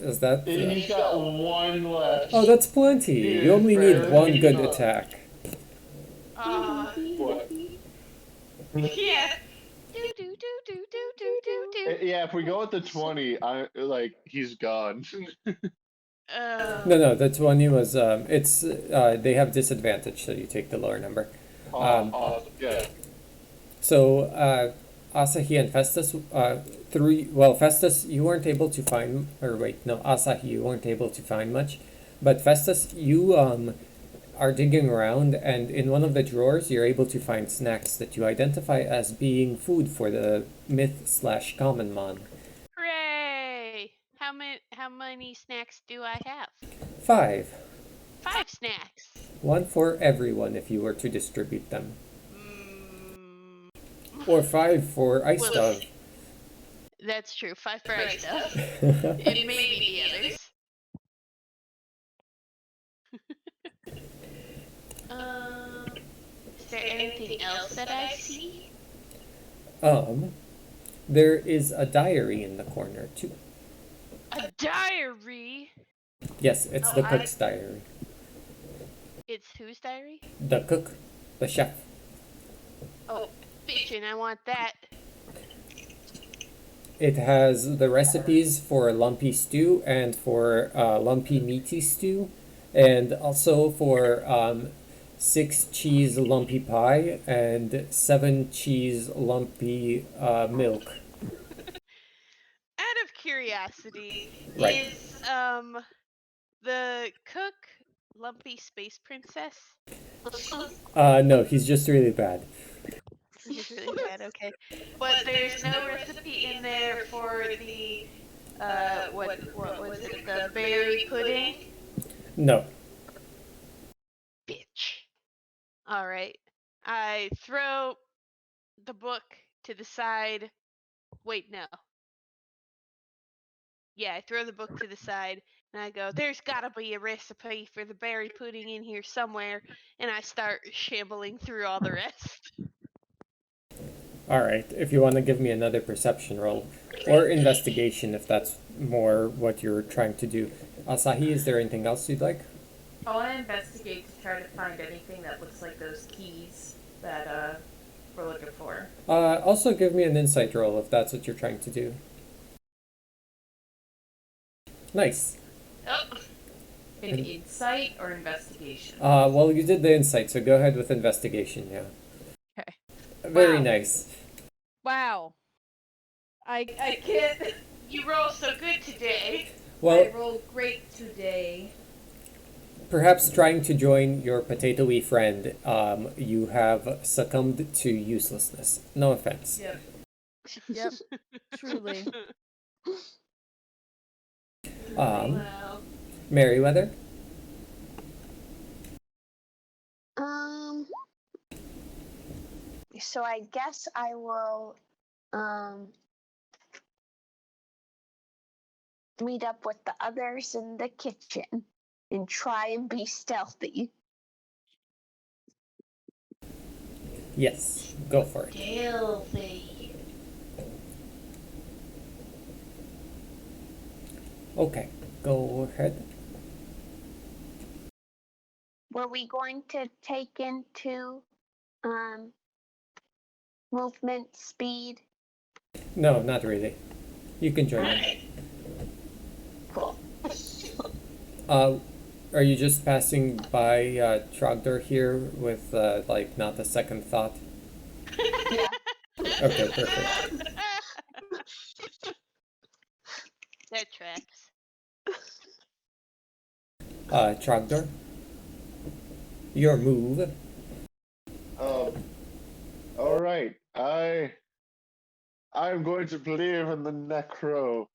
Speaker 4: He's got 1 left.
Speaker 1: Oh, that's plenty. You only need 1 good attack.
Speaker 4: What?
Speaker 2: Yeah.
Speaker 4: Yeah, if we go with the 20, he's gone.
Speaker 1: No, the 20 was it's they have disadvantage, so you take the lower number.
Speaker 4: Awesome. Yeah.
Speaker 1: So Asahi and Festus Festus, you weren't able to find, or wait, no, Asahi, you weren't able to find much, but Festus, you are digging around, and in one of the drawers, you're able to find snacks that you identify as being food for the myth/common mon.
Speaker 2: Hooray! How many snacks do I have?
Speaker 1: 5.
Speaker 2: 5 snacks.
Speaker 1: 1 for everyone if you were to distribute them. Or 5 for ice dove.
Speaker 2: That's true. 5 for ice dove. And maybe the others. Is there anything else that I see?
Speaker 1: There is a diary in the corner too.
Speaker 2: A diary?
Speaker 1: Yes, it's the cook's diary.
Speaker 2: It's whose diary?
Speaker 1: The cook, the chef.
Speaker 2: Oh, bitchin', I want that.
Speaker 1: It has the recipes for lumpy stew and for lumpy meaty stew, and also for 6 cheese lumpy pie and 7 cheese lumpy milk.
Speaker 2: Out of curiosity,
Speaker 1: Right.
Speaker 2: is the cook Lumpy Space Princess?
Speaker 1: No, he's just really bad.
Speaker 2: He's really bad, okay. But there's no recipe in there for the what was it, the berry pudding?
Speaker 1: No.
Speaker 2: Bitch. Alright. I throw the book to the side. Wait, no. Yeah, I throw the book to the side and I go, there's gotta be a recipe for the berry pudding in here somewhere, and I start shambling through all the rest.
Speaker 1: Alright, if you want to give me another perception roll, or investigation if that's more what you're trying to do. Asahi, is there anything else you'd like?
Speaker 3: I want to investigate to try to find anything that looks like those keys that we're looking for.
Speaker 1: Also give me an insight roll if that's what you're trying to do. Nice.
Speaker 2: Oh.
Speaker 3: An insight or investigation?
Speaker 1: Well, you did the insight, so go ahead with investigation, yeah.
Speaker 3: Okay.
Speaker 1: Very
Speaker 3: Wow.
Speaker 1: nice.
Speaker 3: Wow. I can't.
Speaker 2: You roll so good today.
Speaker 1: Well,
Speaker 3: I rolled great today.
Speaker 1: perhaps trying to join your potatoey friend, you have succumbed to uselessness. No offense.
Speaker 3: Yep. Yep. Truly.
Speaker 2: Well,
Speaker 1: Merriweather?
Speaker 9: Um. So I guess I will meet up with the others in the kitchen and try and be stealthy.
Speaker 1: Yes, go for it.
Speaker 2: stealthy.
Speaker 1: Okay, go ahead.
Speaker 9: Were we going to take into movement speed?
Speaker 1: No, not really. You can join them.
Speaker 9: Cool.
Speaker 1: Are you just passing by Trogdor here with like not a second thought?
Speaker 9: Yeah.
Speaker 1: Okay, perfect.
Speaker 2: That tracks.
Speaker 1: Trogdor, your move.
Speaker 4: All right. I'm going to believe in the Necro,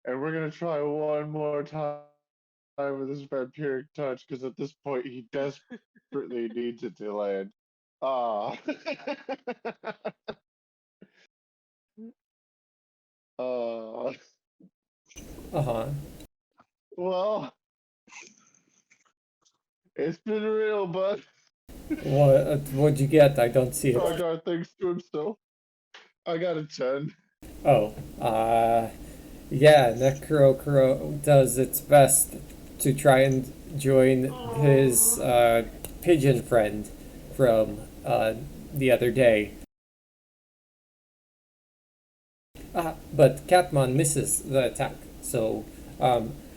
Speaker 4: and we're gonna try one more time with this vampiric touch because at this point he desperately needs it to land. Ah. uh,
Speaker 1: Uh-huh.
Speaker 4: well, it's been real, bud.
Speaker 1: What'd you get? I don't see it.
Speaker 4: Sargar thinks to himself. I got a 10.
Speaker 1: Oh, yeah, Necrocro does its best to try and join his pigeon friend from the other day. But Catmon misses the attack, so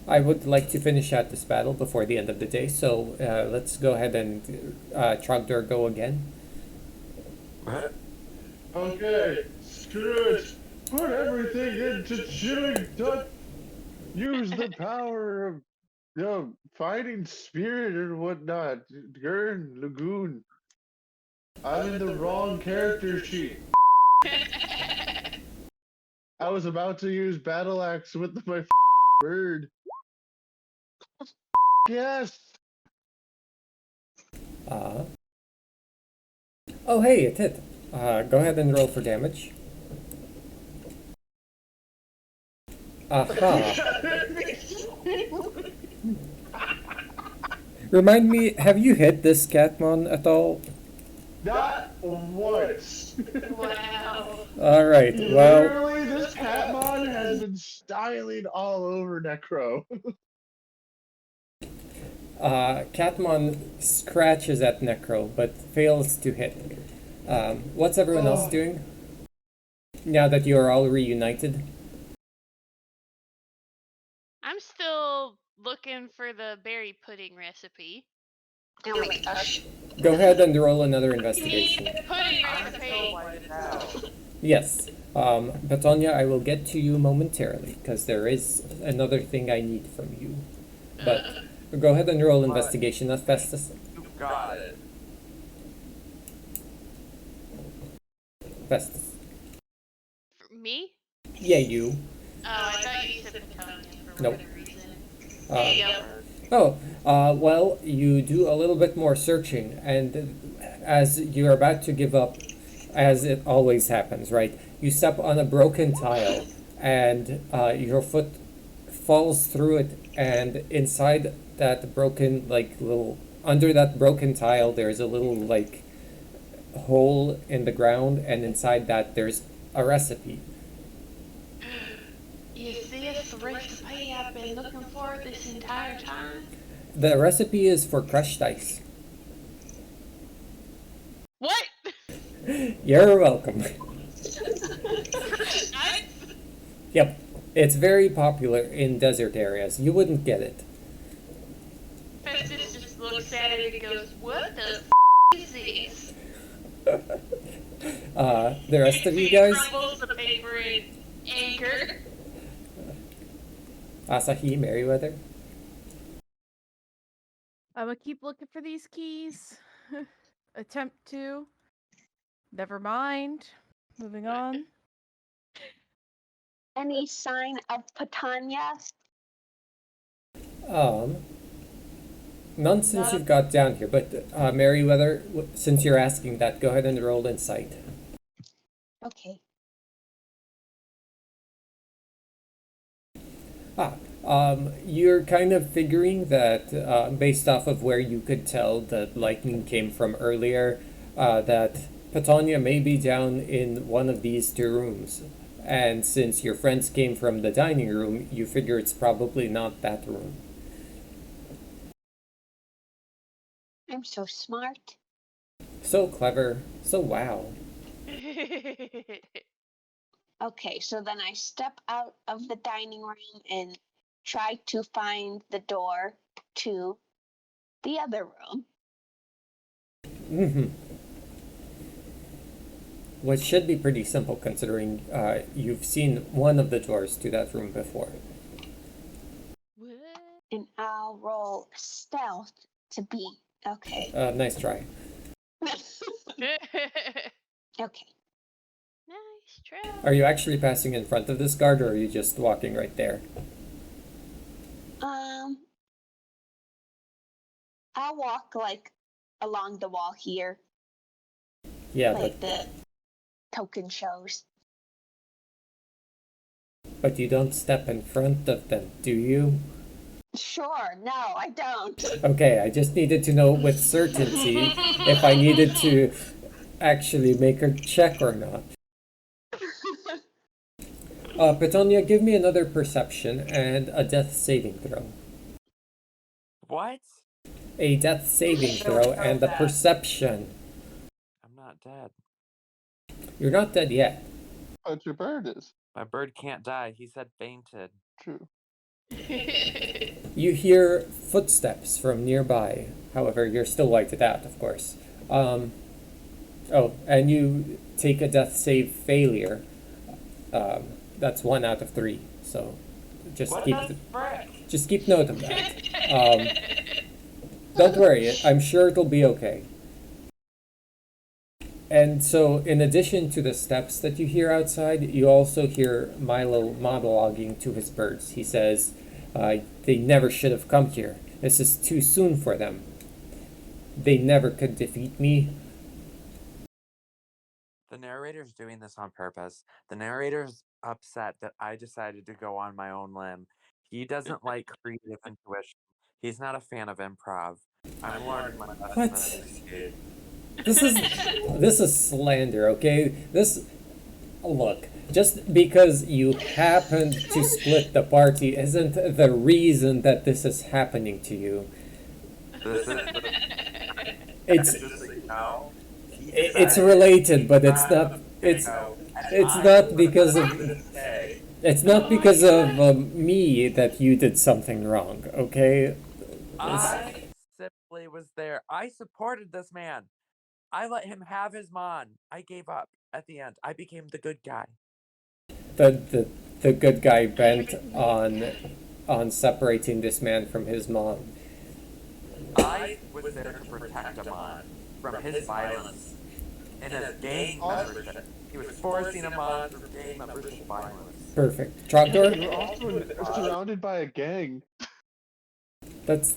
Speaker 1: I would like to finish out this battle before the end of the day, so let's go ahead and Trogdor go again.
Speaker 4: Okay, screw it. Put everything into chewing touch. Use the power of fighting spirit or whatnot. Gurn, Lagoon. I'm in the wrong character sheet. I was about to use battle axe with my bird. Yes.
Speaker 1: Oh, hey, it hit. Go ahead and roll for damage. Aha. Remind me, have you hit this Catmon at all?
Speaker 4: Not once.
Speaker 2: Wow.
Speaker 1: Alright, well,
Speaker 4: Literally, this Catmon has been styling all over Necro.
Speaker 1: Catmon scratches at Necro, but fails to hit. What's everyone else doing? Now that you are all reunited?
Speaker 2: I'm still looking for the berry pudding recipe.
Speaker 9: Oh my gosh.
Speaker 1: Go ahead and roll another investigation.
Speaker 2: Pudding
Speaker 8: I'm
Speaker 2: recipe.
Speaker 8: so wiped out.
Speaker 1: Yes. Betonia, I will get to you momentarily, because there is another thing I need from you. But go ahead and roll investigation at Festus.
Speaker 7: You got it.
Speaker 1: Festus.
Speaker 2: For me?
Speaker 1: Yeah, you.
Speaker 2: Oh, I thought you said Petunia for
Speaker 1: Nope.
Speaker 2: whatever reason.
Speaker 1: Uh,
Speaker 2: There you go.
Speaker 1: well, you do a little bit more searching, and as you're about to give up, as it always happens, right? You step on a broken tile, and your foot falls through it, and inside that broken, under that broken tile, there's a little, hole in the ground, and inside that, there's a recipe.
Speaker 2: Is this the recipe I've been looking for this entire time?
Speaker 1: The recipe is for crushed ice.
Speaker 2: What?
Speaker 1: You're welcome.
Speaker 2: I,
Speaker 1: Yep, it's very popular in desert areas. You wouldn't get it.
Speaker 2: Festus just looks at it and goes, "What the is this?"
Speaker 1: The rest of you guys,
Speaker 2: Crumbles the paper in anger.
Speaker 1: Asahi, Merriweather.
Speaker 3: I'm gonna keep looking for these keys. Attempt to. Never mind. Moving on.
Speaker 9: Any sign of Patania?
Speaker 1: None since you've got down here, but Meriwether, since you're asking that, go ahead and roll insight.
Speaker 9: Okay.
Speaker 1: You're kind of figuring that, based off of where you could tell that lightning came from earlier, that Petania may be down in one of these two rooms. And since your friends came from the dining room, you figure it's probably not that room.
Speaker 9: I'm so smart.
Speaker 1: So clever. So wow.
Speaker 9: Okay, so then I step out of the dining room and try to find the door to the other room.
Speaker 1: Mm-hmm. Which should be pretty simple considering you've seen one of the doors to that room before.
Speaker 9: And I'll roll stealth to be okay.
Speaker 1: Nice try.
Speaker 9: Okay.
Speaker 2: Nice try.
Speaker 1: Are you actually passing in front of this guard or are you just walking right there?
Speaker 9: I'll walk like along the wall here.
Speaker 1: Yeah,
Speaker 9: like the token shows.
Speaker 1: But you don't step in front of them, do you?
Speaker 9: Sure, no, I don't.
Speaker 1: Okay, I just needed to know with certainty if I needed to actually make a check or not. Petunia, give me another perception and a death saving throw.
Speaker 7: What?
Speaker 1: A death saving throw and a perception.
Speaker 7: I'm not dead.
Speaker 1: You're not dead yet.
Speaker 4: But your bird is.
Speaker 7: My bird can't die. He said fainted.
Speaker 4: True.
Speaker 1: You hear footsteps from nearby. However, you're still whited out, of course. Oh, and you take a death save failure. That's 1 out of 3. So just keep note of that. Don't worry, I'm sure it'll be okay. And so, in addition to the steps that you hear outside, you also hear Milo monologuing to his birds. He says, they never should have come here. This is too soon for them. They never could defeat me.
Speaker 7: The narrator's doing this on purpose. The narrator's upset that I decided to go on my own limb. He doesn't like creative intuition. He's not a fan of improv. I'm learning my lesson as a kid.
Speaker 1: This is slander, okay? Look, just because you happened to split the party isn't the reason that this is happening to you. It's related, but it's not. It's not because of me that you did something wrong, okay?
Speaker 7: I simply was there. I supported this man. I let him have his mon. I gave up at the end. I became the good guy.
Speaker 1: The good guy bent on separating this man from his mom.
Speaker 7: I was there to protect him from his violence and his gang membership. He was forcing him on through gang membership violence.
Speaker 1: Perfect. Trogdor?
Speaker 4: You're also surrounded by a gang.
Speaker 1: That's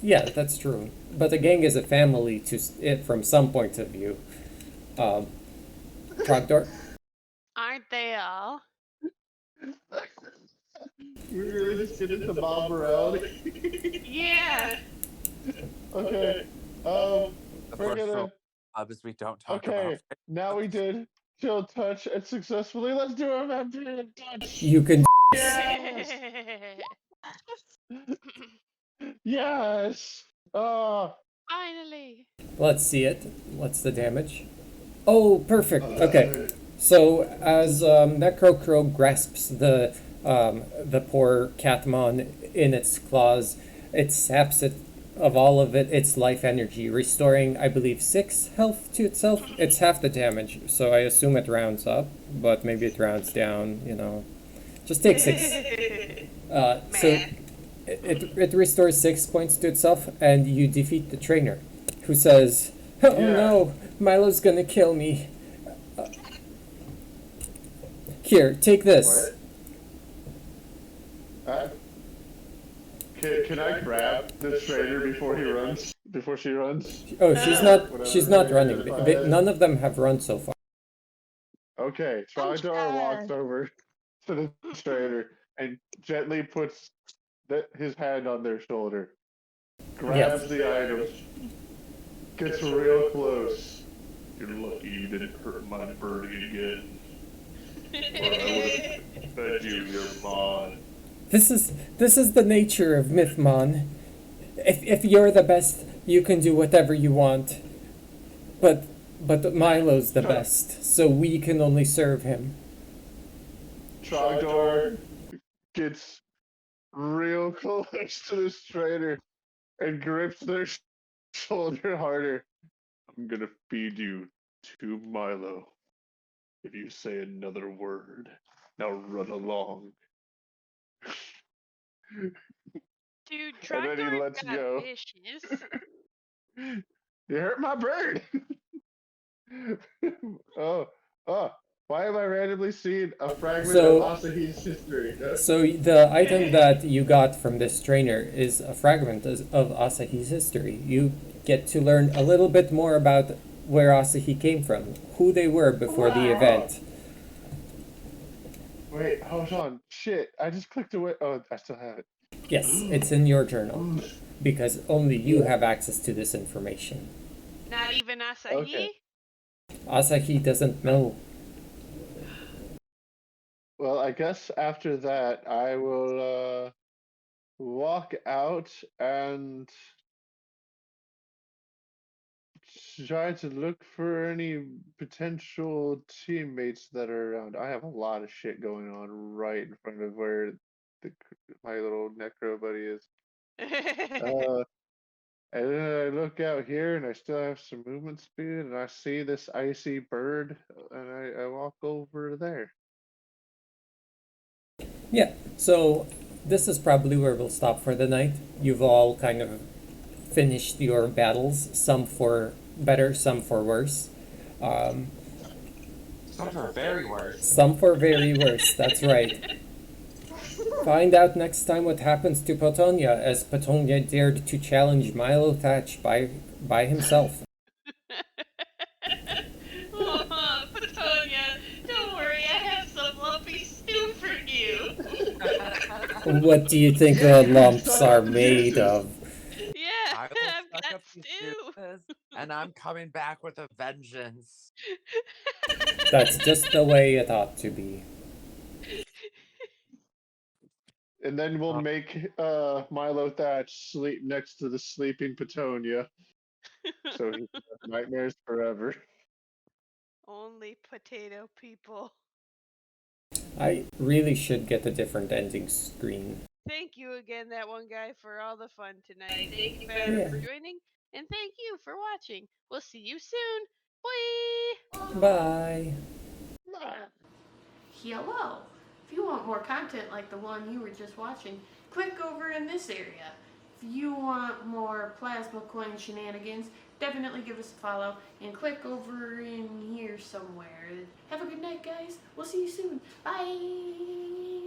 Speaker 1: true. But a gang is a family from some point of view. Trogdor?
Speaker 2: Aren't they all?
Speaker 4: We really just get into mob around.
Speaker 2: Yeah.
Speaker 4: Okay. We're gonna.
Speaker 7: We don't talk
Speaker 4: Okay.
Speaker 7: about.
Speaker 4: Now we did chill touch and successfully. Let's do a vampire touch.
Speaker 1: You can.
Speaker 4: Yes. Yes.
Speaker 2: Finally.
Speaker 1: Let's see it. What's the damage? Oh, perfect. Okay. So as Necro Crow grasps the poor Catmon in its claws, it saps it of all of its life energy, restoring, I believe, 6 health to itself. It's half the damage, so I assume it rounds up, but maybe it rounds down. Just take 6. So it restores 6 points to itself, and you defeat the trainer, who says, "Oh
Speaker 4: Yeah.
Speaker 1: no, Milo's gonna kill me. Here, take this."
Speaker 4: What? Can I grab the trainer before he runs? Before she runs?
Speaker 1: Oh, she's not.
Speaker 4: Whatever
Speaker 1: She's not
Speaker 4: her
Speaker 1: running.
Speaker 4: identifier is.
Speaker 1: None of them have run so far.
Speaker 4: Okay, Trogdor walks over to the trainer and gently puts his hand on their shoulder, grabs the items, gets real close.
Speaker 8: You're lucky you didn't hurt my birdie again. Or I would have fed you your mod.
Speaker 1: This is the nature of Mythmon. If you're the best, you can do whatever you want. But Milo's the best, so we can only serve him.
Speaker 4: Trogdor gets real close to this trainer and grips their shoulder harder. I'm gonna feed you to Milo if you say another word. Now run along.
Speaker 2: Dude,
Speaker 4: And then he
Speaker 2: Trogdor
Speaker 4: lets
Speaker 2: got
Speaker 4: go.
Speaker 2: vicious.
Speaker 4: You hurt my bird. oh, why am I randomly seeing a fragment of Asahi's history?
Speaker 1: So the item that you got from this trainer is a fragment of Asahi's history. You get to learn a little bit more about where Asahi came from, who they were before the event.
Speaker 4: Wait, hold on. Shit, I just clicked away. Oh, I still have it.
Speaker 1: Yes, it's in your journal, because only you have access to this information.
Speaker 2: Not even Asahi?
Speaker 4: Okay.
Speaker 1: Asahi doesn't know.
Speaker 4: Well, I guess after that, I will walk out and try to look for any potential teammates that are around. I have a lot of shit going on right in front of where my little necro buddy is. And then I look out here and I still have some movement speed and I see this icy bird and I walk over there.
Speaker 1: Yeah, so this is probably where we'll stop for the night. You've all kind of finished your battles, some for better, some for worse.
Speaker 7: Some for very worse.
Speaker 1: Some for very worse, that's right. Find out next time what happens to Potonia, as Potonia dared to challenge Milo Thatch by himself.
Speaker 2: Oh, Potonia, don't worry, I have some lumpy stew for you.
Speaker 1: What do you think the lumps are made of?
Speaker 2: Yeah,
Speaker 7: I will
Speaker 2: I've
Speaker 7: suck
Speaker 2: got
Speaker 7: up these
Speaker 2: stew.
Speaker 7: juices, and I'm coming back with a vengeance.
Speaker 1: That's just the way it ought to be.
Speaker 4: And then we'll make Milo Thatch sleep next to the sleeping Petunia. So he can have nightmares forever.
Speaker 2: Only potato people.
Speaker 1: I really should get a different ending screen.
Speaker 2: Thank you again, that one guy, for all the fun tonight. Thank you, Better, for joining. And thank you for watching. We'll see you soon. Bye!
Speaker 1: Bye!
Speaker 6: Hello. If you want more content like the one you were just watching, click over in this area. If you want more plasma coin shenanigans, definitely give us a follow and click over in here somewhere. Have a good night, guys. We'll see you soon. Bye.